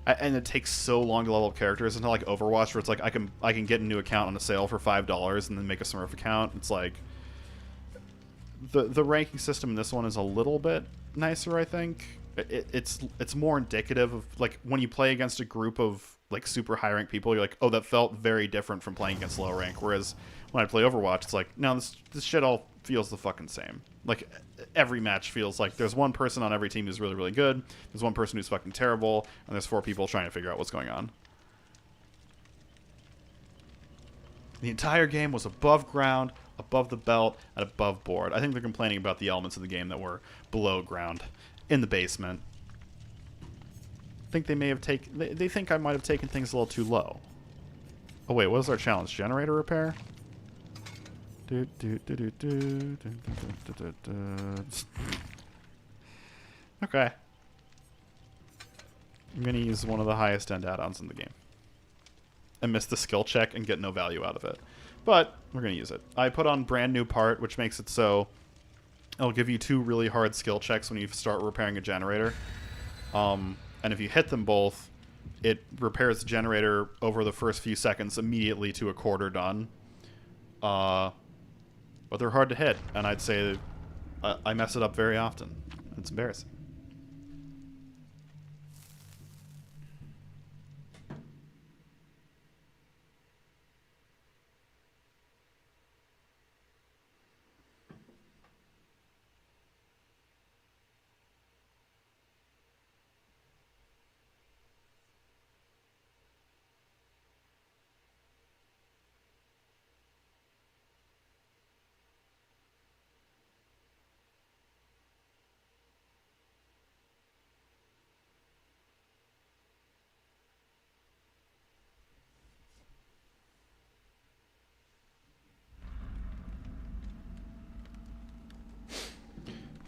A: and it takes so long to level up characters. It's not like Overwatch where it's like I can get a new account on a sale for $5 and then make a Smurf account. It's like the ranking system in this one is a little bit nicer, I think. It's more indicative of like when you play against a group of like super high rank people, you're like, oh, that felt very different from playing against low rank. Whereas when I play Overwatch, it's like, no, this shit all feels the fucking same. Like every match feels like there's one person on every team who's really, really good. There's one person who's fucking terrible, and there's 4 people trying to figure out what's going on. The entire game was above ground, above the belt, and above board. I think they're complaining about the elements of the game that were below ground, in the basement. I think they may have taken... They think I might have taken things a little too low. Oh wait, what was our challenge? Generator repair? Okay. I'm gonna use one of the highest end add-ons in the game. And miss the skill check and get no value out of it. But we're gonna use it. I put on brand new part, which makes it so it'll give you 2 really hard skill checks when you start repairing a generator. And if you hit them both, it repairs the generator over the first few seconds immediately to a quarter done. But they're hard to hit, and I'd say I mess it up very often. It's embarrassing.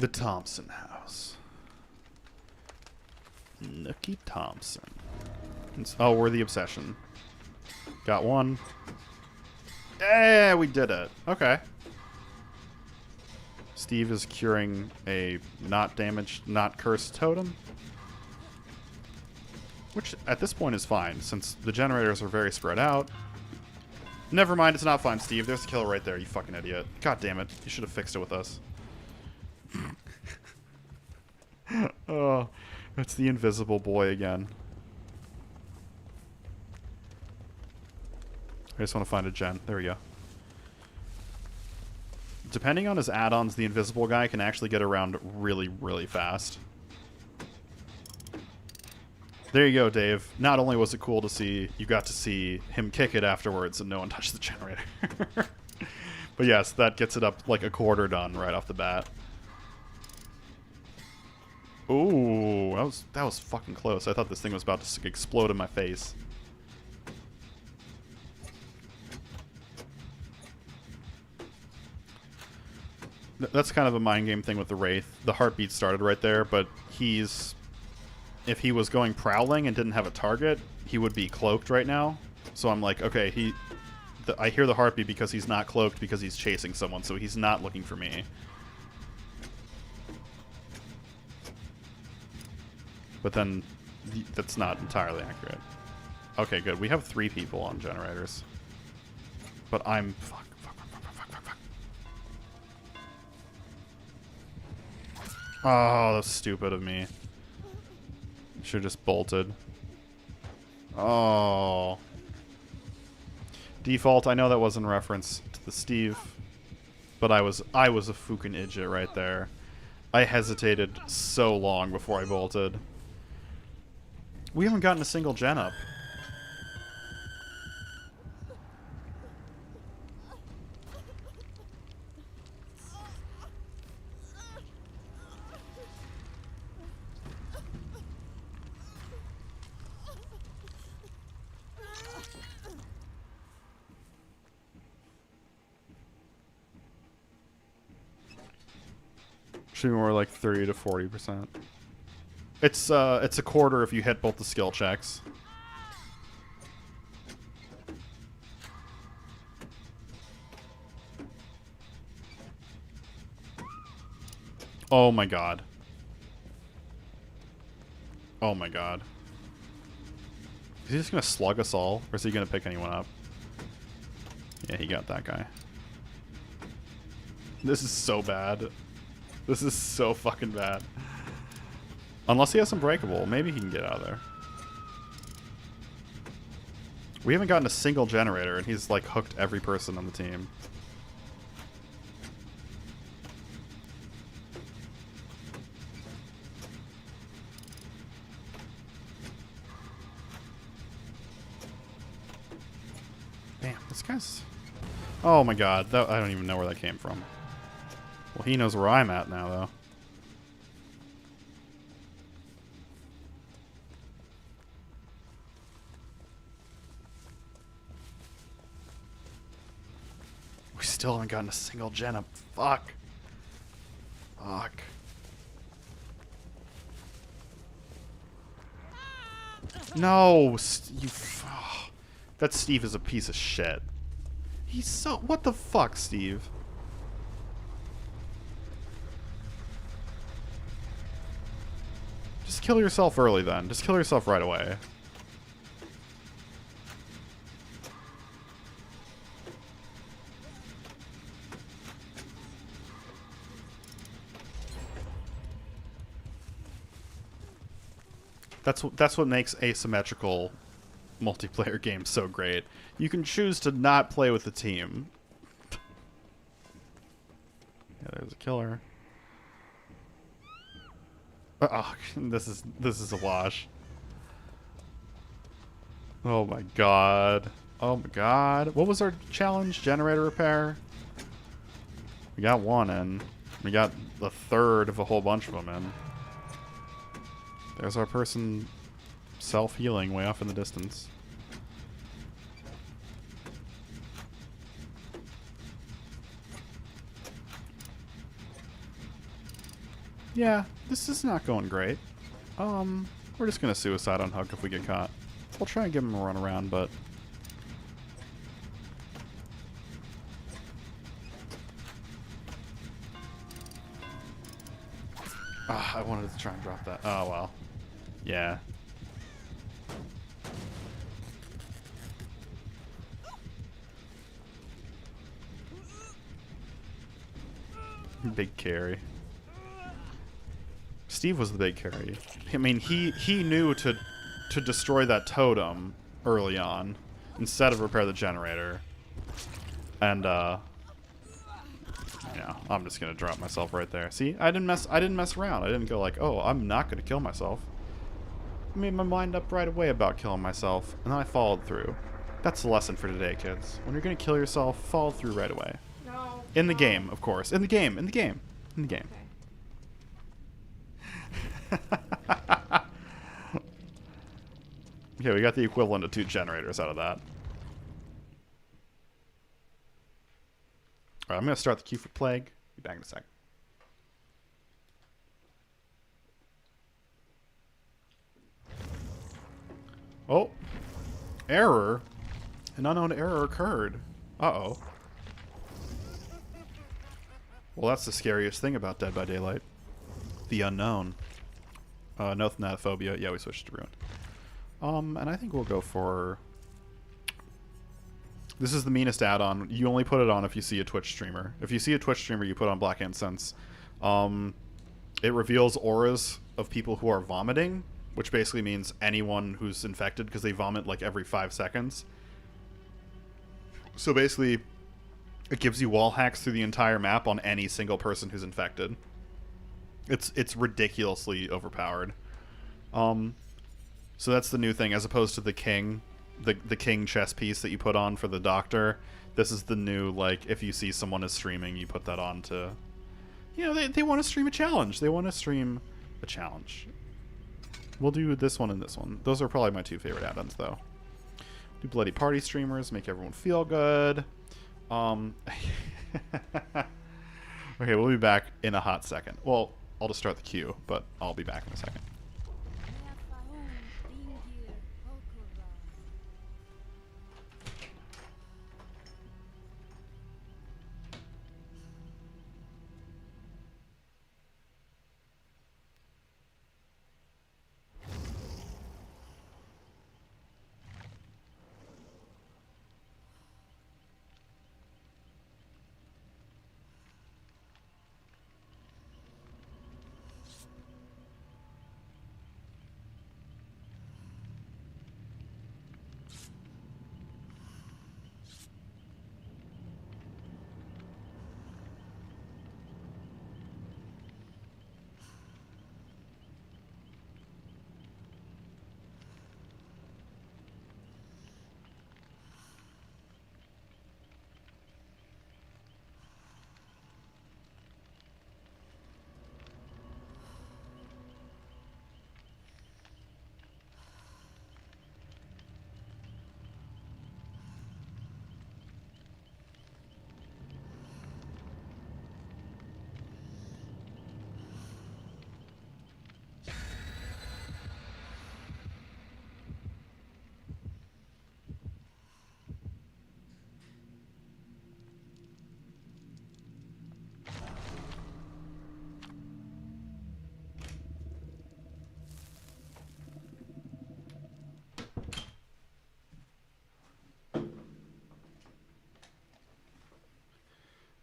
A: The Thompson house. Nookie Thompson. Oh, we're the obsession. Got one. Yeah, we did it. Okay. Steve is curing a not damaged, not cursed totem. Which, at this point, is fine, since the generators are very spread out. Never mind, it's not fine, Steve. There's the killer right there, you fucking idiot. God damn it. You should have fixed it with us. Oh, it's the invisible boy again. I just want to find a gen. There we go. Depending on his add-ons, the invisible guy can actually get around really, really fast. There you go, Dave. Not only was it cool to see, you got to see him kick it afterwards and no one touched the generator. But yes, that gets it up like a quarter done right off the bat. Ooh, that was fucking close. I thought this thing was about to explode in my face. That's kind of a mind game thing with the Wraith. The heartbeat started right there, but if he was going prowling and didn't have a target, he would be cloaked right now. So I'm like, okay, I hear the heartbeat because he's not cloaked because he's chasing someone, so he's not looking for me. But then that's not entirely accurate. Okay, good. We have 3 people on generators. But I'm... Fuck. Oh, that's stupid of me. Should've just bolted. Oh. Default, I know that was in reference to the Steve. But I was a fucking idiot right there. I hesitated so long before I bolted. We haven't gotten a single gen up. Should be more like 30 to 40%. It's a quarter if you hit both the skill checks. Oh my god. Oh my god. Is he just gonna slug us all? Or is he gonna pick anyone up? Yeah, he got that guy. This is so bad. This is so fucking bad. Unless he has Unbreakable. Maybe he can get out of there. We haven't gotten a single generator, and he's like hooked every person on the team. Damn, this guy's... Oh my god, I don't even know where that came from. Well, he knows where I'm at now, though. We still haven't gotten a single gen up. Fuck. Fuck. No, that Steve is a piece of shit. He's so... What the fuck, Steve? Just kill yourself early then. Just kill yourself right away. That's what makes asymmetrical multiplayer games so great. You can choose to not play with the team. Yeah, there's a killer. Oh, this is a wash. Oh my god. Oh my god. What was our challenge? Generator repair? We got one in. We got a third of a whole bunch of them in. There's our person self-healing way off in the distance. Yeah, this is not going great. We're just gonna suicide on Hook if we get caught. We'll try and give him a run around, but... I wanted to try and drop that. Oh, well. Yeah. Big carry. Steve was the big carry. I mean, he knew to destroy that totem early on instead of repair the generator. And yeah, I'm just gonna drop myself right there. See, I didn't mess around. I didn't go like, oh, I'm not gonna kill myself. I made my mind up right away about killing myself, and then I followed through. That's the lesson for today, kids. When you're gonna kill yourself, follow through right away.
C: No.
A: In the game, of course. In the game. In the game. In the game. Okay, we got the equivalent of 2 generators out of that. Alright, I'm going to start the queue for Plague. Be back in a sec. Oh. Error. An unknown error occurred. Uh-oh. Well, that's the scariest thing about Dead by Daylight. The unknown. No Thanatophobia. Yeah, we switched to Ruin. And I think we'll go for... This is the meanest add-on. You only put it on if you see a Twitch streamer. If you see a Twitch streamer, you put on Black Incense. It reveals auras of people who are vomiting, which basically means anyone who's infected, because they vomit like every 5 seconds. So basically, it gives you wall hacks through the entire map on any single person who's infected. It's ridiculously overpowered. So that's the new thing, as opposed to the king, the king chess piece that you put on for the doctor. This is the new, like, if you see someone is streaming, you put that on to... You know, they want to stream a challenge. They want to stream a challenge. We'll do this one and this one. Those are probably my 2 favorite add-ons, though. Do Bloody Party streamers, make everyone feel good. Okay, we'll be back in a hot second. Well, I'll just start the queue, but I'll be back in a second.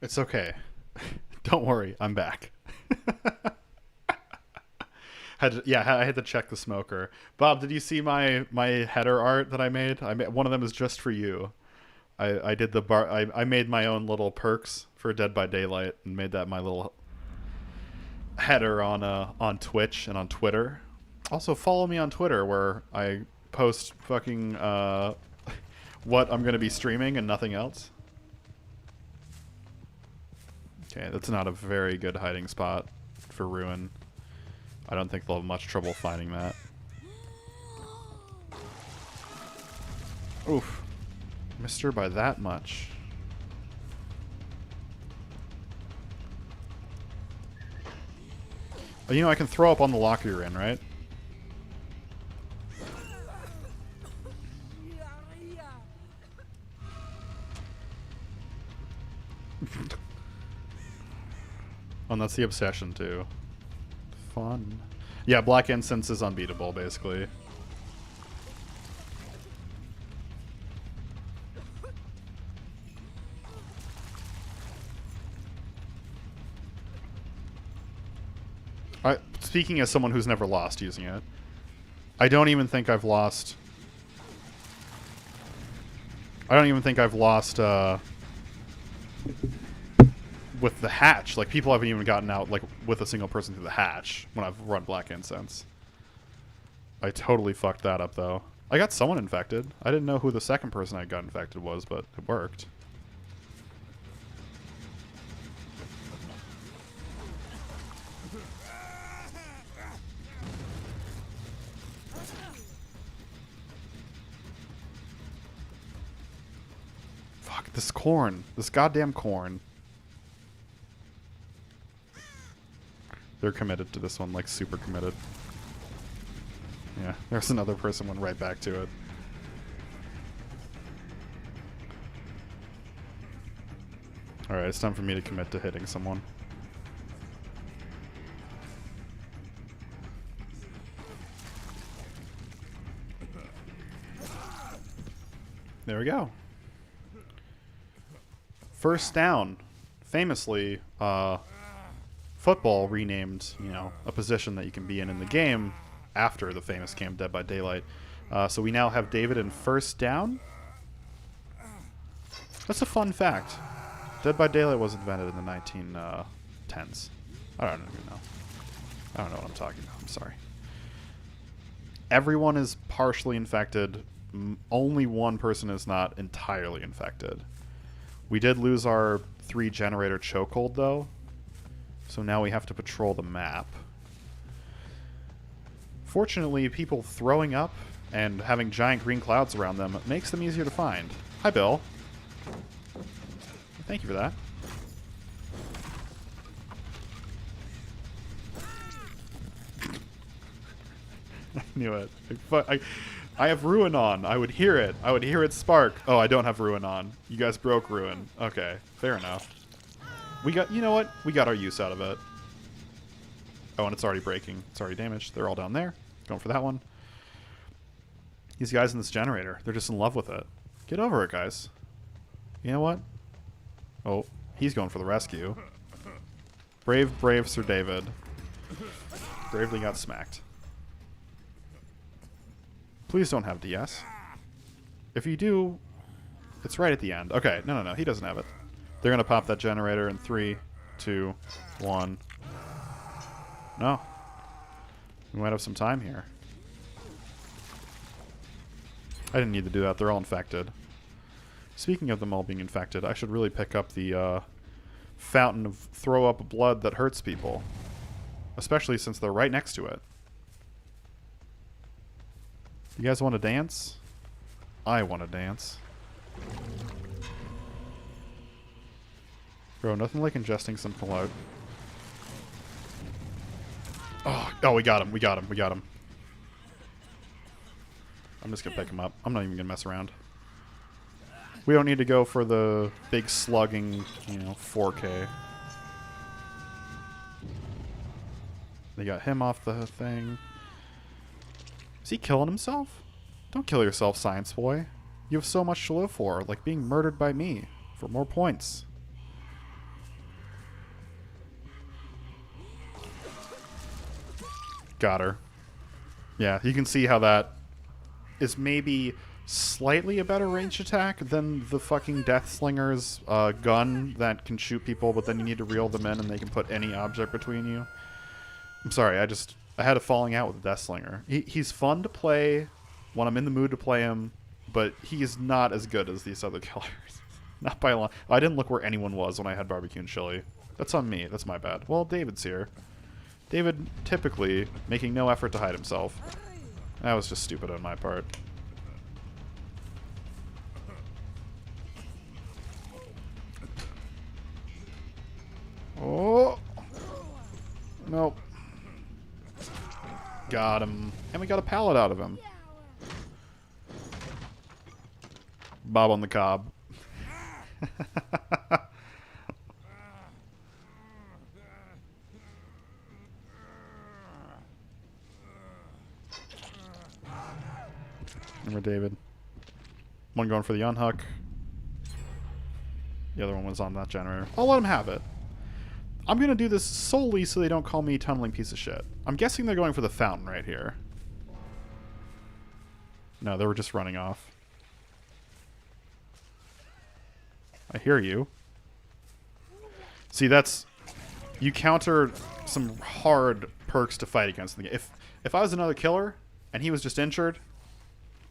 A: It's okay. Don't worry, I'm back. I had to check the smoker. Bob, did you see my header art that I made? One of them is just for you. I did the bar. I made my own little perks for Dead by Daylight and made that my little header on Twitch and on Twitter. Also, follow me on Twitter where I post fucking what I'm going to be streaming and nothing else. Okay, that's not a very good hiding spot for Ruin. I don't think they'll have much trouble finding that. Oof. Missed her by that much. You know, I can throw up on the locker you're in, right? Oh, and that's the obsession, too. Fun. Yeah, Black Incense is unbeatable, basically. Speaking as someone who's never lost using it, I don't even think I've lost... with the hatch. Like, people haven't even gotten out, like, with a single person through the hatch when I've run Black Incense. I totally fucked that up, though. I got someone infected. I didn't know who the second person I got infected was, but it worked. Fuck, this corn. This goddamn corn. They're committed to this one, like super committed. Yeah, there's another person went right back to it. Alright, it's time for me to commit to hitting someone. There we go. First down. Famously, football renamed, you know, a position that you can be in the game after the famous game Dead by Daylight. So we now have David in first down. That's a fun fact. Dead by Daylight was invented in the 1910s. I don't even know. I don't know what I'm talking about. I'm sorry. Everyone is partially infected. Only one person is not entirely infected. We did lose our 3 generator chokehold, though. So now we have to patrol the map. Fortunately, people throwing up and having giant green clouds around them makes them easier to find. Hi, Bill. Thank you for that. I knew it. I have Ruin on. I would hear it. I would hear it spark. Oh, I don't have Ruin on. You guys broke Ruin. Okay, fair enough. We got, you know what? We got our use out of it. Oh, and it's already breaking. It's already damaged. They're all down there. Going for that one. These guys in this generator, they're just in love with it. Get over it, guys. You know what? Oh, he's going for the rescue. Brave Sir David. Bravely got smacked. Please don't have DS. If you do, it's right at the end. Okay, no, he doesn't have it. They're going to pop that generator in 3, 2, 1. No. We might have some time here. I didn't need to do that. They're all infected. Speaking of them all being infected, I should really pick up the fountain of throw-up blood that hurts people. Especially since they're right next to it. You guys want to dance? I want to dance. Bro, nothing like ingesting some out. Oh, we got him. We got him. I'm just going to pick him up. I'm not even going to mess around. We don't need to go for the big slugging, 4K. They got him off the thing. Is he killing himself? Don't kill yourself, Science Boy. You have so much to live for, like being murdered by me, for more points. Got her. Yeah, you can see how that is maybe slightly a better range attack than the fucking Deathslinger's gun that can shoot people, but then you need to reel them in and they can put any object between you. I'm sorry, I had a falling out with the Deathslinger. He's fun to play when I'm in the mood to play him, but he's not as good as these other killers. Not by a lot. I didn't look where anyone was when I had barbecue and chili. That's on me. That's my bad. Well, David's here. David typically making no effort to hide himself. That was just stupid on my part. Oh! Nope. Got him. And we got a pallet out of him. Bob on the cob. Remember David. One going for the unhook. The other one was on that generator. I'll let him have it. I'm going to do this solely so they don't call me tunneling piece of shit. I'm guessing they're going for the fountain right here. No, they were just running off. I hear you. See, that's... You counter some hard perks to fight against. If I was another killer, and he was just injured,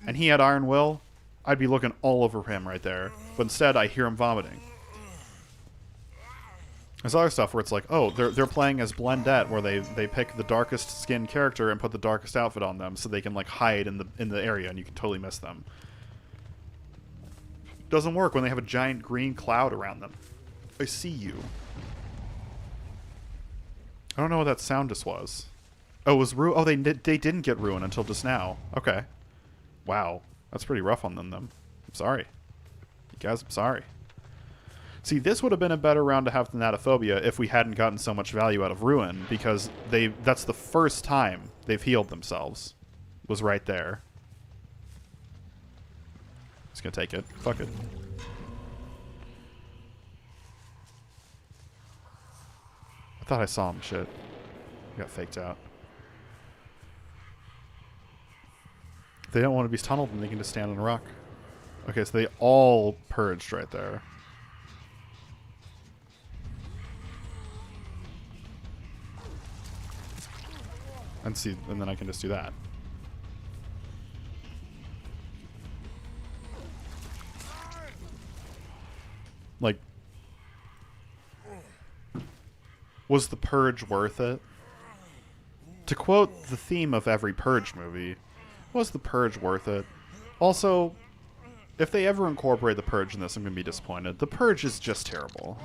A: and he had Iron Will, I'd be looking all over him right there. But instead, I hear him vomiting. There's other stuff where it's like, oh, they're playing as Blendette, where they pick the darkest skinned character and put the darkest outfit on them, so they can like hide in the area, and you can totally miss them. Doesn't work when they have a giant green cloud around them. I see you. I don't know what that sound just was. Oh, it was Ruin. Oh, they didn't get Ruin until just now. Okay. Wow, that's pretty rough on them. I'm sorry, you guys. I'm sorry. See, this would have been a better round to have than Natophobia if we hadn't gotten so much value out of Ruin, because that's the first time they've healed themselves. Was right there. Just gonna take it. Fuck it. I thought I saw him. Shit. Got faked out. If they don't want to be tunneled, then they can just stand on a rock. Okay, so they all purged right there. And see, and then I can just do that. Like, was the purge worth it? To quote the theme of every purge movie, was the purge worth it? Also, if they ever incorporate the purge in this, I'm going to be disappointed. The purge is just terrible.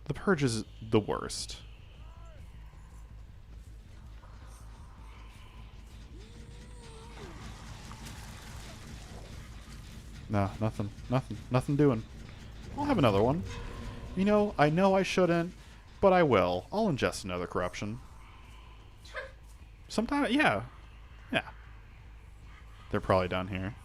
A: The purge is the worst. Nah, nothing doing. I'll have another one. You know I shouldn't, but I will. I'll ingest another corruption. Sometime, yeah. Yeah. They're probably down here.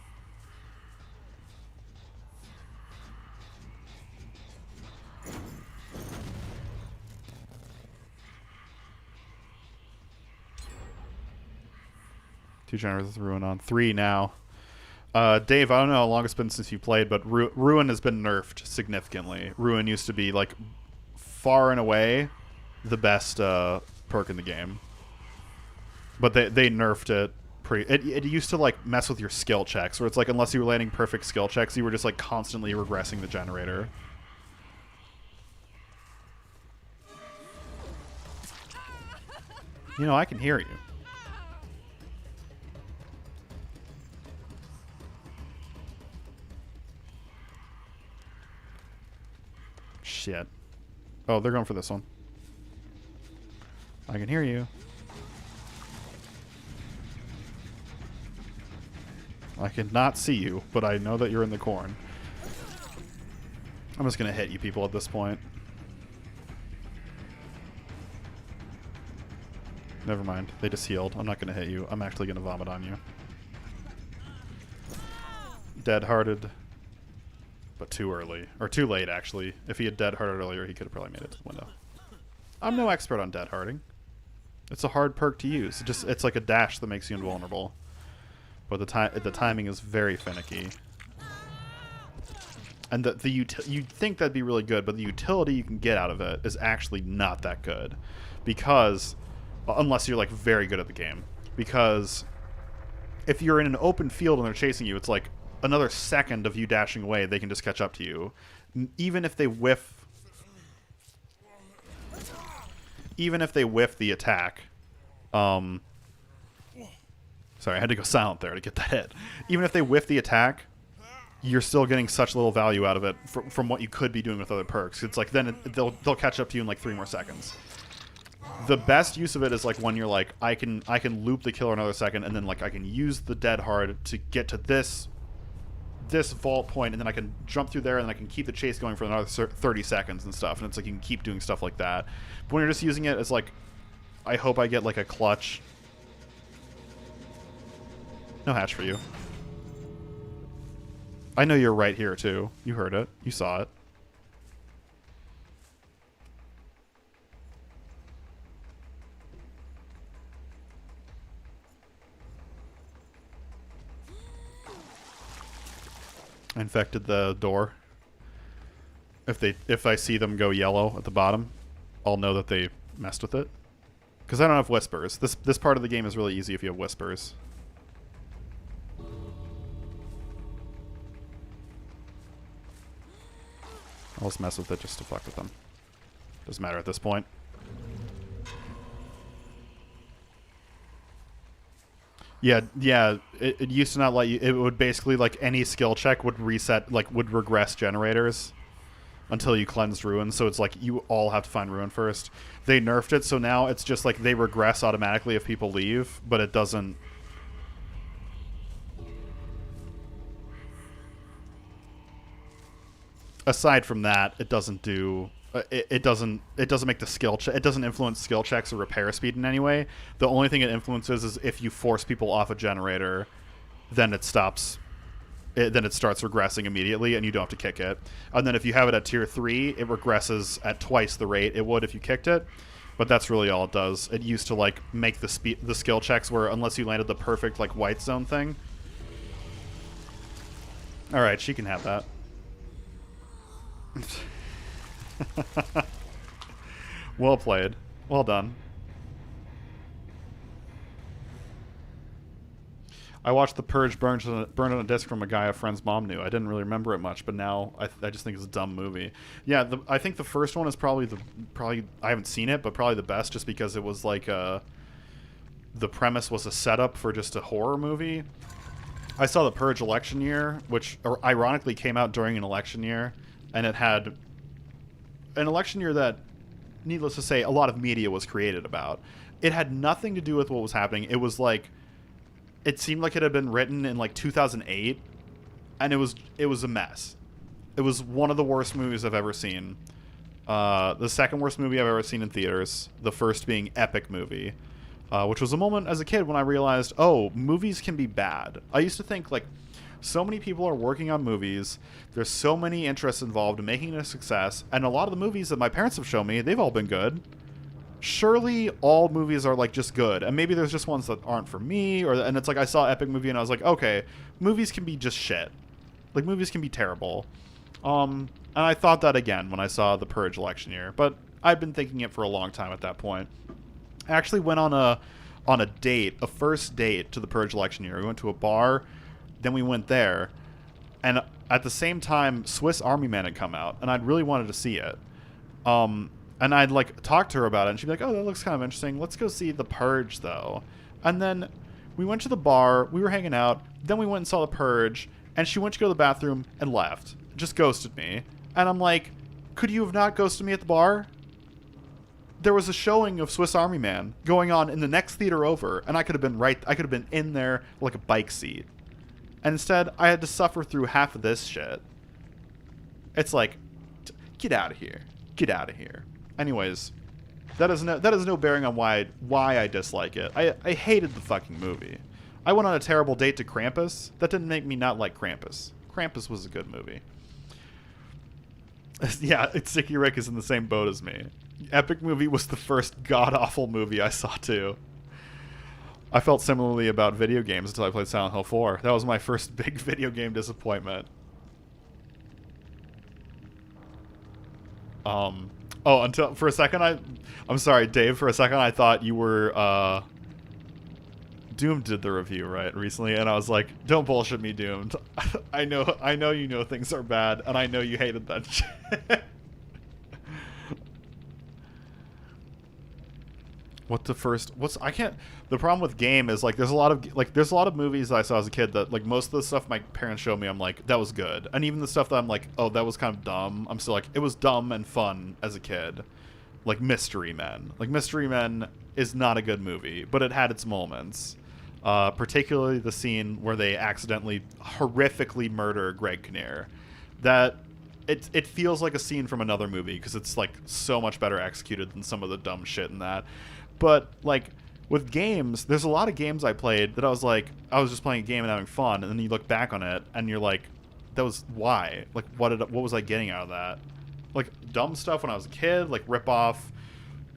A: Two generators with Ruin on. 3 now. Dave, I don't know how long it's been since you played, but Ruin has been nerfed significantly. Ruin used to be, like, far and away the best perk in the game. But they nerfed it pretty... It used to, like, mess with your skill checks, where it's like, unless you were landing perfect skill checks, you were just, like, constantly regressing the generator. You know, I can hear you. Shit. Oh, they're going for this one. I can hear you. I cannot see you, but I know that you're in the corn. I'm just going to hit you people at this point. Never mind. They just healed. I'm not going to hit you. I'm actually going to vomit on you. Dead-hearted. But too early. Or too late, actually. If he had dead-hearted earlier, he could have probably made it to the window. I'm no expert on dead-hearting. It's a hard perk to use. It's like a dash that makes you invulnerable. But the timing is very finicky. And you'd think that'd be really good, but the utility you can get out of it is actually not that good. Because, unless you're like very good at the game. Because if you're in an open field and they're chasing you, it's like another second of you dashing away, they can just catch up to you. Even if they whiff the attack, sorry, I had to go silent there to get that hit. Even if they whiff the attack, you're still getting such little value out of it from what you could be doing with other perks. It's like then they'll catch up to you in like 3 more seconds. The best use of it is like when you're like, I can loop the killer another second, and then like I can use the dead hard to get to this vault point, and then I can jump through there, and then I can keep the chase going for another 30 seconds and stuff. And it's like you can keep doing stuff like that. But when you're just using it as like, I hope I get like a clutch. No hatch for you. I know you're right here too. You heard it. You saw it. I infected the door. If I see them go yellow at the bottom, I'll know that they messed with it. Because I don't have whispers. This part of the game is really easy if you have whispers. I'll just mess with it just to fuck with them. Doesn't matter at this point. Yeah, it used to not let you... It would basically, like, any skill check would reset, like, would regress generators until you cleansed ruins. So it's like, you all have to find ruin first. They nerfed it, so now it's just, like, they regress automatically if people leave, but it doesn't... Aside from that, it doesn't do... It doesn't make the skill it doesn't influence skill checks or repair speed in any way. The only thing it influences is if you force people off a generator, then it stops. Then it starts regressing immediately, and you don't have to kick it. And then if you have it at tier 3, it regresses at twice the rate it would if you kicked it. But that's really all it does. It used to like make the skill checks where unless you landed the perfect like white zone thing. All right, she can have that. Well played. Well done. I watched The Purge burned on a disc from a guy a friend's mom knew. I didn't really remember it much, but now I just think it's a dumb movie. Yeah, I think the first one is probably I haven't seen it, but probably the best, just because it was like the premise was a setup for just a horror movie. I saw The Purge election year, which ironically came out during an election year, and it had an election year that, needless to say, a lot of media was created about. It had nothing to do with what was happening. It was like, it seemed like it had been written in like 2008, and it was a mess. It was one of the worst movies I've ever seen. The second worst movie I've ever seen in theaters. The first being epic movie, which was a moment as a kid when I realized, oh, movies can be bad. I used to think like, so many people are working on movies. There's so many interests involved in making it a success. And a lot of the movies that my parents have shown me, they've all been good. Surely all movies are like just good. And maybe there's just ones that aren't for me. And it's like I saw Epic Movie and I was like, okay, movies can be just shit. Like movies can be terrible. And I thought that again when I saw The Purge election year. But I'd been thinking it for a long time at that point. I actually went on a date, a first date to The Purge election year. We went to a bar. Then we went there, and at the same time, Swiss Army Man had come out, and I'd really wanted to see it. And I'd like talk to her about it, and she'd be like, "Oh, that looks kind of interesting. Let's go see The Purge, though." And then we went to the bar. We were hanging out. Then we went and saw The Purge, and she went to go to the bathroom and left, just ghosted me. And I'm like, "Could you have not ghosted me at the bar?" There was a showing of Swiss Army Man going on in the next theater over, and I could have been in there like a bike seat. And instead, I had to suffer through half of this shit. It's like, get out of here. Get out of here. Anyways, that has no bearing on why I dislike it. I hated the fucking movie. I went on a terrible date to Krampus. That didn't make me not like Krampus. Krampus was a good movie. Yeah, Sticky Rick is in the same boat as me. Epic Movie was the first god-awful movie I saw, too. I felt similarly about video games until I played Silent Hill 4. That was my first big video game disappointment. Until for a second I'm sorry, Dave, for a second I thought you were Doom did the review, right, recently, and I was like, don't bullshit me, Doomed. I know you know things are bad, and I know you hated that shit. The problem with game is like there's a lot of movies that I saw as a kid that like most of the stuff my parents showed me I'm like that was good, and even the stuff that I'm like, oh, that was kind of dumb, I'm still like, it was dumb and fun as a kid. like Mystery Men. Like Mystery Men is not a good movie, but it had its moments. Particularly the scene where they accidentally horrifically murder Greg Kinnear. That it feels like a scene from another movie because it's like so much better executed than some of the dumb shit in that. But like with games, there's a lot of games I played that I was like, I was just playing a game and having fun, and then you look back on it and you're like, that was why? Like what was I getting out of that? Like dumb stuff when I was a kid, like rip off,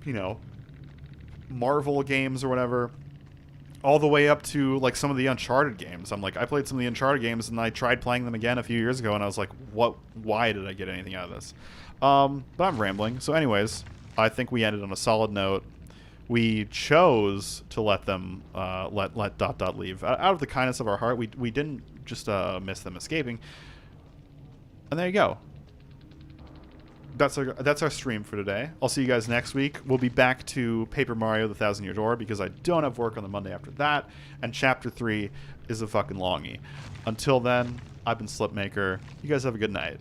A: you know, Marvel games or whatever, all the way up to like some of the Uncharted games. I'm like, I played some of the Uncharted games and I tried playing them again a few years ago and I was like, why did I get anything out of this? But I'm rambling. So anyways, I think we ended on a solid note. We chose to let them let dot dot leave out of the kindness of our heart. We didn't just miss them escaping. And there you go. That's our stream for today. I'll see you guys next week. We'll be back to Paper Mario: The Thousand Year Door because I don't have work on the Monday after that, and Chapter 3 is a fucking longie. Until then, I've been Slipmaker. You guys have a good night.